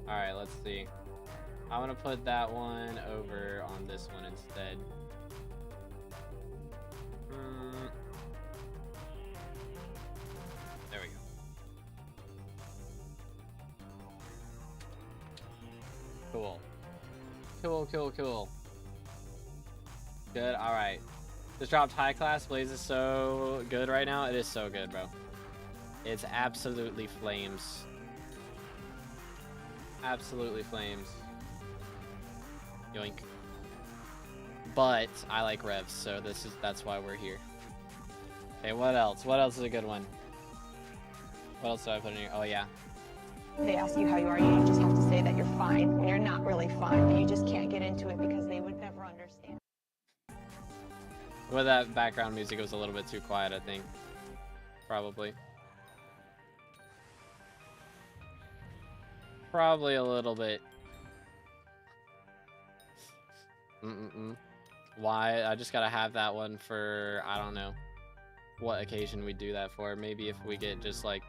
Alright, let's see. I'm gonna put that one over on this one instead. There we go. Cool. Good, alright. This dropped high class. Blaze is so good right now. It is so good, bro. It's absolutely flames. Absolutely flames. Yoink. But I like revs, so that's why we're here. Okay, what else? What else is a good one? What else do I put in here? Oh yeah. They ask you how you are, you just have to say that you're fine when you're not really fine, but you just can't get into it because they would never understand. With that background music, it was a little bit too quiet, I think. Probably. Probably a little bit. Why? I just gotta have that one for, I don't know what occasion we do that for. Maybe if we get just like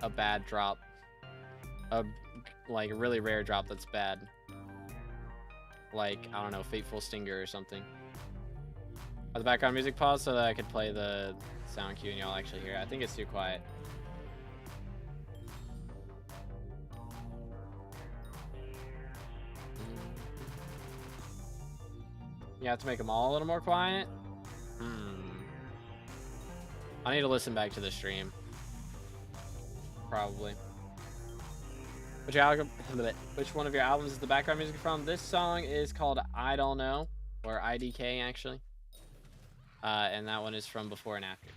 a bad drop. Like a really rare drop that's bad. Like, I don't know, Fateful Stinger or something. The background music paused so that I could play the sound cue and y'all actually hear it. I think it's too quiet. You have to make them all a little more quiet? I need to listen back to the stream. Probably. Which one of your albums is the background music from? This song is called I Don't Know, or IDK actually. And that one is from Before and After.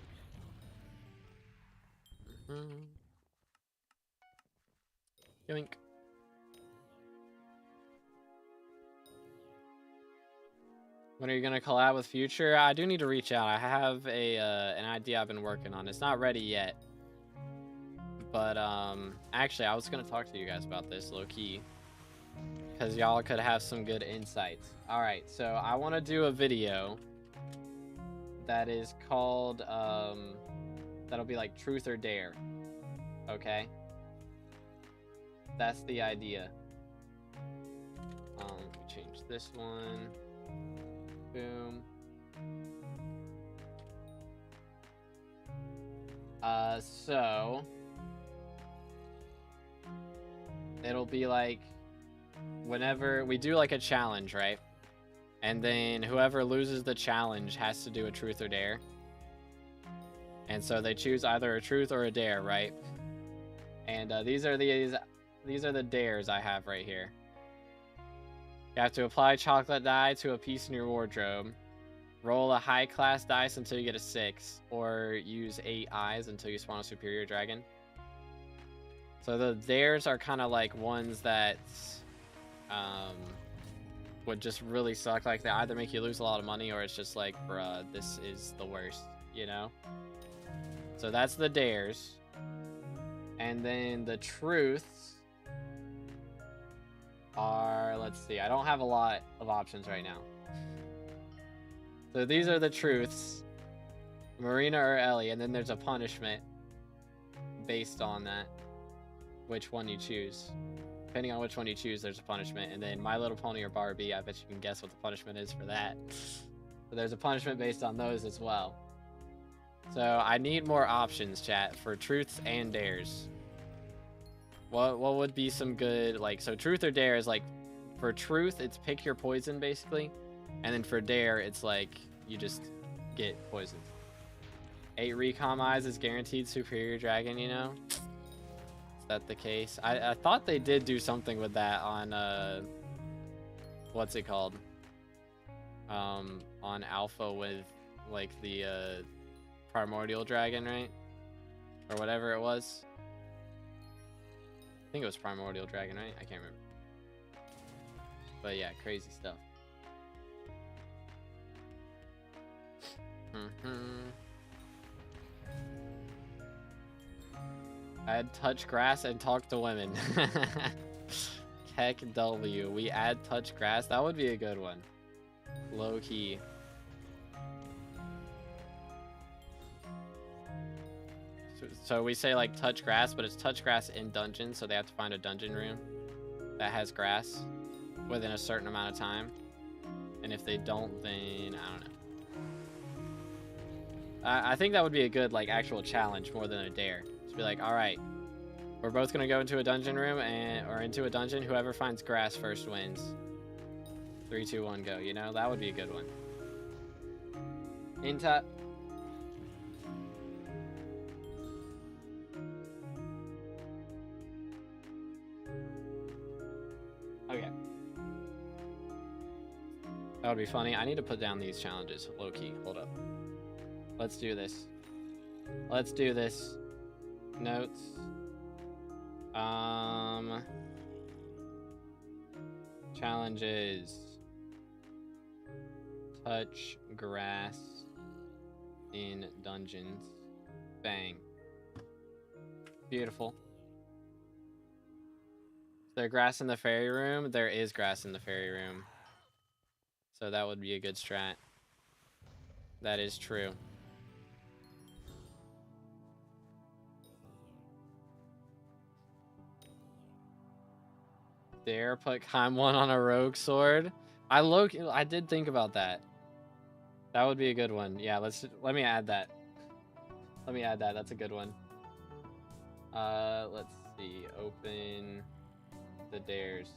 Yoink. When are you gonna collab with Future? I do need to reach out. I have an idea I've been working on. It's not ready yet. But actually I was gonna talk to you guys about this low-key. Because y'all could have some good insights. Alright, so I wanna do a video that is called that'll be like Truth or Dare. Okay? That's the idea. Change this one. Boom. So it'll be like whenever we do like a challenge, right? And then whoever loses the challenge has to do a truth or dare. And so they choose either a truth or a dare, right? And these are the dares I have right here. You have to apply chocolate dye to a piece in your wardrobe. Roll a high class dice until you get a 6, or use 8 eyes until you spawn a superior dragon. So the dares are kind of like ones that would just really suck. Like they either make you lose a lot of money, or it's just like, bruh, this is the worst, you know? So that's the dares. And then the truths are, let's see, I don't have a lot of options right now. So these are the truths, Marina or Ellie, and then there's a punishment based on that, which one you choose. Depending on which one you choose, there's a punishment. And then My Little Pony or Barbie, I bet you can guess what the punishment is for that. So there's a punishment based on those as well. So I need more options, chat, for truths and dares. What would be some good, like, so truth or dare is like, for truth, it's pick your poison, basically. And then for dare, it's like, you just get poisoned. 8 recom eyes is guaranteed superior dragon, you know? Is that the case? I thought they did do something with that on, what's it called? On alpha with, like, the, primordial dragon, right? Or whatever it was. I think it was primordial dragon, right? I can't remember. But yeah, crazy stuff. Add touch grass and talk to women. Heck W. We add touch grass. That would be a good one. Low key. So we say like touch grass, but it's touch grass in dungeon, so they have to find a dungeon room that has grass within a certain amount of time. And if they don't, then I don't know. I think that would be a good like actual challenge more than a dare. Just be like, all right, we're both gonna go into a dungeon room or into a dungeon. Whoever finds grass first wins. 3, 2, 1, go. You know, that would be a good one. Into. Okay. That would be funny. I need to put down these challenges low key. Hold up. Let's do this. Let's do this. Notes. Challenges. Touch grass in dungeons. Bang. Beautiful. Is there grass in the fairy room? There is grass in the fairy room. So that would be a good strat. That is true. Dare put Kaimon on a rogue sword. I did think about that. That would be a good one. Yeah, let me add that. Let me add that. That's a good one. Let's see. Open the dares.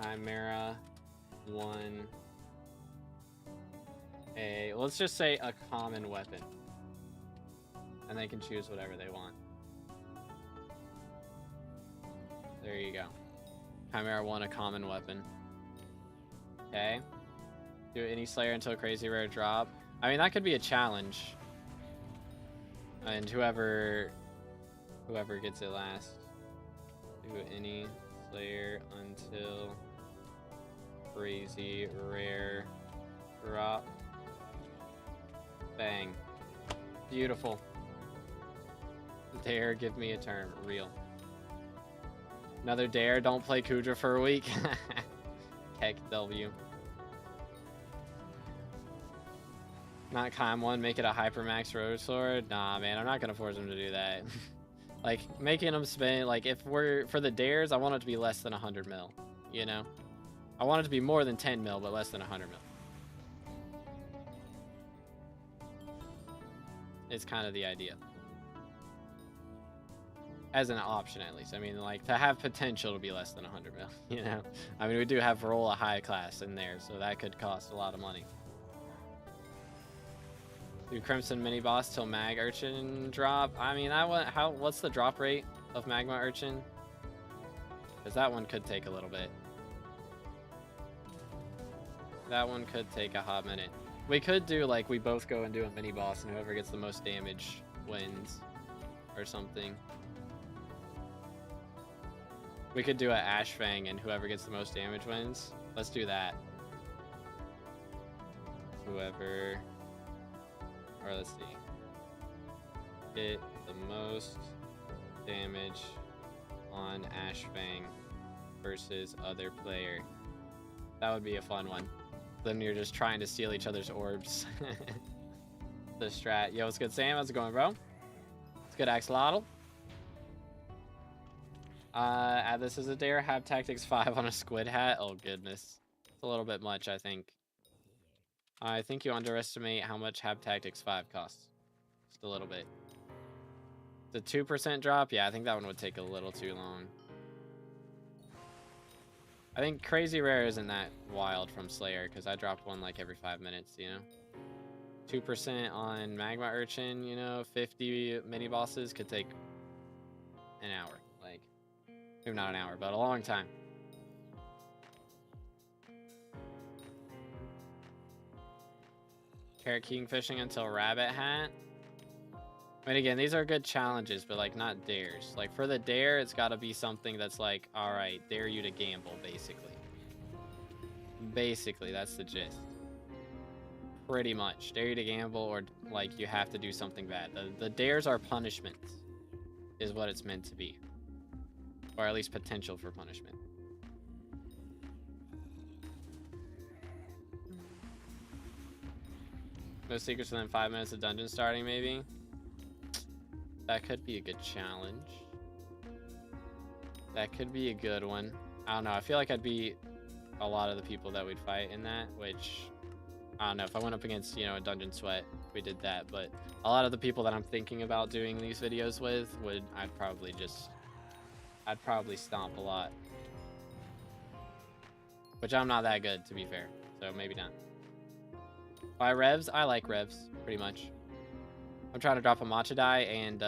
Chimera 1. Let's just say a common weapon. And they can choose whatever they want. There you go. Chimera 1, a common weapon. Okay. Do any Slayer until a crazy rare drop. I mean, that could be a challenge. And whoever gets it last. Do any Slayer until crazy rare drop. Bang. Beautiful. Dare, give me a term. Real. Another dare, don't play Kudra for a week. Heck W. Not Kaim 1, make it a Hypermax Road Sword. Nah, man, I'm not gonna force him to do that. Like, making him spend, like, if we're, for the dares, I want it to be less than 100 mil, you know? I want it to be more than 10 mil, but less than 100 mil. It's kind of the idea. As an option, at least. I mean, like, to have potential to be less than 100 mil, you know? I mean, we do have roll a high class in there, so that could cost a lot of money. Do Crimson Mini Boss till Mag Urchin drop? I mean, what's the drop rate of Magma Urchin? Because that one could take a little bit. That one could take a hot minute. We could do, like, we both go and do a mini boss, and whoever gets the most damage wins. Or something. We could do a Ash Fang, and whoever gets the most damage wins. Let's do that. Whoever... Or let's see. Get the most damage on Ash Fang versus other player. That would be a fun one. Then you're just trying to steal each other's orbs. The strat. Yo, what's good, Sam? How's it going, bro? It's good, Axolotl. Add this as a dare. Have Tactics 5 on a squid hat. Oh, goodness. It's a little bit much, I think. I think you underestimate how much Hab Tactics 5 costs. Just a little bit. The 2% drop? Yeah, I think that one would take a little too long. I think Crazy Rare isn't that wild from Slayer, because I dropped one like every 5 minutes, you know? 2% on Magma Urchin, you know, 50 mini bosses could take an hour. Like, maybe not an hour, but a long time. Carrot King fishing until Rabbit Hat. I mean, again, these are good challenges, but like not dares. Like for the dare, it's got to be something that's like, all right, dare you to gamble, basically. Basically, that's the gist. Pretty much. Dare you to gamble, or like you have to do something bad. The dares are punishments, is what it's meant to be. Or at least potential for punishment. No secrets within 5 minutes of dungeon starting, maybe? That could be a good challenge. That could be a good one. I don't know. I feel like I'd beat a lot of the people that we'd fight in that, which... I don't know. If I went up against, you know, a Dungeon Sweat, we did that. But a lot of the people that I'm thinking about doing these videos with I'd probably stomp a lot. Which I'm not that good, to be fair. So maybe not. By revs, I like revs, pretty much. I'm trying to drop a matcha die, and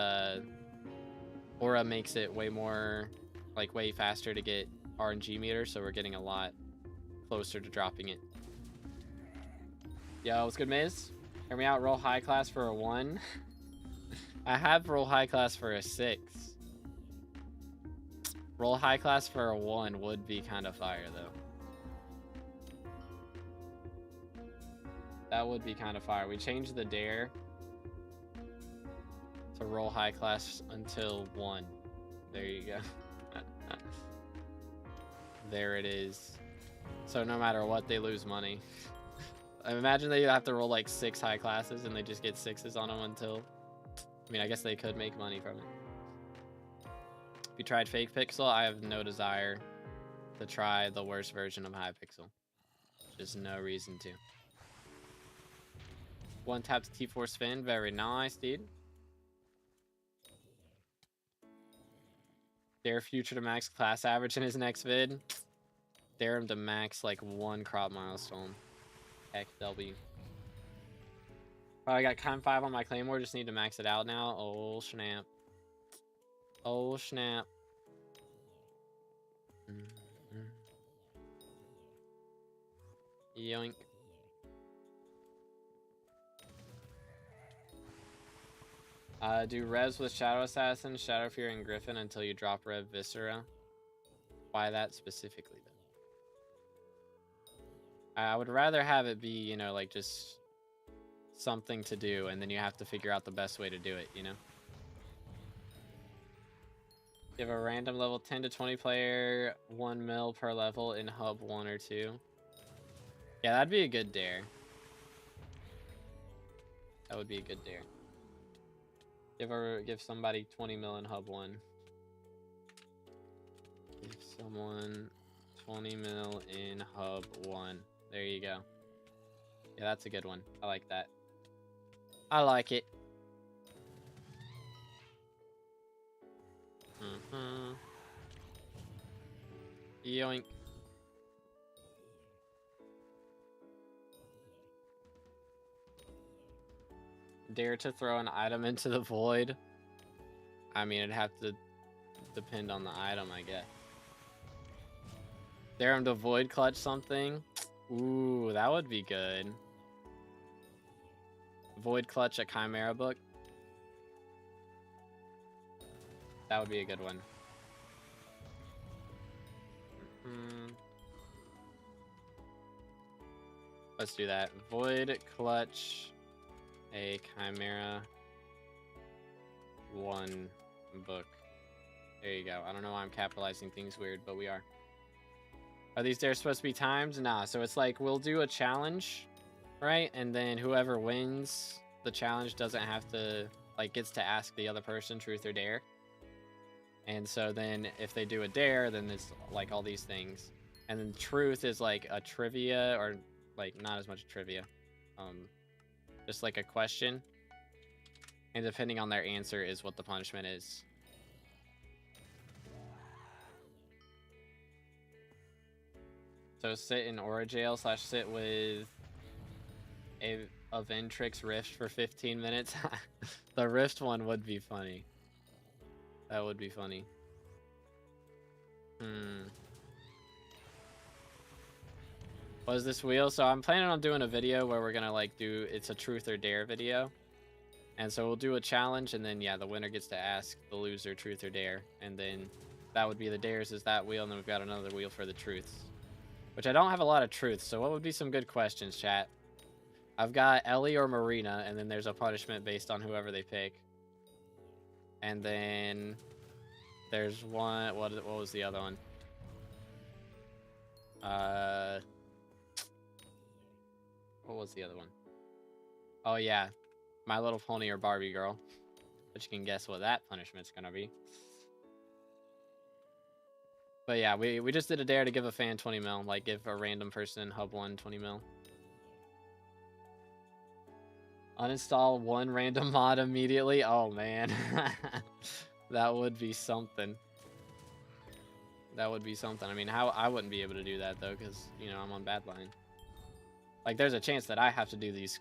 Aura makes it way more, like way faster to get RNG meter, so we're getting a lot closer to dropping it. Yo, what's good, Miz? Hear me out, roll high class for a 1. I have roll high class for a 6. Roll high class for a 1 would be kind of fire, though. That would be kind of fire. We changed the dare to roll high class until 1. There you go. There it is. So no matter what, they lose money. I imagine they have to roll like 6 high classes and they just get 6s on them until... I mean, I guess they could make money from it. If you tried Fake Pixel, I have no desire to try the worst version of Hypixel. Just no reason to. 1 tap to T4 spin. Very nice, dude. Dare Future to max class average in his next vid. Dare him to max like 1 crop milestone. Heck, W. Oh, I got Con 5 on my Claymore. Just need to max it out now. Oh, snap. Oh, snap. Yoink. Do revs with Shadow Assassin, Shadow Fury, and Griffin until you drop Rev Viscera. Why that specifically, though? I would rather have it be, you know, like just something to do, and then you have to figure out the best way to do it, you know? Give a random level 10 to 20 player 1 mil per level in hub 1 or 2. Yeah, that'd be a good dare. That would be a good dare. Give somebody 20 mil in hub 1. Give someone 20 mil in hub 1. There you go. Yeah, that's a good one. I like that. I like it. Yoink. Dare to throw an item into the void. I mean, it'd have to depend on the item, I guess. Dare him to void clutch something. Ooh, that would be good. Void clutch a Chimera book. That would be a good one. Let's do that. Void clutch a Chimera 1 book. There you go. I don't know why I'm capitalizing things weird, but we are. Are these dares supposed to be timed? Nah, so it's like we'll do a challenge, right? And then whoever wins the challenge doesn't have to, like, gets to ask the other person truth or dare. And so then if they do a dare, then it's like all these things. And then truth is like a trivia, or like not as much trivia. just like a question, and depending on their answer is what the punishment is. So sit in Aura Jail / sit with a Ventrix Rift for 15 minutes. The Rift one would be funny. That would be funny. What is this wheel? So I'm planning on doing a video where we're gonna like do, it's a truth or dare video. And so we'll do a challenge, and then yeah, the winner gets to ask the loser truth or dare. And then that would be the dares is that wheel, and then we've got another wheel for the truths. Which I don't have a lot of truths, so what would be some good questions, chat? I've got Ellie or Marina, and then there's a punishment based on whoever they pick. And then there's one, what was the other one? What was the other one? Oh yeah, My Little Pony or Barbie Girl. But you can guess what that punishment's gonna be. But yeah, we just did a dare to give a fan 20 mil, like give a random person Hub 1 20 mil. Uninstall one random mod immediately. Oh man. That would be something. That would be something. I mean, how I wouldn't be able to do that though, because you know I'm on Badline. Like there's a chance that I have to do these,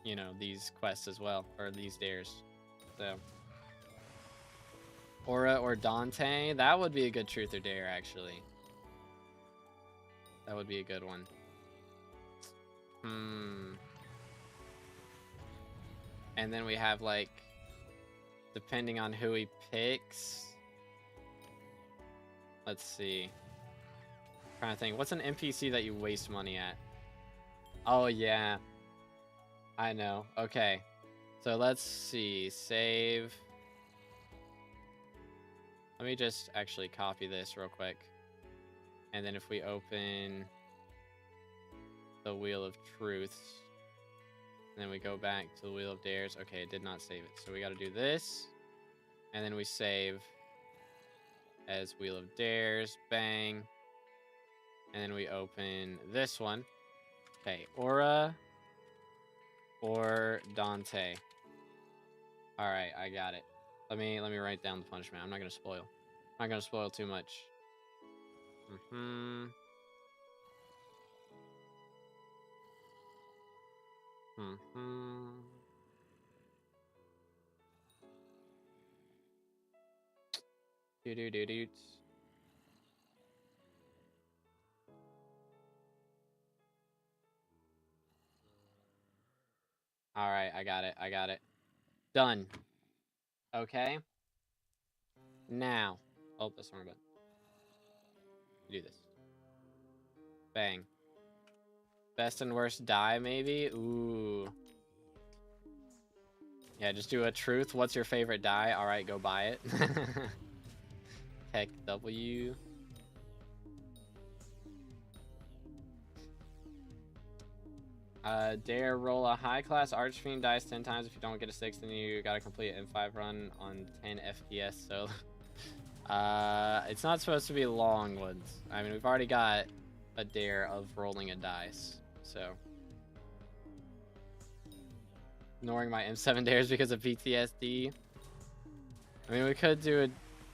you know, these quests as well, or these dares. So Aura or Dante, that would be a good truth or dare actually. That would be a good one. And then we have like, depending on who he picks. Let's see. I'm trying to think, what's an NPC that you waste money at? Oh yeah, I know. Okay, so let's see. Save. Let me just actually copy this real quick. And then if we open the Wheel of Truths, and then we go back to the Wheel of Dares. Okay, it did not save it. So we got to do this. And then we save as Wheel of Dares. Bang. And then we open this one. Okay, Aura or Dante. All right, I got it. Let me write down the punishment. I'm not gonna spoil. I'm not gonna spoil too much. Do. All right, I got it. I got it. Done. Okay. Now. Oh, that's the wrong button. Do this. Bang. Best and worst die, maybe? Ooh. Yeah, just do a truth. What's your favorite die? All right, go buy it. Heck W. Dare roll a high class Archfiend dice 10 times. If you don't get a 6, then you gotta complete an M5 run on 10 FPS. So, it's not supposed to be long ones. I mean, we've already got a dare of rolling a dice. So, ignoring my M7 dares because of PTSD. I mean, we could do a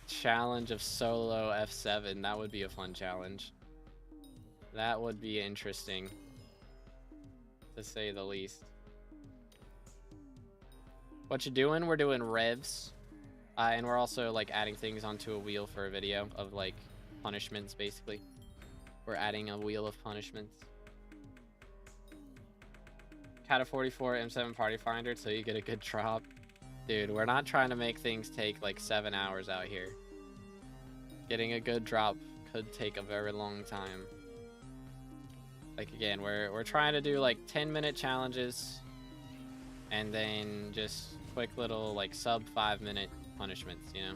challenge of solo F7. That would be a fun challenge. That would be interesting, to say the least. What you doing? We're doing revs. And we're also like adding things onto a wheel for a video of like punishments, basically. We're adding a wheel of punishments. Cat of 44 M7 Party Finder so you get a good drop. Dude, we're not trying to make things take like 7 hours out here. Getting a good drop could take a very long time. Like again, we're trying to do like 10-minute challenges and then just quick little like sub 5-minute punishments, you know?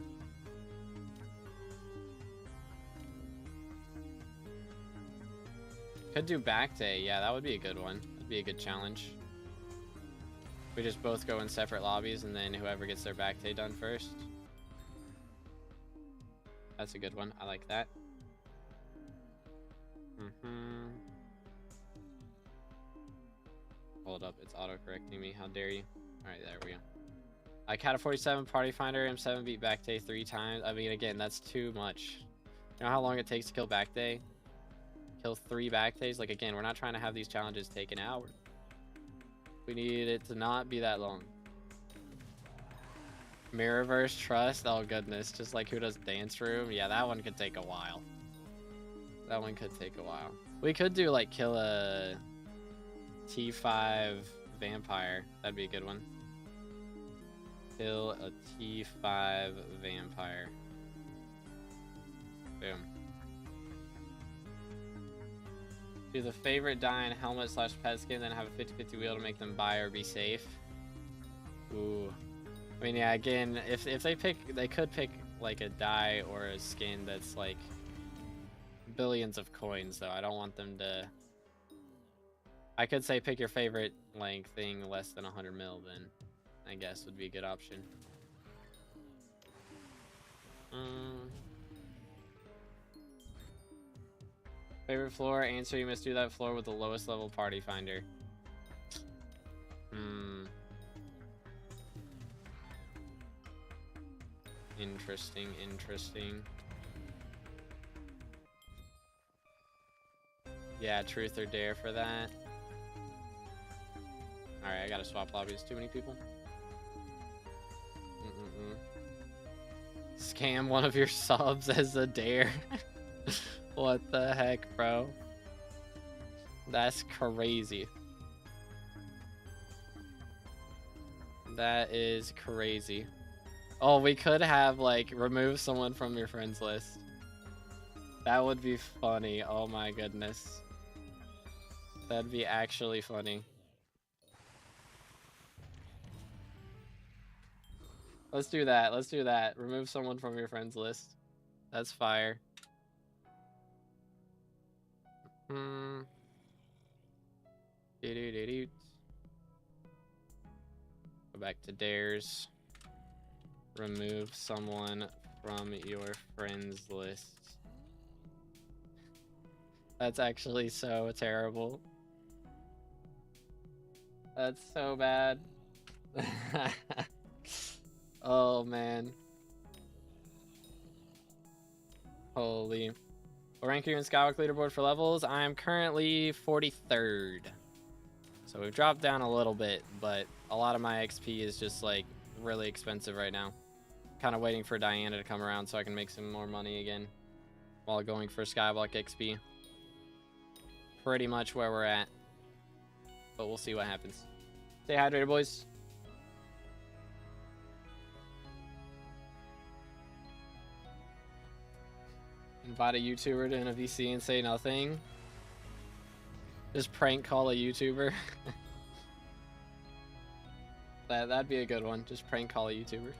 Could do back day. Yeah, that would be a good one. That'd be a good challenge. We just both go in separate lobbies and then whoever gets their back day done first. That's a good one. I like that. Hold hold up. It's auto-correcting me. How dare you? Alright, there we go. I cat a 47 party finder, M7 beat back day 3 times. I mean, again, that's too much. You know how long it takes to kill back day? Kill 3 back days? Like, again, we're not trying to have these challenges take an hour. We need it to not be that long. Mirrorverse Trust? Oh, goodness. Just like who does Dance Room? Yeah, that one could take a while. That one could take a while. We could do, like, kill a T5 vampire. That'd be a good one. Kill a T5 vampire. Boom. Do the favorite die in helmet / pet skin, then have a 50-50 wheel to make them buy or be safe. Ooh. I mean, yeah, again, if they pick, they could pick like a die or a skin that's like billions of coins, though. I don't want them to. I could say pick your favorite like thing less than 100 mil, then I guess would be a good option. Favorite floor? Answer: you must do that floor with the lowest level party finder. Interesting, interesting. Yeah, truth or dare for that. Alright, I gotta swap lobbies. Too many people. Scam one of your subs as a dare. What the heck, bro? That's crazy. That is crazy. Oh, we could have, like, remove someone from your friends list. That would be funny. Oh my goodness. That'd be actually funny. Let's do that. Let's do that. Remove someone from your friends list. That's fire. Go back to dares. Remove someone from your friends list. That's actually so terrible. That's so bad. Oh man. Holy. What rank are you in SkyBlock leaderboard for levels? I am currently 43rd. So we've dropped down a little bit, but a lot of my XP is just like really expensive right now. Kind of waiting for Diana to come around so I can make some more money again while going for SkyBlock XP. Pretty much where we're at, but we'll see what happens. Stay hydrated, boys. Invite a YouTuber to a VC and say nothing. Just prank call a YouTuber. That'd be a good one. Just prank call a YouTuber.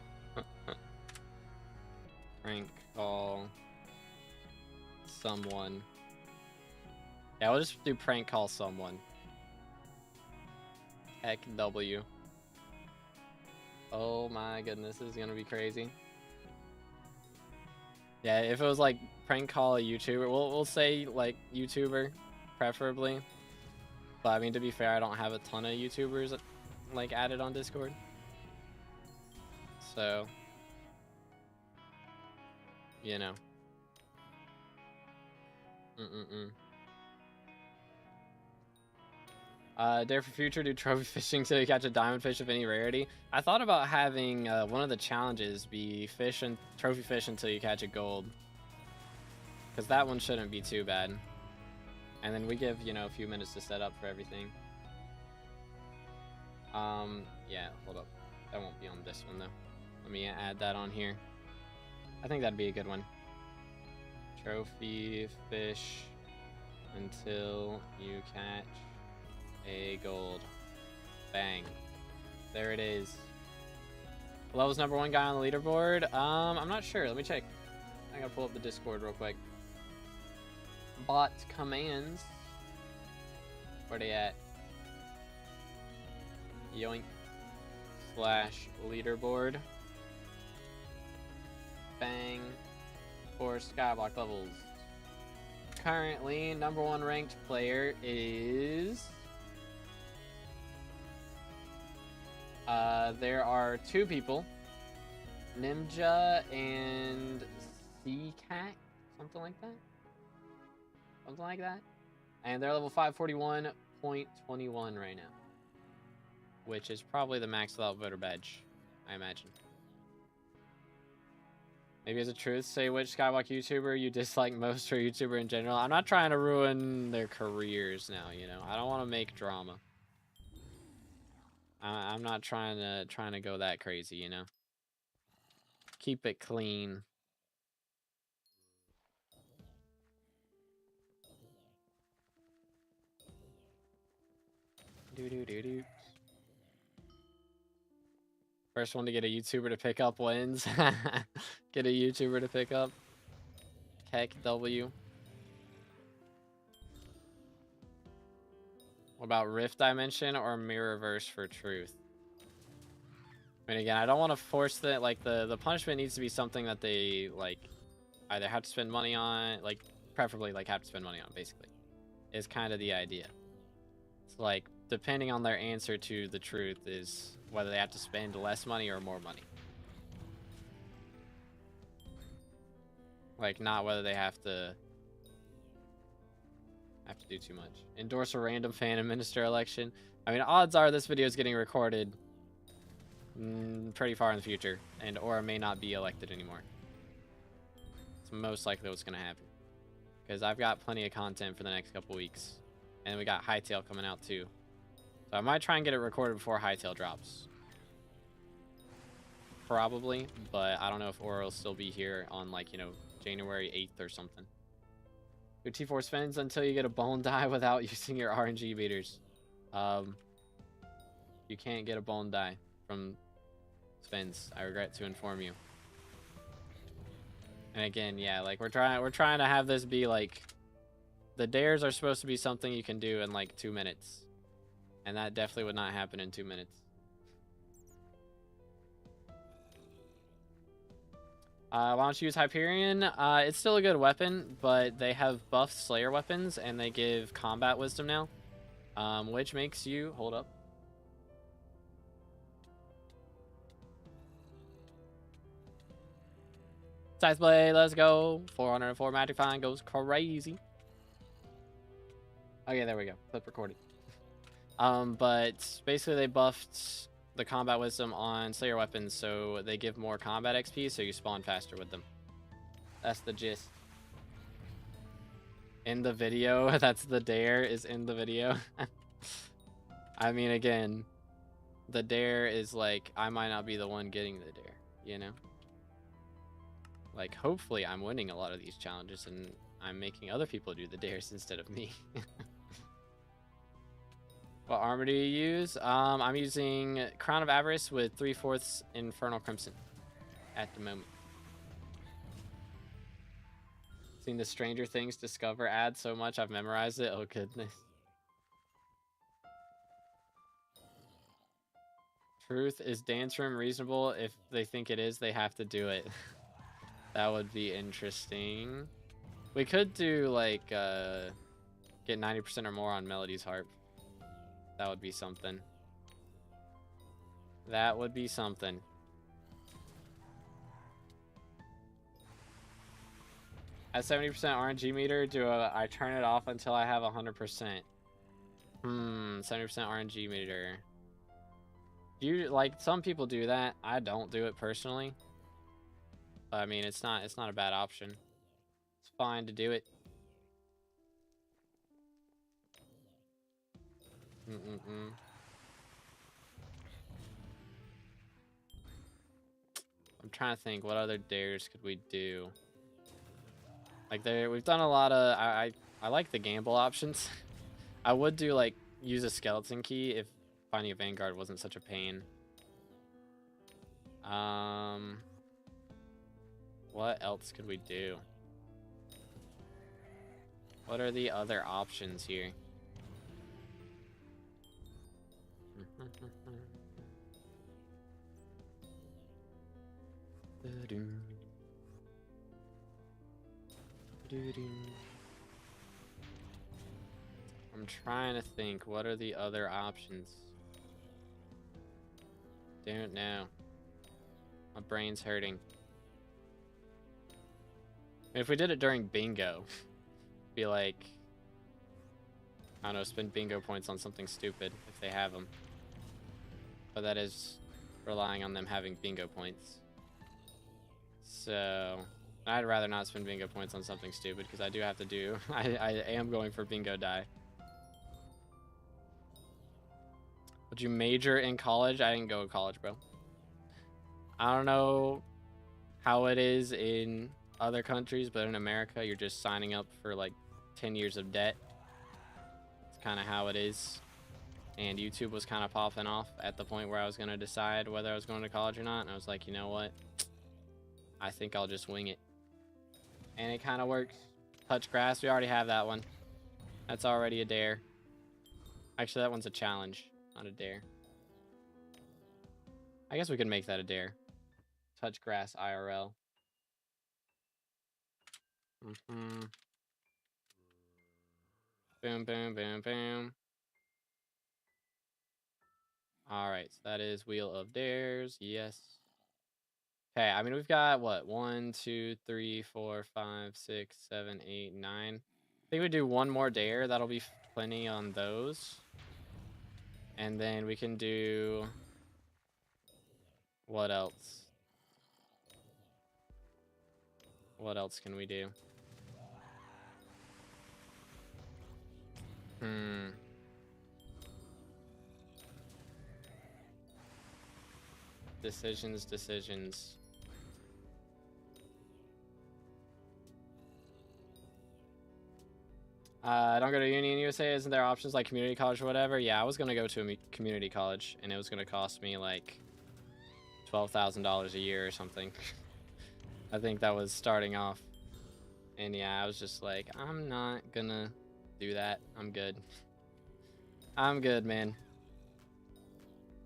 Prank call someone. Yeah, we'll just do prank call someone. Heck W. Oh my goodness, this is gonna be crazy. Yeah, if it was like prank call a YouTuber, we'll say like YouTuber, preferably. But I mean, to be fair, I don't have a ton of YouTubers like added on Discord. So, you know. Dare for future, do trophy fishing till you catch a diamond fish of any rarity. I thought about having one of the challenges be trophy fish until you catch a gold, because that one shouldn't be too bad. And then we give, you know, a few minutes to set up for everything. Yeah, hold up. That won't be on this one though. Let me add that on here. I think that'd be a good one. Trophy fish until you catch a gold. Bang. There it is. Levels #1 guy on the leaderboard. I'm not sure. Let me check. I gotta pull up the Discord real quick. Bot commands. Where they at? Yoink. / leaderboard. Bang. For SkyBlock levels. Currently, #1 ranked player is There are two people, Ninja and Seacat, something like that. Something like that. And they're level 541.21 right now, which is probably the max level voter badge, I imagine. Maybe as a truth, say which Skyblock YouTuber you dislike most, or YouTuber in general. I'm not trying to ruin their careers now, you know. I don't want to make drama. I'm not trying to go that crazy, you know. Keep it clean. Do. First one to get a YouTuber to pick up wins. Get a YouTuber to pick up. Heck W. What about Rift Dimension or Mirrorverse for truth? I mean, again, I don't want to force the, like, the punishment needs to be something that they, like, either have to spend money on, like, preferably, like, have to spend money on, basically, is kind of the idea. It's like, depending on their answer to the truth is whether they have to spend less money or more money. Like, not whether they have to do too much. Endorse a random fan and minister election. I mean, odds are this video is getting recorded pretty far in the future, and or may not be elected anymore. It's most likely what's going to happen, because I've got plenty of content for the next couple weeks, and we got Hightail coming out too. So I might try and get it recorded before Hightail drops. Probably, but I don't know if Aura will still be here on, like, you know, January 8th or something. Your T4 spins until you get a bone die without using your RNG beaters. You can't get a bone die from spins, I regret to inform you. And again, yeah, like we're trying to have this be like, the dares are supposed to be something you can do in like 2 minutes, and that definitely would not happen in 2 minutes. Why don't you use Hyperion? It's still a good weapon, but they have buffed Slayer weapons, and they give combat wisdom now, which makes you, hold up. Scythe Blade, let's go. 404 Magic Fine goes crazy. Okay, there we go. Clip recorded. But basically they buffed the combat wisdom on Slayer weapons, so they give more combat XP, so you spawn faster with them. That's the gist. In the video, that's the dare, is in the video. I mean, again, the dare is like, I might not be the one getting the dare, you know? Like, hopefully I'm winning a lot of these challenges and I'm making other people do the dares instead of me. What armor do you use? I'm using Crown of Avarice with 3/4 Infernal Crimson at the moment. Seen the Stranger Things Discover ad so much I've memorized it. Oh goodness. Truth, is dance room reasonable? If they think it is, they have to do it. That would be interesting. We could do like get 90% or more on Melody's harp. That would be something. That would be something. At 70% RNG meter, do I turn it off until I have 100%? 70% RNG meter. Do you, like, some people do that. I don't do it personally. But I mean, it's not a bad option. It's fine to do it. I'm trying to think, what other dares could we do? Like, we've done a lot of, I like the gamble options. I would do, like, use a skeleton key if finding a Vanguard wasn't such a pain. What else could we do? What are the other options here? I'm trying to think, what are the other options? Don't know. My brain's hurting. If we did it during bingo, be like, I don't know, spend bingo points on something stupid if they have them. But that is relying on them having bingo points. So I'd rather not spend bingo points on something stupid because I do have to do. I am going for bingo die. Would you major in college? I didn't go to college, bro. I don't know how it is in other countries, but in America, you're just signing up for like 10 years of debt. It's kind of how it is. And YouTube was kind of popping off at the point where I was going to decide whether I was going to college or not. And I was like, you know what? I think I'll just wing it. And it kind of works. Touch grass. We already have that one. That's already a dare. Actually, that one's a challenge, not a dare. I guess we could make that a dare. Touch grass IRL. Boom, boom, boom, boom. Alright, so that is Wheel of Dares. Yes. Okay, I mean, we've got, what? 1, 2, 3, 4, 5, 6, 7, 8, 9. I think we do one more dare. That'll be plenty on those. And then we can do... What else? What else can we do? Decisions. Don't go to Union USA. Isn't there options like community college or whatever? Yeah, I was gonna go to a community college, and it was gonna cost me like $12,000 a year or something. I think that was starting off. And yeah, I was just like, I'm not gonna do that. I'm good. I'm good, man.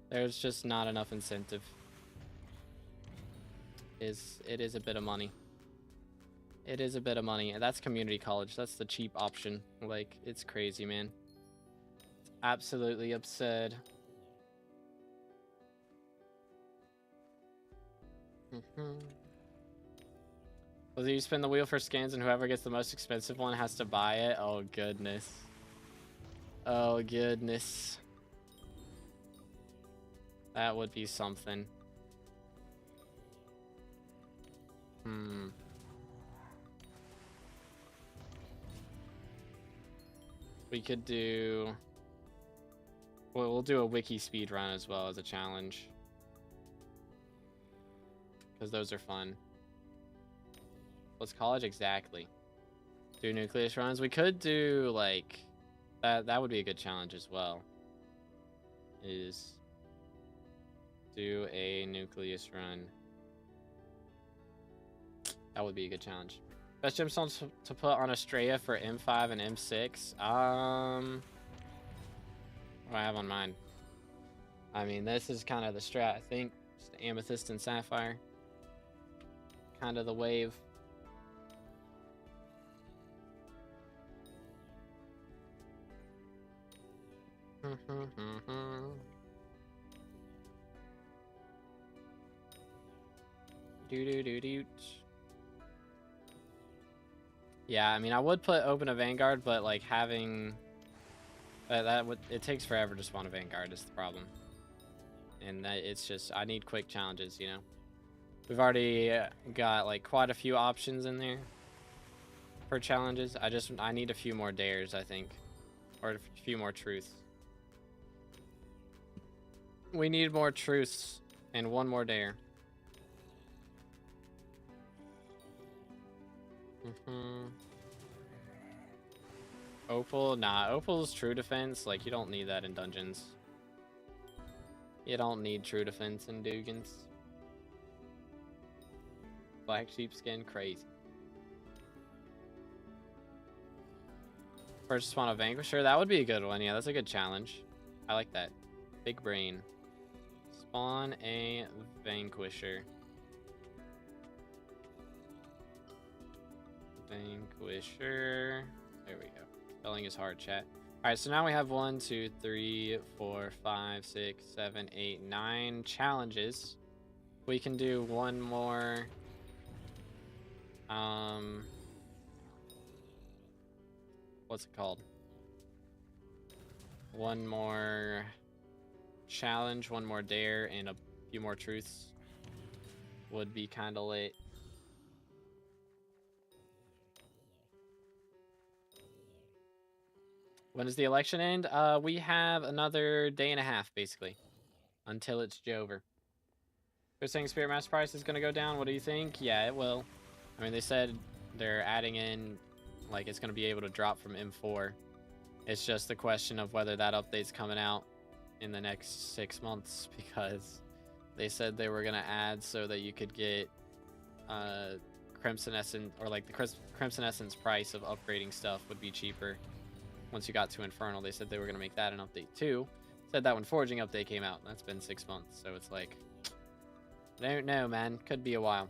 There's just not enough incentive. It is a bit of money. It is a bit of money, and that's community college. That's the cheap option. Like, it's crazy, man. It's absolutely absurd. Well, you spin the wheel for skins, and whoever gets the most expensive one has to buy it. Oh, goodness. Oh, goodness. That would be something. We could do... Well, we'll do a wiki speed run as well as a challenge. Because those are fun. What's college exactly? Do nucleus runs? We could do, like... That would be a good challenge as well. Is... do a nucleus run. That would be a good challenge. Best gemstones to put on Estrella for M5 and M6. What do I have on mine? I mean, this is kind of the strat, I think. Just amethyst and sapphire. Kind of the wave. Do. Yeah, I mean, I would put open a Vanguard, but like having it takes forever to spawn a Vanguard is the problem. And that it's just, I need quick challenges, you know. We've already got like quite a few options in there for challenges. I need a few more dares, I think, or a few more truths. We need more truths and one more dare. Opal? Nah, Opal's true defense. Like, you don't need that in dungeons. You don't need true defense in Dugans. Black sheepskin, crazy. First spawn a Vanquisher? That would be a good one. Yeah, that's a good challenge. I like that. Big brain. Spawn a Vanquisher. Vanquisher. There we go. Spelling is hard, chat. Alright, so now we have 1, 2, 3, 4, 5, 6, 7, 8, 9 challenges. We can do one more. What's it called? One more challenge, one more dare, and a few more truths would be kind of lit. When does the election end? We have another day and a half, basically, until it's over. They're saying Spirit Master price is going to go down. What do you think? Yeah, it will. I mean, they said they're adding in, like, it's going to be able to drop from M4. It's just the question of whether that update's coming out in the next 6 months, because they said they were going to add so that you could get Crimson Essence, or like the Crimson Essence price of upgrading stuff would be cheaper once you got to Infernal. They said they were going to make that an update too. Said that when Forging update came out. That's been 6 months, so it's like, I don't know, man. Could be a while.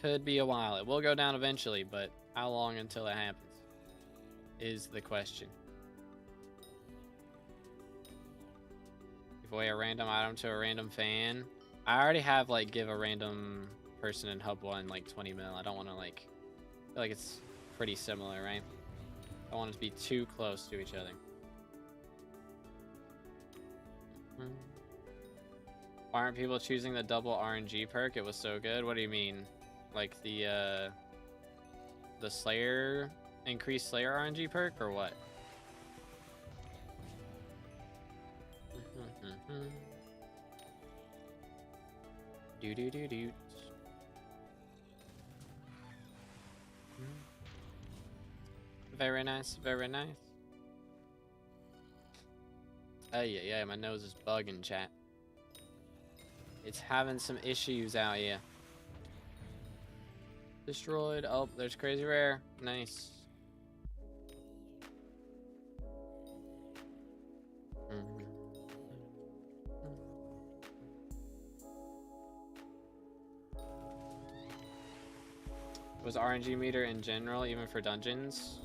Could be a while. It will go down eventually, but how long until it happens is the question. Give away a random item to a random fan. I already have, like, give a random person in Hub 1, like, 20 mil. I don't want to, like, feel like it's pretty similar, right? I don't want it to be too close to each other. Why aren't people choosing the double RNG perk? It was so good. What do you mean? Like the Slayer, increased Slayer RNG perk, or what? Do do do do. Very nice, very nice. Oh yeah, my nose is bugging, chat. It's having some issues out here. Destroyed. Oh, there's crazy rare. Nice. Was RNG meter in general, even for dungeons?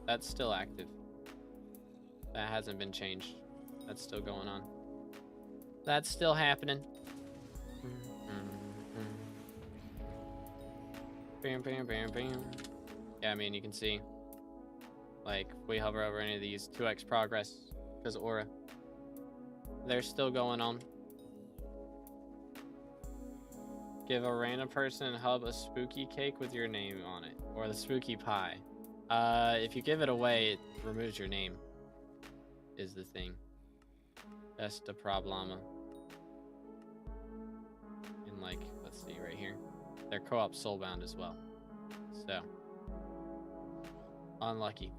That's still active. That hasn't been changed. That's still going on. That's still happening. Bam, bam, bam, bam. Yeah, I mean, you can see, like, if we hover over any of these, 2x progress, because aura. They're still going on. Give a random person in Hub a spooky cake with your name on it, or the spooky pie. If you give it away, it removes your name, is the thing. That's the problema. And, like, let's see right here. They're co-op soulbound as well. So, unlucky.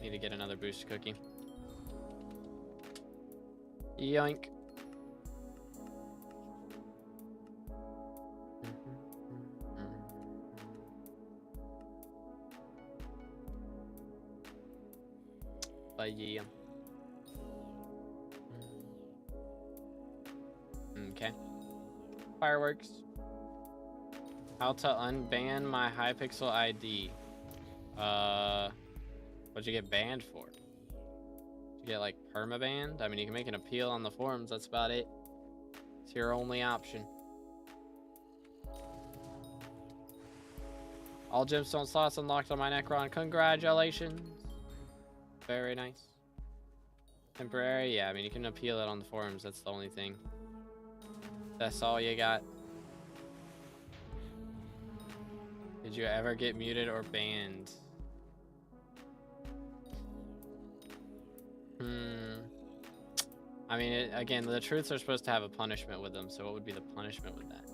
Need to get another boost cookie. Yoink. But yeah. Okay. Fireworks. How to unban my Hypixel ID. What'd you get banned for? Did you get, like, permabanned? I mean, you can make an appeal on the forums. That's about it. It's your only option. All gemstone slots unlocked on my Necron. Congratulations. Very nice. Temporary? Yeah, I mean, you can appeal it on the forums. That's the only thing. That's all you got. Did you ever get muted or banned? I mean, again, the truths are supposed to have a punishment with them, so what would be the punishment with that?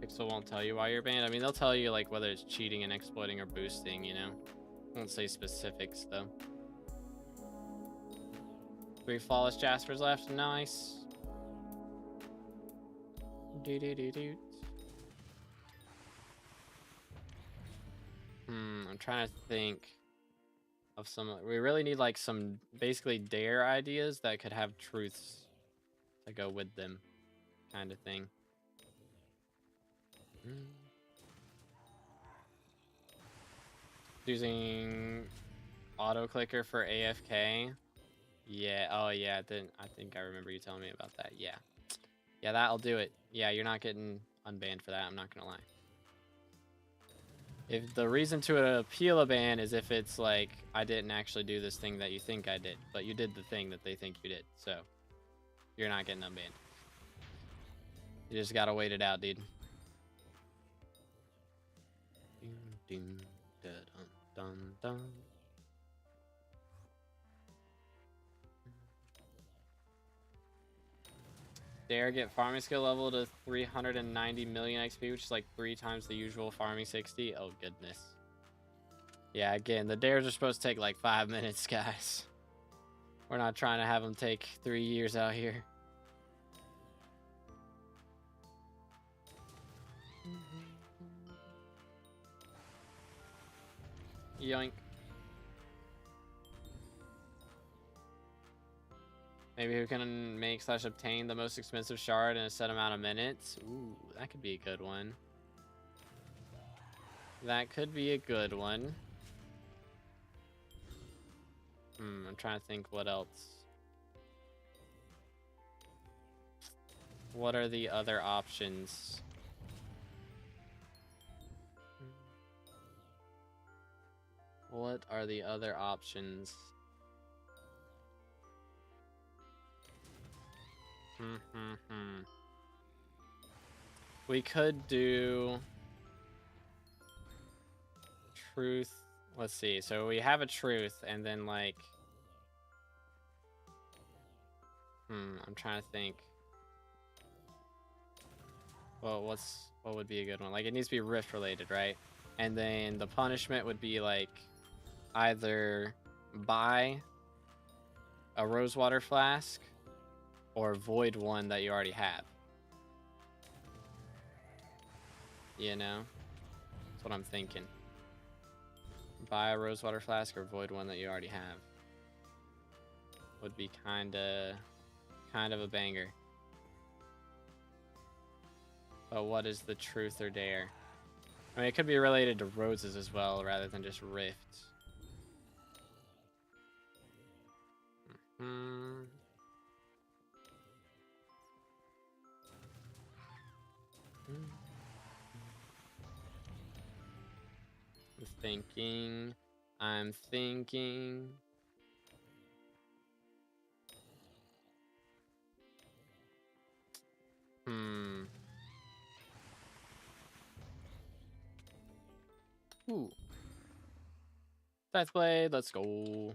Pixel won't tell you why you're banned. I mean, they'll tell you, like, whether it's cheating and exploiting or boosting, you know? Won't say specifics, though. 3 flawless Jaspers left. Nice. Do-do-do-do. I'm trying to think of some. We really need, like, some basically dare ideas that could have truths to go with them, kind of thing. Using auto clicker for AFK. Yeah. Oh yeah. I think I remember you telling me about that. Yeah. Yeah, that'll do it. Yeah, you're not getting unbanned for that. I'm not gonna lie. If the reason to appeal a ban is if it's like, I didn't actually do this thing that you think I did, but you did the thing that they think you did, so you're not getting unbanned. You just gotta wait it out, dude. Dare get farming skill level to 390 million XP, which is like 3 times the usual farming 60. Oh, goodness. Yeah, again, the dares are supposed to take like 5 minutes, guys. We're not trying to have them take 3 years out here. Yoink. Maybe who can make / obtain the most expensive shard in a set amount of minutes? Ooh, that could be a good one. That could be a good one. I'm trying to think what else. What are the other options? What are the other options? We could do truth. Let's see. So we have a truth, and then like, I'm trying to think. Well, what would be a good one? Like, it needs to be rift related, right? And then the punishment would be like either buy a rosewater flask or void one that you already have. You know? That's what I'm thinking. Buy a rosewater flask or void one that you already have. Would be kind of a banger. But what is the truth or dare? I mean, it could be related to roses as well, rather than just rifts. I'm thinking. Ooh. Death Blade, let's go.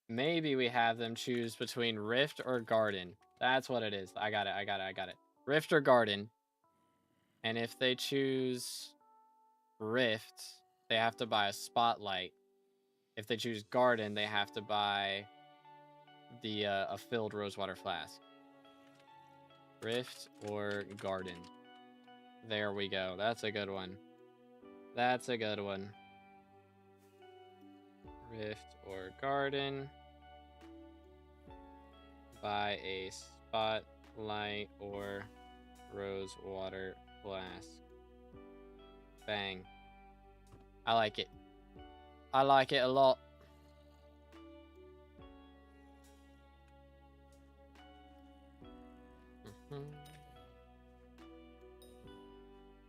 Maybe we have them choose between Rift or Garden. That's what it is. I got it. Rift or Garden. And if they choose Rift, they have to buy a Spotlight. If they choose Garden, they have to buy the a filled rosewater flask. Rift or Garden. There we go. That's a good one. That's a good one. Rift or Garden. Buy a Spotlight or rosewater flask. Bang. I like it. I like it a lot.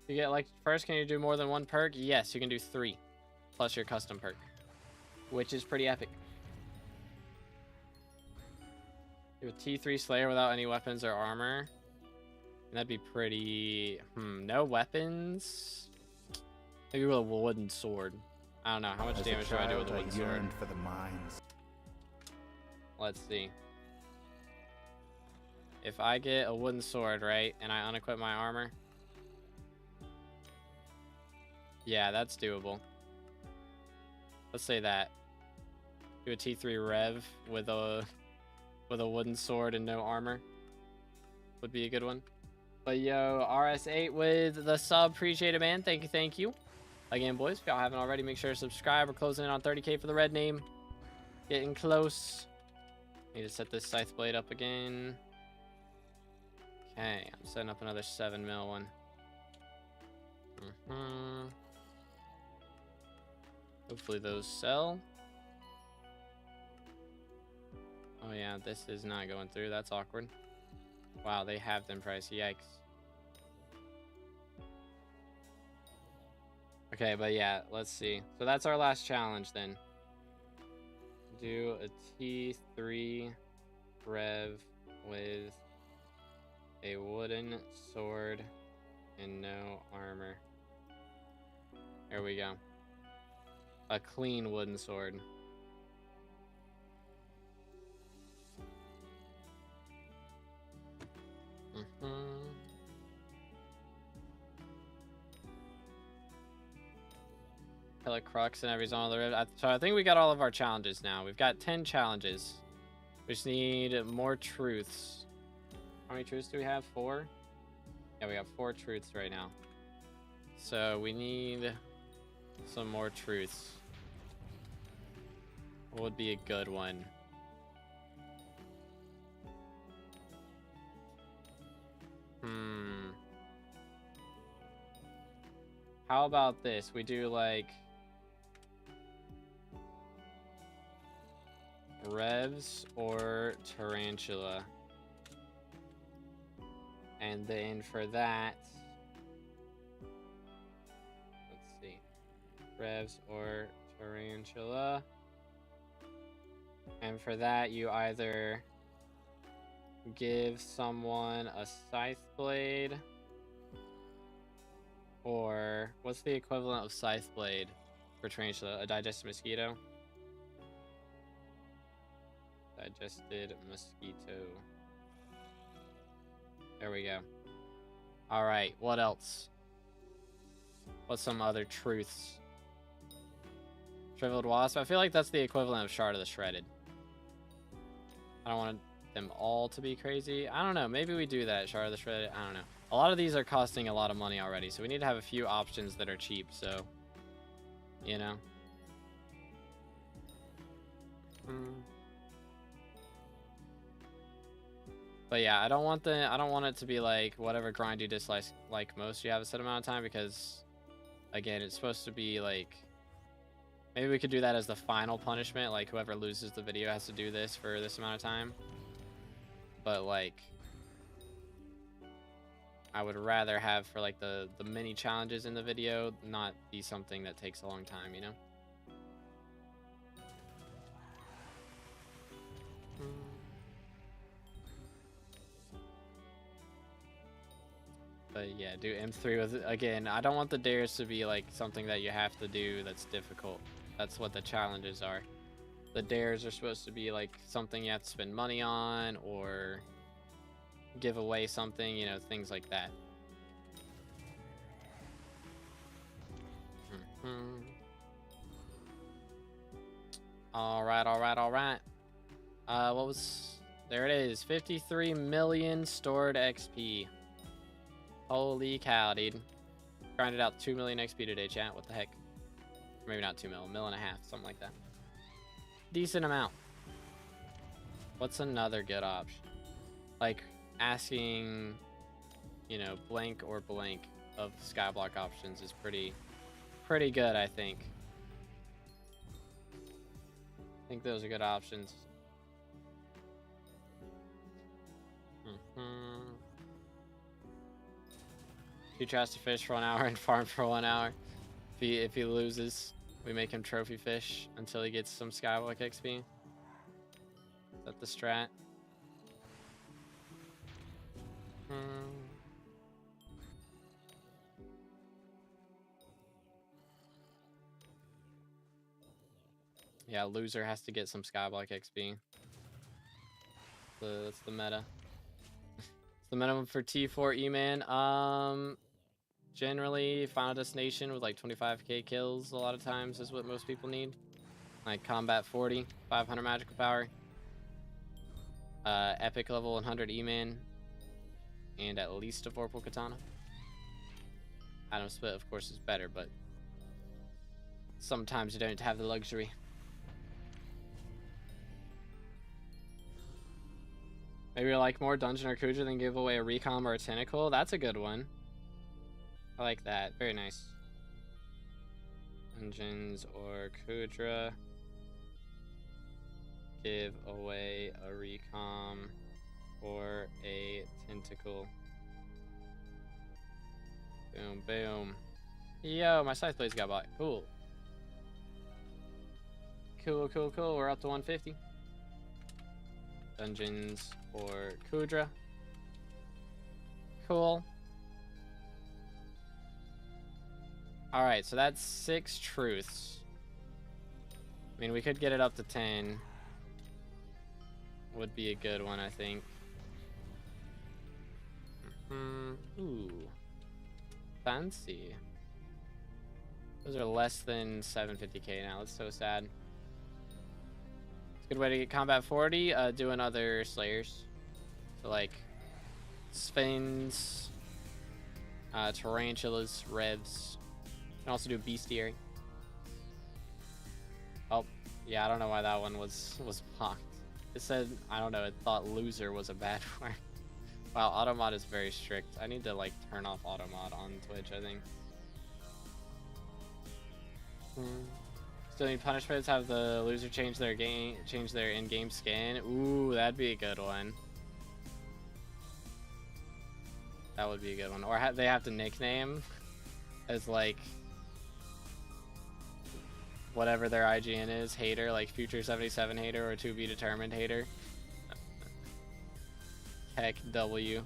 You get like first, can you do more than one perk? Yes, you can do 3 plus your custom perk, which is pretty epic. Do a T3 Slayer without any weapons or armor. That'd be pretty. No weapons. Maybe with a wooden sword. I don't know how much damage do I do with a wooden sword. For the mines. Let's see. If I get a wooden sword, right, and I unequip my armor. Yeah, that's doable. Let's say that. Do a T3 Rev with a wooden sword and no armor. Would be a good one. But yo, RS8 with the sub. Appreciate it, man. Thank you. Again, boys, if y'all haven't already, make sure to subscribe. We're closing in on 30K for the red name. Getting close. Need to set this scythe blade up again. Okay, I'm setting up another 7 mil one. Hopefully those sell. Oh yeah, this is not going through. That's awkward. Wow, they have them priced. Yikes. Okay, but yeah, let's see. So that's our last challenge then. Do a T3 rev with a wooden sword and no armor. There we go. A clean wooden sword. Kill a crux in every zone of the river. So I think we got all of our challenges now. We've got 10 challenges. We just need more truths. How many truths do we have? 4? Yeah, we got 4 truths right now. So we need some more truths. What would be a good one? How about this? We do like revs or tarantula. And then for that, let's see, revs or tarantula. And for that, you either give someone a scythe blade, or what's the equivalent of scythe blade for tarantula? A digested mosquito? Digested mosquito. There we go. All right, what else? What's some other truths? Shriveled wasp. I feel like that's the equivalent of shard of the shredded. I don't want them all to be crazy. I don't know. Maybe we do that. Shard of the shredded. I don't know. A lot of these are costing a lot of money already, so we need to have a few options that are cheap. So, you know. But yeah, I don't want it to be like whatever grind you dislike like most. You have a set amount of time, because again, it's supposed to be like, maybe we could do that as the final punishment, like whoever loses the video has to do this for this amount of time. But like, I would rather have for like the mini challenges in the video not be something that takes a long time, you know? But yeah, do M3 with, again, I don't want the dares to be like something that you have to do that's difficult. That's what the challenges are. The dares are supposed to be like something you have to spend money on, or give away something, you know, things like that. All right. What was, there it is, 53 million stored XP. Holy cow, dude. Grinded out 2 million XP today, chat. What the heck? Maybe not 2 mil, 1.5 mil, something like that. Decent amount. What's another good option? Like asking, you know, blank or blank of skyblock options is pretty good, I think. I think those are good options. He tries to fish for 1 hour and farm for 1 hour. If he loses, we make him trophy fish until he gets some skyblock XP. Is that the strat? Yeah, loser has to get some skyblock XP. So that's the meta. It's the minimum for T4 E-Man. Generally, Final Destination with like 25k kills a lot of times is what most people need. Like combat 40, 500 magical power, epic level 100 E-Man, and at least a Vorpal Katana. Item split, of course, is better, but sometimes you don't have the luxury. Maybe like more Dungeon or Kudra than give away a Recom or a Tentacle. That's a good one. I like that. Very nice. Dungeons or Kudra. Give away a Recom or a Tentacle. Boom, boom. Yo, my Scythe Blades got bought. Cool. Cool, cool, cool. We're up to 150. Dungeons or Kudra. Cool. Alright, so that's 6 truths. I mean, we could get it up to 10. Would be a good one, I think. Ooh. Fancy. Those are less than 750k now. That's so sad. It's a good way to get combat 40. Doing other slayers. So like Sphinx, Tarantulas, Revs. You can also do Bestiary. Oh, yeah, I don't know why that one was blocked. It said, I don't know, it thought loser was a bad word. Wow, automod is very strict. I need to like turn off automod on Twitch, I think. Still need punishments, have the loser change their in-game skin. Ooh, that'd be a good one. That would be a good one. Or they have to nickname as like whatever their IGN is, hater, like future 77 hater or to be determined hater. Heck W.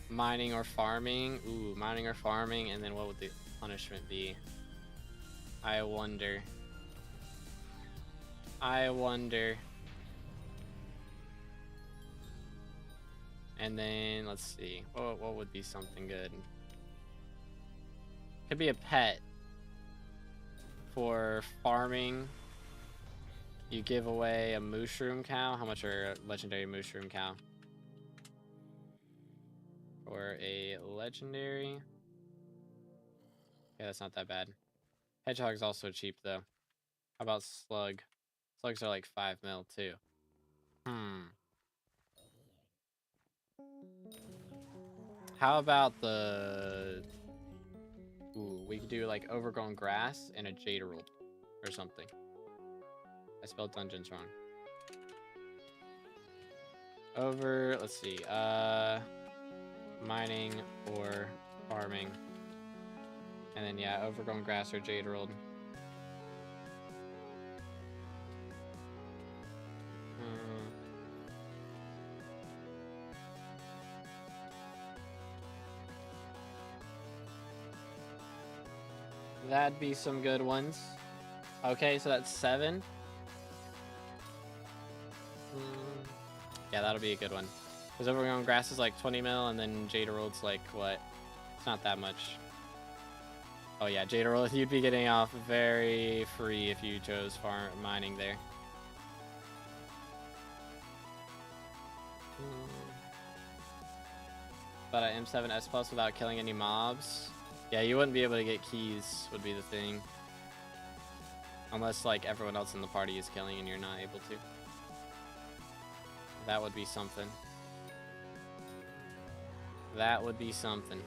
Mining or farming. Ooh, mining or farming, and then what would the punishment be? I wonder. And then let's see. What would be something good? Could be a pet. For farming, you give away a mushroom cow. How much are a legendary mushroom cow? Or a legendary. Yeah, that's not that bad. Hedgehog's also cheap though. How about slug? Slugs are like 5 mil too. How about the... Ooh, we could do like overgrown grass and a jade emerald or something. I spelled dungeons wrong. Let's see, mining or farming. And then yeah, overgrown grass or jade emerald. That'd be some good ones. Okay, so that's 7. Yeah, that'll be a good one. Because overgrown grass is like 20 mil, and then jade emerald's like what? It's not that much. Oh yeah, jade emerald, you'd be getting off very free if you chose mining there. But at M7S Plus without killing any mobs. Yeah, you wouldn't be able to get keys, would be the thing. Unless, like, everyone else in the party is killing and you're not able to. That would be something. That would be something.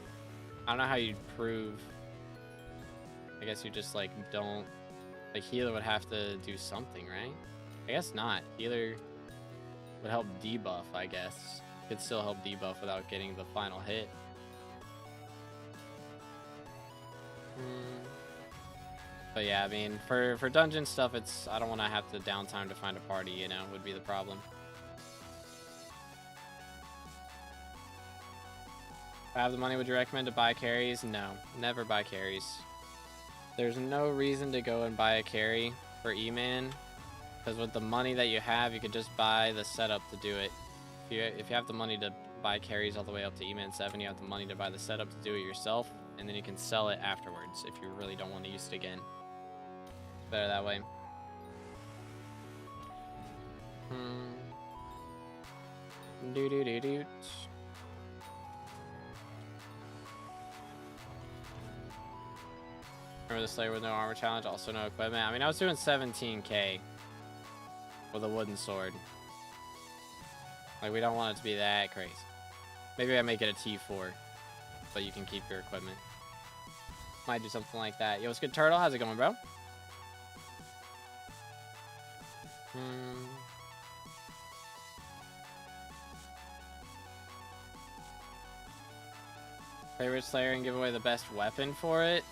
I don't know how you'd prove. I guess you just, like, don't... Like, healer would have to do something, right? I guess not. Healer would help debuff, I guess. Could still help debuff without getting the final hit. But yeah, I mean, for dungeon stuff, it's... I don't want to have to downtime to find a party, you know, would be the problem. If I have the money, would you recommend to buy carries? No, never buy carries. There's no reason to go and buy a carry for E-Man, because with the money that you have, you could just buy the setup to do it. If you have the money to buy carries all the way up to E-Man 7, you have the money to buy the setup to do it yourself, and then you can sell it afterwards if you really don't want to use it again. It's better that way. Remember the Slayer with no armor challenge, also no equipment. I mean, I was doing 17k with a wooden sword. Like, we don't want it to be that crazy. Maybe I make it a T4, but you can keep your equipment. Might do something like that. Yo, what's good, Turtle? How's it going, bro? Favorite Slayer and give away the best weapon for it?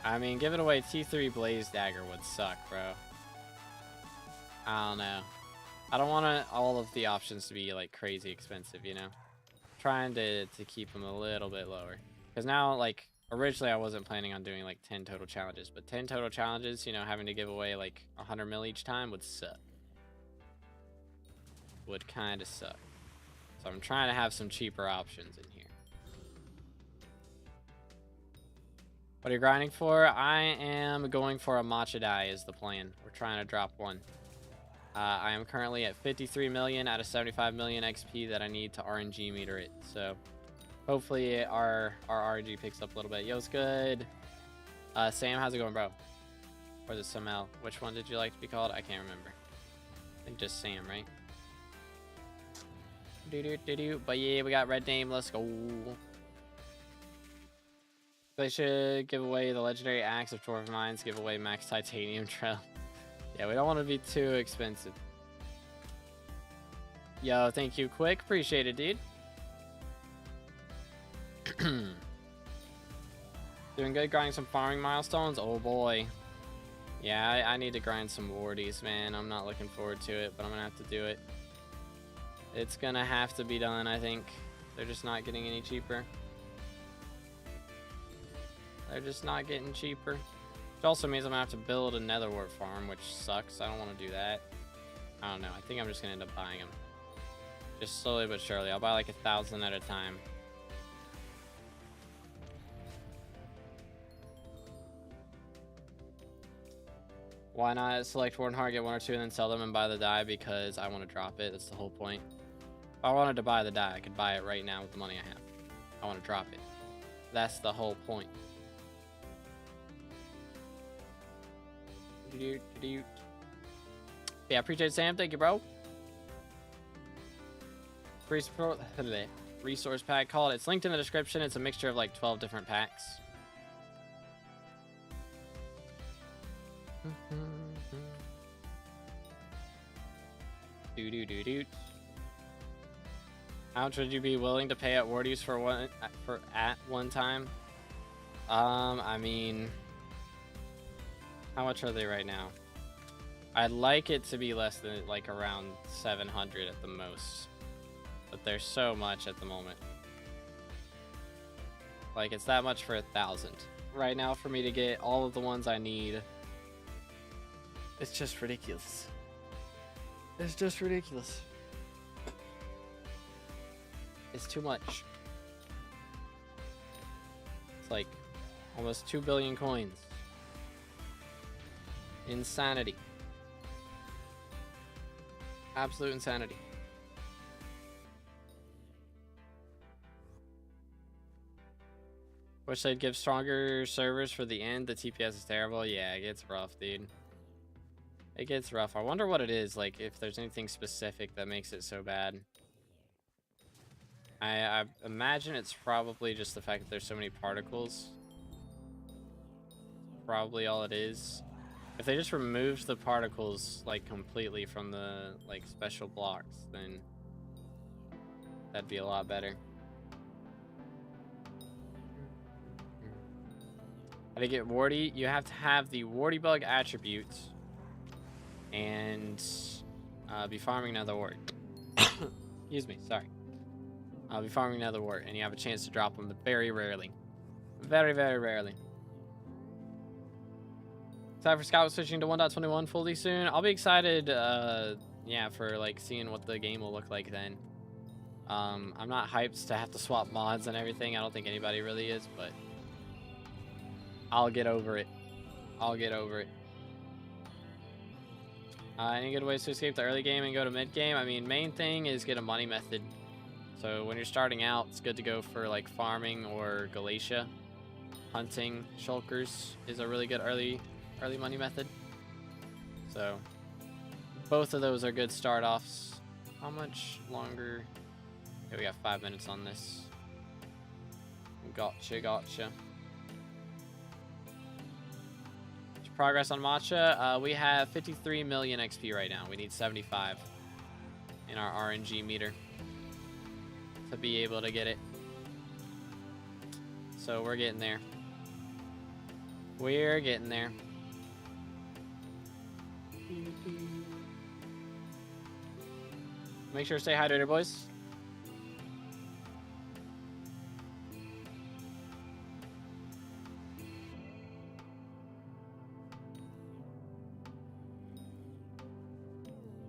I mean, giving away T3 Blaze Dagger would suck, bro. I don't know. I don't want all of the options to be, like, crazy expensive, you know? Trying to keep them a little bit lower. Because now, like, originally I wasn't planning on doing, like, 10 total challenges. But 10 total challenges, you know, having to give away, like, 100 mil each time would suck. Would kind of suck. So I'm trying to have some cheaper options in here. What are you grinding for? I am going for a matcha die is the plan. We're trying to drop one. I am currently at 53 million out of 75 million XP that I need to RNG meter it. So hopefully our RNG picks up a little bit. Yo, it's good. Sam, how's it going, bro? Or is it Sam L? Which one did you like to be called? I can't remember. I think just Sam, right? But yeah, we got red name. Let's go. They should give away the legendary axe of Dwarven Mines. Give away max titanium trail. Yeah, we don't want to be too expensive. Yo, thank you, Quick. Appreciate it, dude. Doing good, grinding some farming milestones. Oh boy. Yeah, I need to grind some wardies, man. I'm not looking forward to it, but I'm gonna have to do it. It's gonna have to be done, I think. They're just not getting any cheaper. They're just not getting cheaper. Which also means I'm gonna have to build a netherwort farm, which sucks. I don't want to do that. I don't know. I think I'm just gonna end up buying them. Just slowly but surely. I'll buy like 1,000 at a time. Why not select Warden Heart, get one or two, and then sell them and buy the die? Because I want to drop it. That's the whole point. If I wanted to buy the die, I could buy it right now with the money I have. I want to drop it. That's the whole point. Yeah, appreciate it, Sam. Thank you, bro. Resource pack called. It's linked in the description. It's a mixture of like 12 different packs. How much would you be willing to pay at Wardies for one time? I mean, how much are they right now? I'd like it to be less than like around 700 at the most, but there's so much at the moment. Like, it's that much for 1,000 right now for me to get all of the ones I need. It's just ridiculous. It's just ridiculous. It's too much. It's like almost 2 billion coins. Insanity. Absolute insanity. Wish they'd give stronger servers for the end. The TPS is terrible. Yeah, it gets rough, dude. It gets rough. I wonder what it is, like, if there's anything specific that makes it so bad. I imagine it's probably just the fact that there's so many particles. Probably all it is. If they just removed the particles, like, completely from the, like, special blocks, then that'd be a lot better. How to get wardy? You have to have the wardy bug attributes and be farming another wart. Excuse me, sorry. I'll be farming another wart, and you have a chance to drop them, but very rarely. Very, very rarely. Excited for Scout switching to 1.21 fully soon. I'll be excited, yeah, for like seeing what the game will look like then. I'm not hyped to have to swap mods and everything. I don't think anybody really is, but I'll get over it. I'll get over it. Any good ways to escape the early game and go to mid game? I mean, main thing is get a money method. So when you're starting out, it's good to go for like farming or Galatia. hunting shulkers is a really good early money method. So both of those are good start offs. How much longer? Okay, we got 5 minutes on this. Gotcha. Progress on matcha. We have 53 million XP right now. We need 75 in our RNG meter to be able to get it. So we're getting there. We're getting there. Make sure to stay hydrated, boys.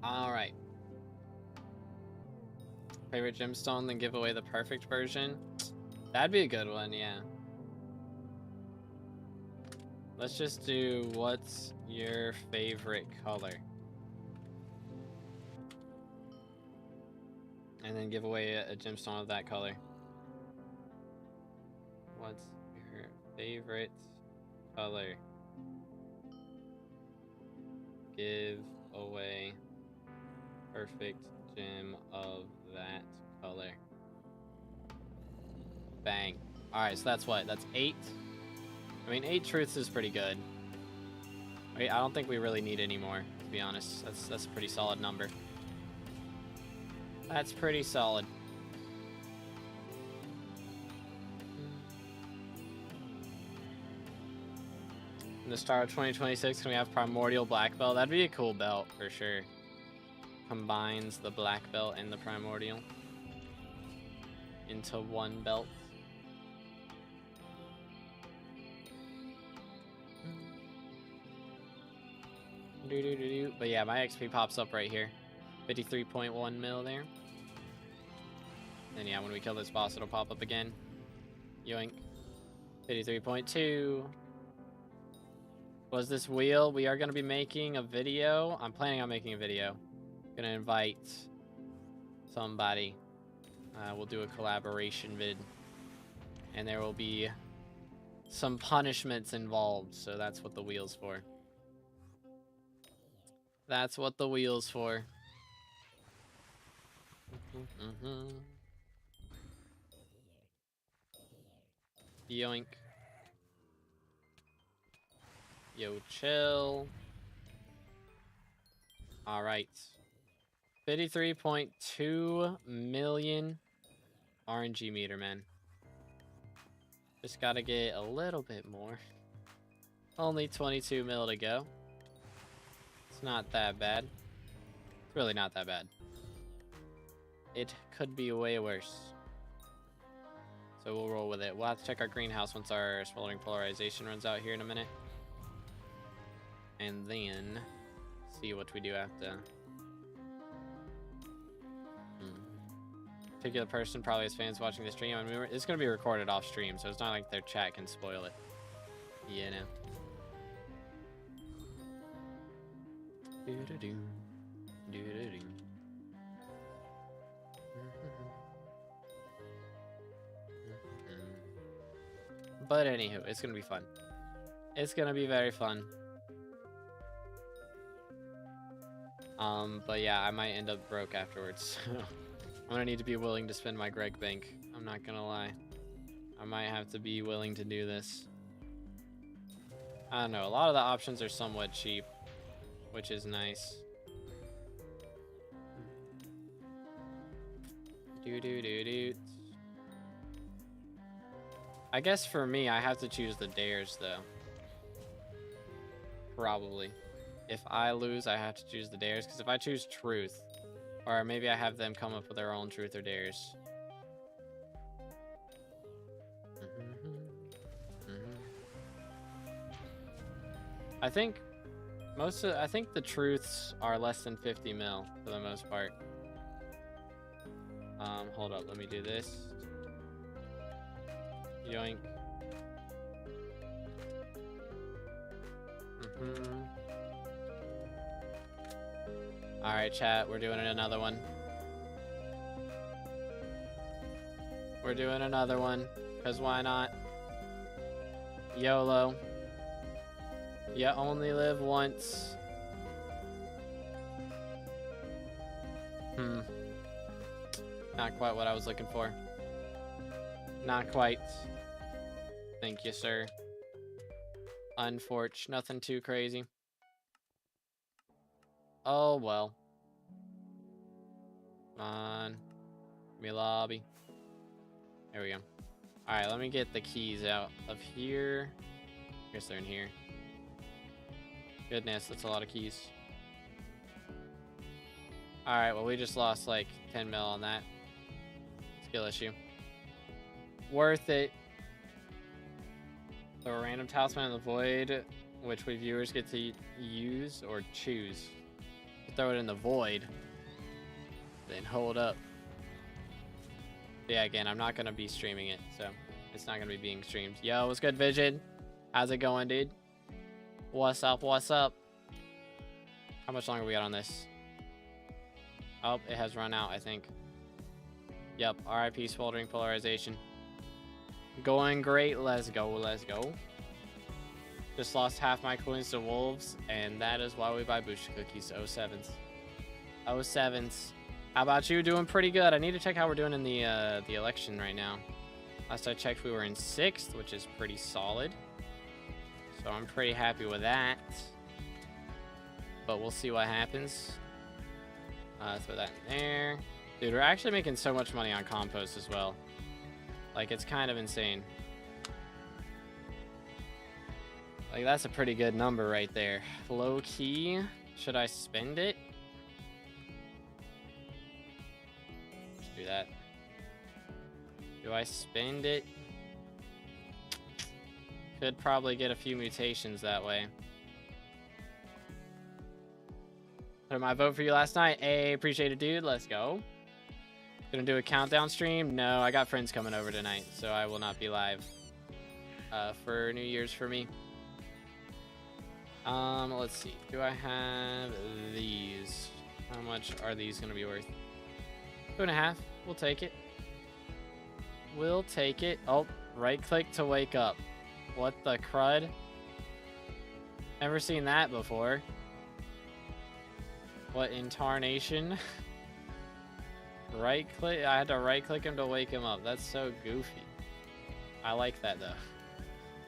All right. Favorite gemstone, then give away the perfect version. That'd be a good one, yeah. Let's just do what's your favorite color? And then give away a gemstone of that color. What's your favorite color? Give away perfect gem of that color. Bang. Alright, so that's what? That's 8? I mean, 8 truths is pretty good. Wait, I don't think we really need any more, to be honest. That's a pretty solid number. That's pretty solid. In the start of 2026, can we have Primordial Black Belt? That'd be a cool belt, for sure. Combines the Black Belt and the Primordial into one belt. But yeah, my XP pops up right here. 53.1 mil there. And yeah, when we kill this boss, it'll pop up again. Yoink. 53.2. Was this wheel? We are going to be making a video. I'm planning on making a video. Gonna invite somebody. We'll do a collaboration vid. And there will be some punishments involved. So that's what the wheel's for. That's what the wheel's for. Yoink. Yo, chill. Alright. 53.2 million RNG meter, man. Just gotta get a little bit more. Only 22 mil to go. It's not that bad. It's really not that bad. It could be way worse. So we'll roll with it. We'll have to check our greenhouse once our smoldering polarization runs out here in a minute. And then see what we do after. Particular person probably has fans watching the stream. I mean, it's going to be recorded off stream, so it's not like their chat can spoil it. You know. Do-do-do. Do-do-do. But anywho, it's going to be fun. It's going to be very fun. But yeah, I might end up broke afterwards. I'm gonna need to be willing to spend my Greg Bank. I'm not gonna lie. I might have to be willing to do this. I don't know. A lot of the options are somewhat cheap, which is nice. Do-do-do-do. I guess for me, I have to choose the dares, though. Probably. If I lose, I have to choose the dares, because if I choose truth, or maybe I have them come up with their own truth or dares. I think the truths are less than 50 mil for the most part. Hold up, let me do this. Yoink. Alright, chat, we're doing another one. We're doing another one, because why not? YOLO. You only live once. Not quite what I was looking for. Not quite. Thank you, sir. Unfortunate. Nothing too crazy. Oh, well. Come on. Give me a lobby. There we go. Alright, let me get the keys out of here. I guess they're in here. Goodness, that's a lot of keys. Alright, well, we just lost like 10 mil on that. Skill issue. Worth it. So a random talisman in the void, which we viewers get to use or choose. Throw it in the void. Then hold up. Yeah, again, I'm not going to be streaming it, so it's not going to be being streamed. Yo, what's good, Vision? How's it going, dude? What's up? What's up? How much longer we got on this? Oh, it has run out, I think. Yep, RIP smoldering polarization. Going great. Let's go. Let's go. Just lost half my coins to wolves, and that is why we buy booster cookies. 07s. 07s. How about you? Doing pretty good. I need to check how we're doing in the election right now. Last I checked, we were in 6th, which is pretty solid. So I'm pretty happy with that. But we'll see what happens. Throw that in there. Dude, we're actually making so much money on compost as well. Like, it's kind of insane. Like, that's a pretty good number right there. Low key. Should I spend it? Let's do that. Do I spend it? Could probably get a few mutations that way. Put my vote for you last night. Hey, appreciate it, dude. Let's go. Gonna do a countdown stream? No, I got friends coming over tonight, so I will not be live for New Year's for me. Let's see. Do I have these? How much are these gonna be worth? 2.5. We'll take it. We'll take it. Oh, right click to wake up. What the crud? Never seen that before. What in tarnation? Right click? I had to right click him to wake him up. That's so goofy. I like that though.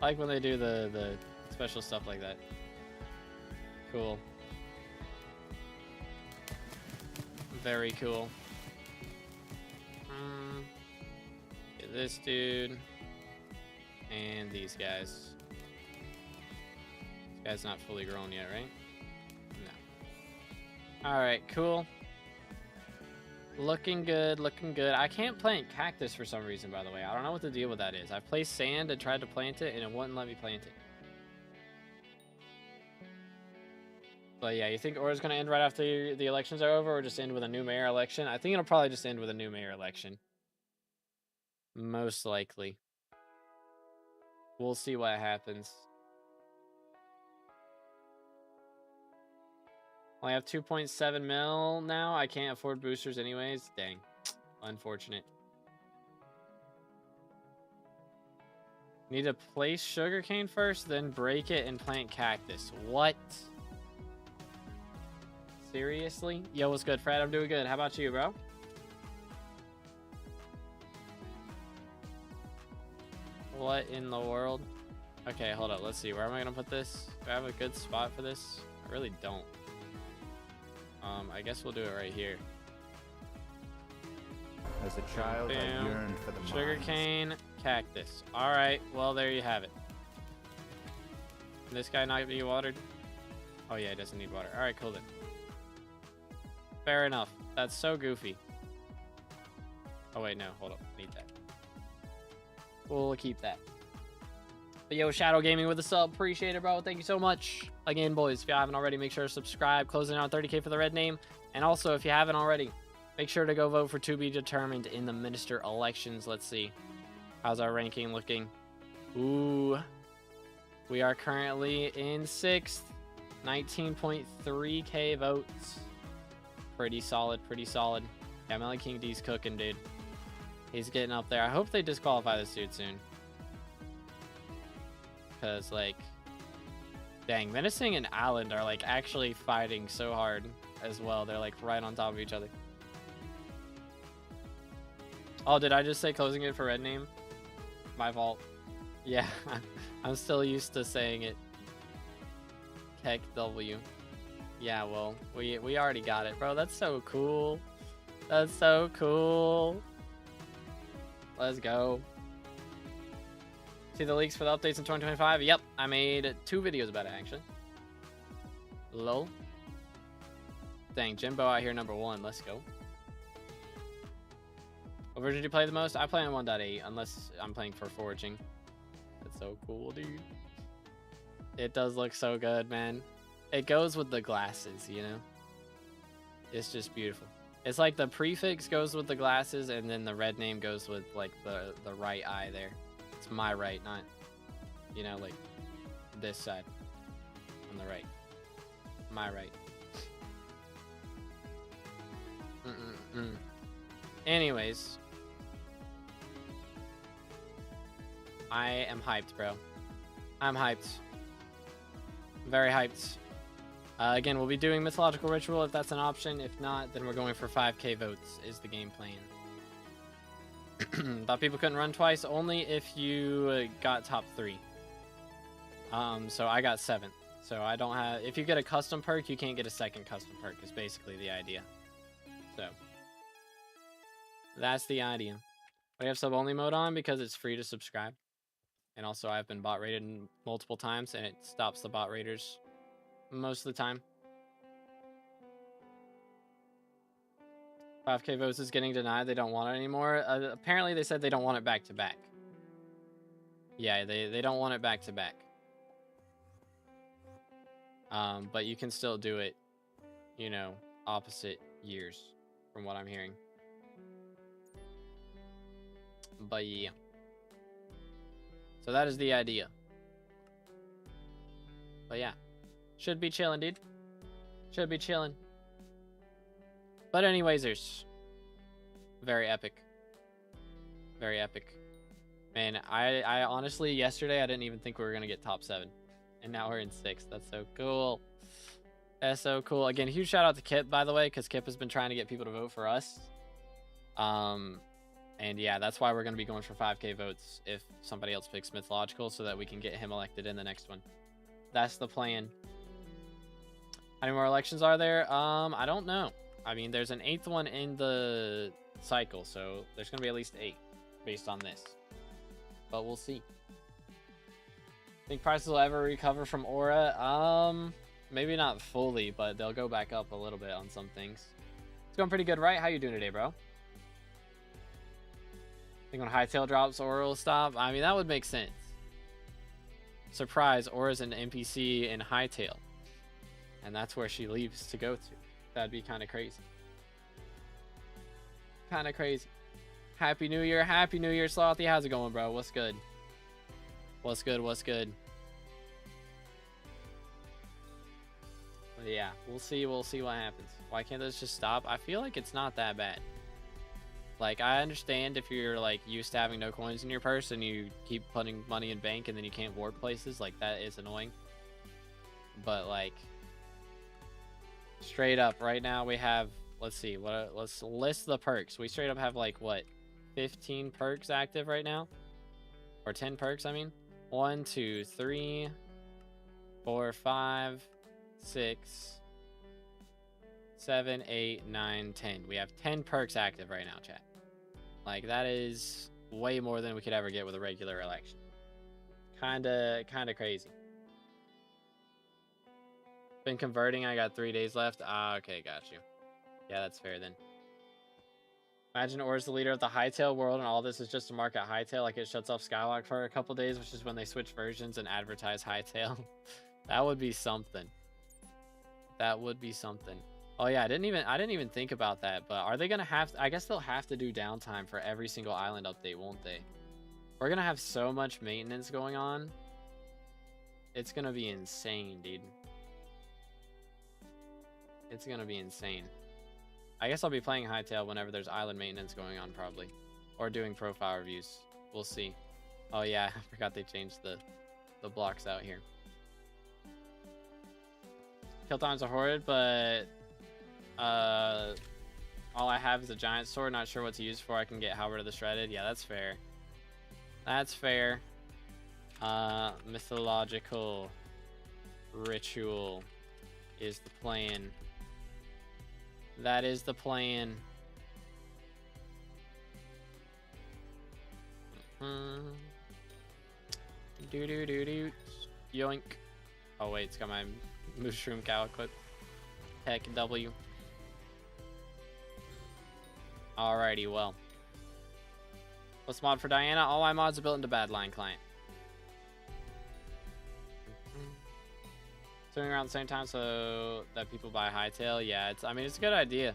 I like when they do the special stuff like that. Cool. Very cool. Get this dude. And these guys. This guy's not fully grown yet, right? No. Alright, cool. Looking good, looking good. I can't plant cactus for some reason, by the way. I don't know what the deal with that is. I placed sand and tried to plant it, and it wouldn't let me plant it. But yeah, you think Aura's going to end right after the elections are over, or just end with a new mayor election? I think it'll probably just end with a new mayor election. Most likely. We'll see what happens. I have 2.7 mil now. I can't afford boosters anyways. Dang. Unfortunate. Need to place sugarcane first, then break it and plant cactus. What? Seriously? Yo, what's good, Fred? I'm doing good. How about you, bro? What in the world? Okay, hold up. Let's see. Where am I going to put this? Do I have a good spot for this? I really don't. I guess we'll do it right here. As a child, I yearned for the mines. Sugarcane, cactus. All right. Well, there you have it. Can this guy not be watered? Oh, yeah, he doesn't need water. All right, cool then. Fair enough. That's so goofy. Oh, wait, no. Hold up. Need that. We'll keep that. But yo, Shadow Gaming with a sub. Appreciate it, bro. Thank you so much. Again, boys, if you haven't already, make sure to subscribe. Closing out 30K for the red name. And also, if you haven't already, make sure to go vote for to be determined in the minister elections. Let's see. How's our ranking looking? Ooh. We are currently in 6th. 19.3K votes. Pretty solid, pretty solid. Yeah, Melly King D's cooking, dude. He's getting up there. I hope they disqualify this dude soon. Because, like, dang, Menacing and Island are, like, actually fighting so hard as well. They're, like, right on top of each other. Oh, did I just say closing it for red name? My fault. Yeah, I'm still used to saying it. Heck W. Yeah, well, we already got it, bro. That's so cool. That's so cool. Let's go. See the leaks for the updates in 2025? Yep, I made 2 videos about it, actually. Lol. Dang, Jimbo out here #1. Let's go. What version do you play the most? I play on 1.8, unless I'm playing for foraging. That's so cool, dude. It does look so good, man. It goes with the glasses, you know? It's just beautiful. It's like the prefix goes with the glasses, and then the red name goes with, like, the right eye there. It's my right, not, you know, like, this side. On the right. My right. Anyways. I am hyped, bro. I'm hyped. Very hyped. Again, we'll be doing Mythological Ritual if that's an option. If not, then we're going for 5k votes is the game plan. Thought people couldn't run twice. Only if you got top 3. So I got 7th. So I don't have... If you get a custom perk, you can't get a second custom perk is basically the idea. So that's the idea. We have sub-only mode on because it's free to subscribe. And also I've been bot rated multiple times and it stops the bot raiders most of the time. 5k votes is getting denied. They don't want it anymore. Apparently they said they don't want it back to back. Yeah, they don't want it back to back. But you can still do it, you know, opposite years from what I'm hearing. But yeah. So that is the idea. But yeah. Should be chilling, dude. Should be chilling. But anywaysers. Very epic. Very epic. Man, I honestly, yesterday, I didn't even think we were going to get top 7. And now we're in 6th. That's so cool. That's so cool. Again, huge shout out to Kip, by the way, because Kip has been trying to get people to vote for us. And yeah, that's why we're going to be going for 5k votes if somebody else picks Mythological so that we can get him elected in the next one. That's the plan. How many more elections are there? I don't know. I mean, there's an 8th one in the cycle, so there's going to be at least 8 based on this. But we'll see. Think prices will ever recover from Aura? Maybe not fully, but they'll go back up a little bit on some things. It's going pretty good, right? How you doing today, bro? Think when Hytale drops, Aura will stop? I mean, that would make sense. Surprise, Aura's an NPC in Hytale. And that's where she leaves to go to. That'd be kind of crazy. Kind of crazy. Happy New Year. Happy New Year, Slothy. How's it going, bro? What's good? What's good? What's good? But yeah, we'll see. We'll see what happens. Why can't this just stop? I feel like it's not that bad. Like, I understand if you're, like, used to having no coins in your purse and you keep putting money in bank and then you can't warp places. Like, that is annoying. But, like, straight up, right now we have, let's see, let's list the perks. We straight up have, like, what, 15 perks active right now? Or 10 perks, I mean. 1, 2, 3, 4, 5, 6, 7, 8, 9, 10. We have 10 perks active right now, chat. Like, that is way more than we could ever get with a regular election. Kinda crazy. Been converting, I got 3 days left. Ah, okay, got you. Yeah, that's fair then. Imagine Aura's the leader of the Hytale world and all this is just to market Hytale, like it shuts off SkyBlock for a couple days, which is when they switch versions and advertise Hytale. That would be something. That would be something. Oh yeah, I didn't even think about that, but are they gonna have I guess they'll have to do downtime for every single island update, won't they? We're gonna have so much maintenance going on. It's gonna be insane, dude. It's gonna be insane. I guess I'll be playing Hytale whenever there's island maintenance going on, probably. Or doing profile reviews. We'll see. Oh yeah, I forgot they changed the the blocks out here. Kill times are horrid, but all I have is a giant sword. Not sure what to use for. I can get Halberd of the Shredded. Yeah, that's fair. That's fair. Mythological ritual is the plan. That is the plan. Do do do do. Yoink. Oh wait, it's got my mushroom cow equipped. Heck W. Alrighty, well. What's mod for Diana? All my mods are built into Badline client. Doing around the same time so that people buy Hightail. Yeah, it's. I mean, it's a good idea.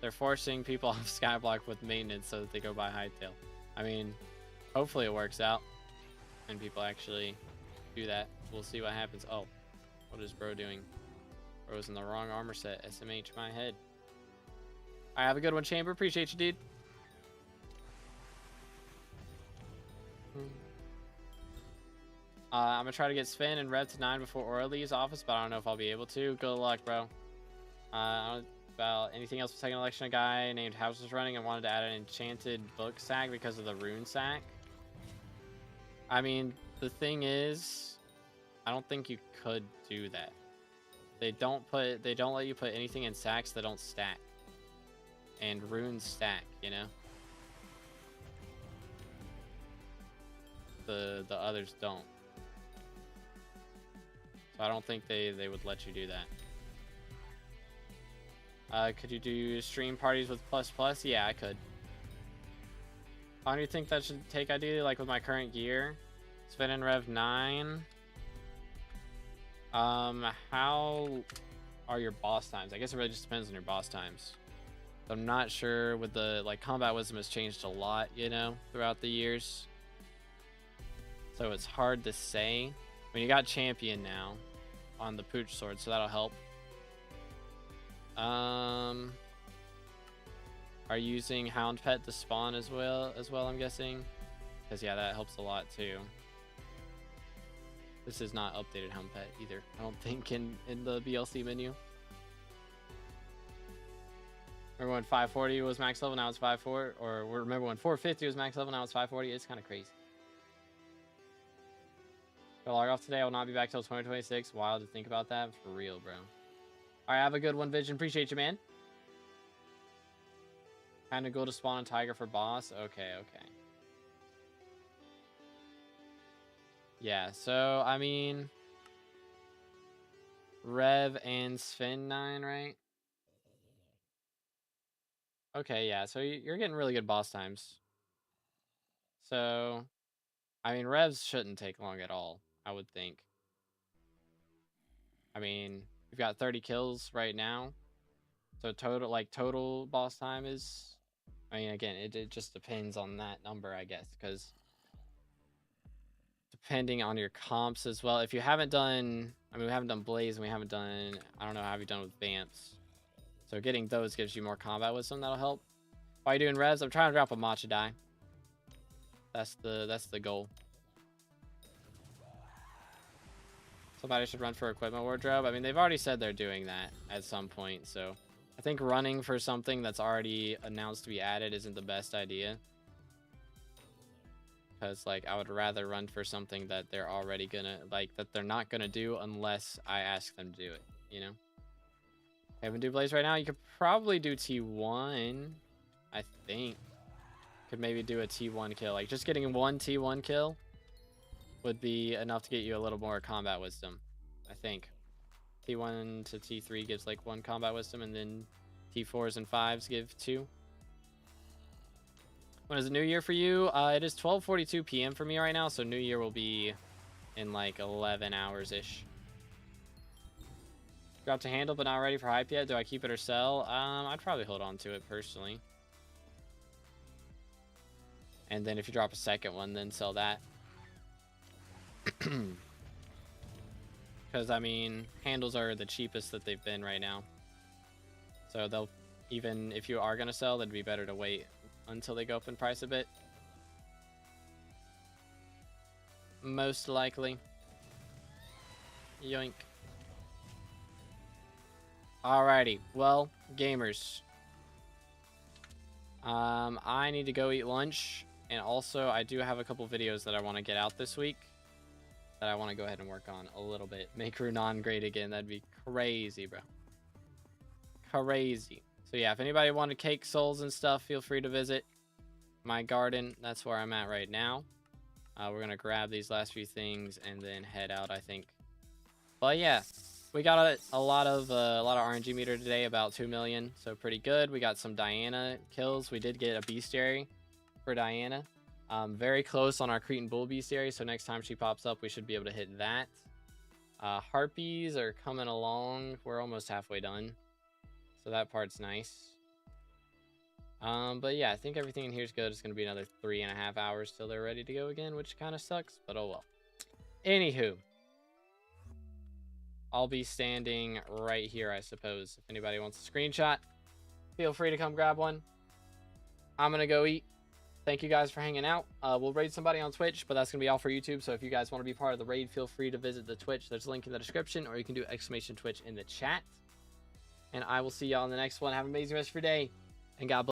They're forcing people off Skyblock with maintenance so that they go buy Hightail. I mean, hopefully it works out and people actually do that. We'll see what happens. Oh, what is bro doing? Bro's in the wrong armor set. SMH my head. I have a good one, Chamber. Appreciate you, dude. I'm gonna try to get Sven and Rev to 9 before Aura leaves office, but I don't know if I'll be able to. Good luck, bro. I don't know about anything else for second election. A guy named House was running and wanted to add an enchanted book sack because of the rune sack. I mean, the thing is, I don't think you could do that. They don't let you put anything in sacks that don't stack. And runes stack, you know? The others don't. So I don't think they would let you do that. Could you do stream parties with ++? Yeah, I could. How long do you think that should take ideally, like with my current gear? Sven and Rev 9. How are your boss times? I guess it really just depends on your boss times. I'm not sure with the, like, combat wisdom has changed a lot, you know, throughout the years. So it's hard to say. I mean, you got champion now on the pooch sword, so that'll help. Are you using Hound Pet to spawn as well, I'm guessing? Because, yeah, that helps a lot, too. This is not updated Hound Pet either, I don't think, in the BLC menu. Remember when 540 was max level, now it's 540? Or remember when 450 was max level, now it's 540? It's kind of crazy. I'll log off today. I will not be back till 2026. Wild to think about that. For real, bro. Alright, have a good one, Vision. Appreciate you, man. Kind of go to spawn a tiger for boss. Okay, okay. Yeah, so, I mean... Rev and Sven 9, right? Okay, yeah, so you're getting really good boss times. So, I mean, Revs shouldn't take long at all, I would think. I mean, we've got 30 kills right now. So total boss time is... I mean, again, it just depends on that number, I guess, because... Depending on your comps as well. If you haven't done... I mean, we haven't done Blaze, and we haven't done... I don't know, how have you done with Vamps? So getting those gives you more combat wisdom, that'll help. While you're doing Revs, I'm trying to drop a matcha die. That's the goal. Somebody should run for equipment wardrobe. I mean, they've already said they're doing that at some point, so I think running for something that's already announced to be added isn't the best idea. Because, like, I would rather run for something that they're already gonna, like, that they're not gonna do unless I ask them to do it, you know? Okay, I'm gonna do Blaze right now. You could probably do T1, I think. Could maybe do a T1 kill. Like, just getting one T1 kill would be enough to get you a little more combat wisdom, I think. T1 to T3 gives, like, 1 combat wisdom, and then T4s and 5s give 2. When is the new year for you? It is 12:42 p.m. for me right now, so new year will be in, like, 11 hours-ish. Dropped a handle, but not ready for hype yet. Do I keep it or sell? I'd probably hold on to it, personally. And then if you drop a second one, then sell that. Because, I mean, handles are the cheapest that they've been right now. So they'll, even if you are going to sell, it'd be better to wait until they go up in price a bit. Most likely. Yoink. Alrighty. Well, gamers. I need to go eat lunch. And also, I do have a couple videos that I want to get out this week that I want to go ahead and work on a little bit. Make Runan great again. That'd be crazy, bro. Crazy. So yeah, if anybody wanted cake souls and stuff, feel free to visit my garden. That's where I'm at right now. We're going to grab these last few things and then head out, I think. But yeah, we got a lot of RNG meter today, about 2 million. So pretty good. We got some Diana kills. We did get a bestiary for Diana. Very close on our Cretan Bull bestiary. So next time she pops up, we should be able to hit that. Harpies are coming along. We're almost halfway done. So that part's nice. But yeah, I think everything in here is good. It's going to be another 3.5 hours till they're ready to go again, which kind of sucks, but oh well. Anywho, I'll be standing right here, I suppose. If anybody wants a screenshot, feel free to come grab one. I'm going to go eat. Thank you guys for hanging out. We'll raid somebody on Twitch, but that's going to be all for YouTube. So if you guys want to be part of the raid, feel free to visit the Twitch. There's a link in the description, or you can do !Twitch in the chat. And I will see y'all in the next one. Have an amazing rest of your day. And God bless.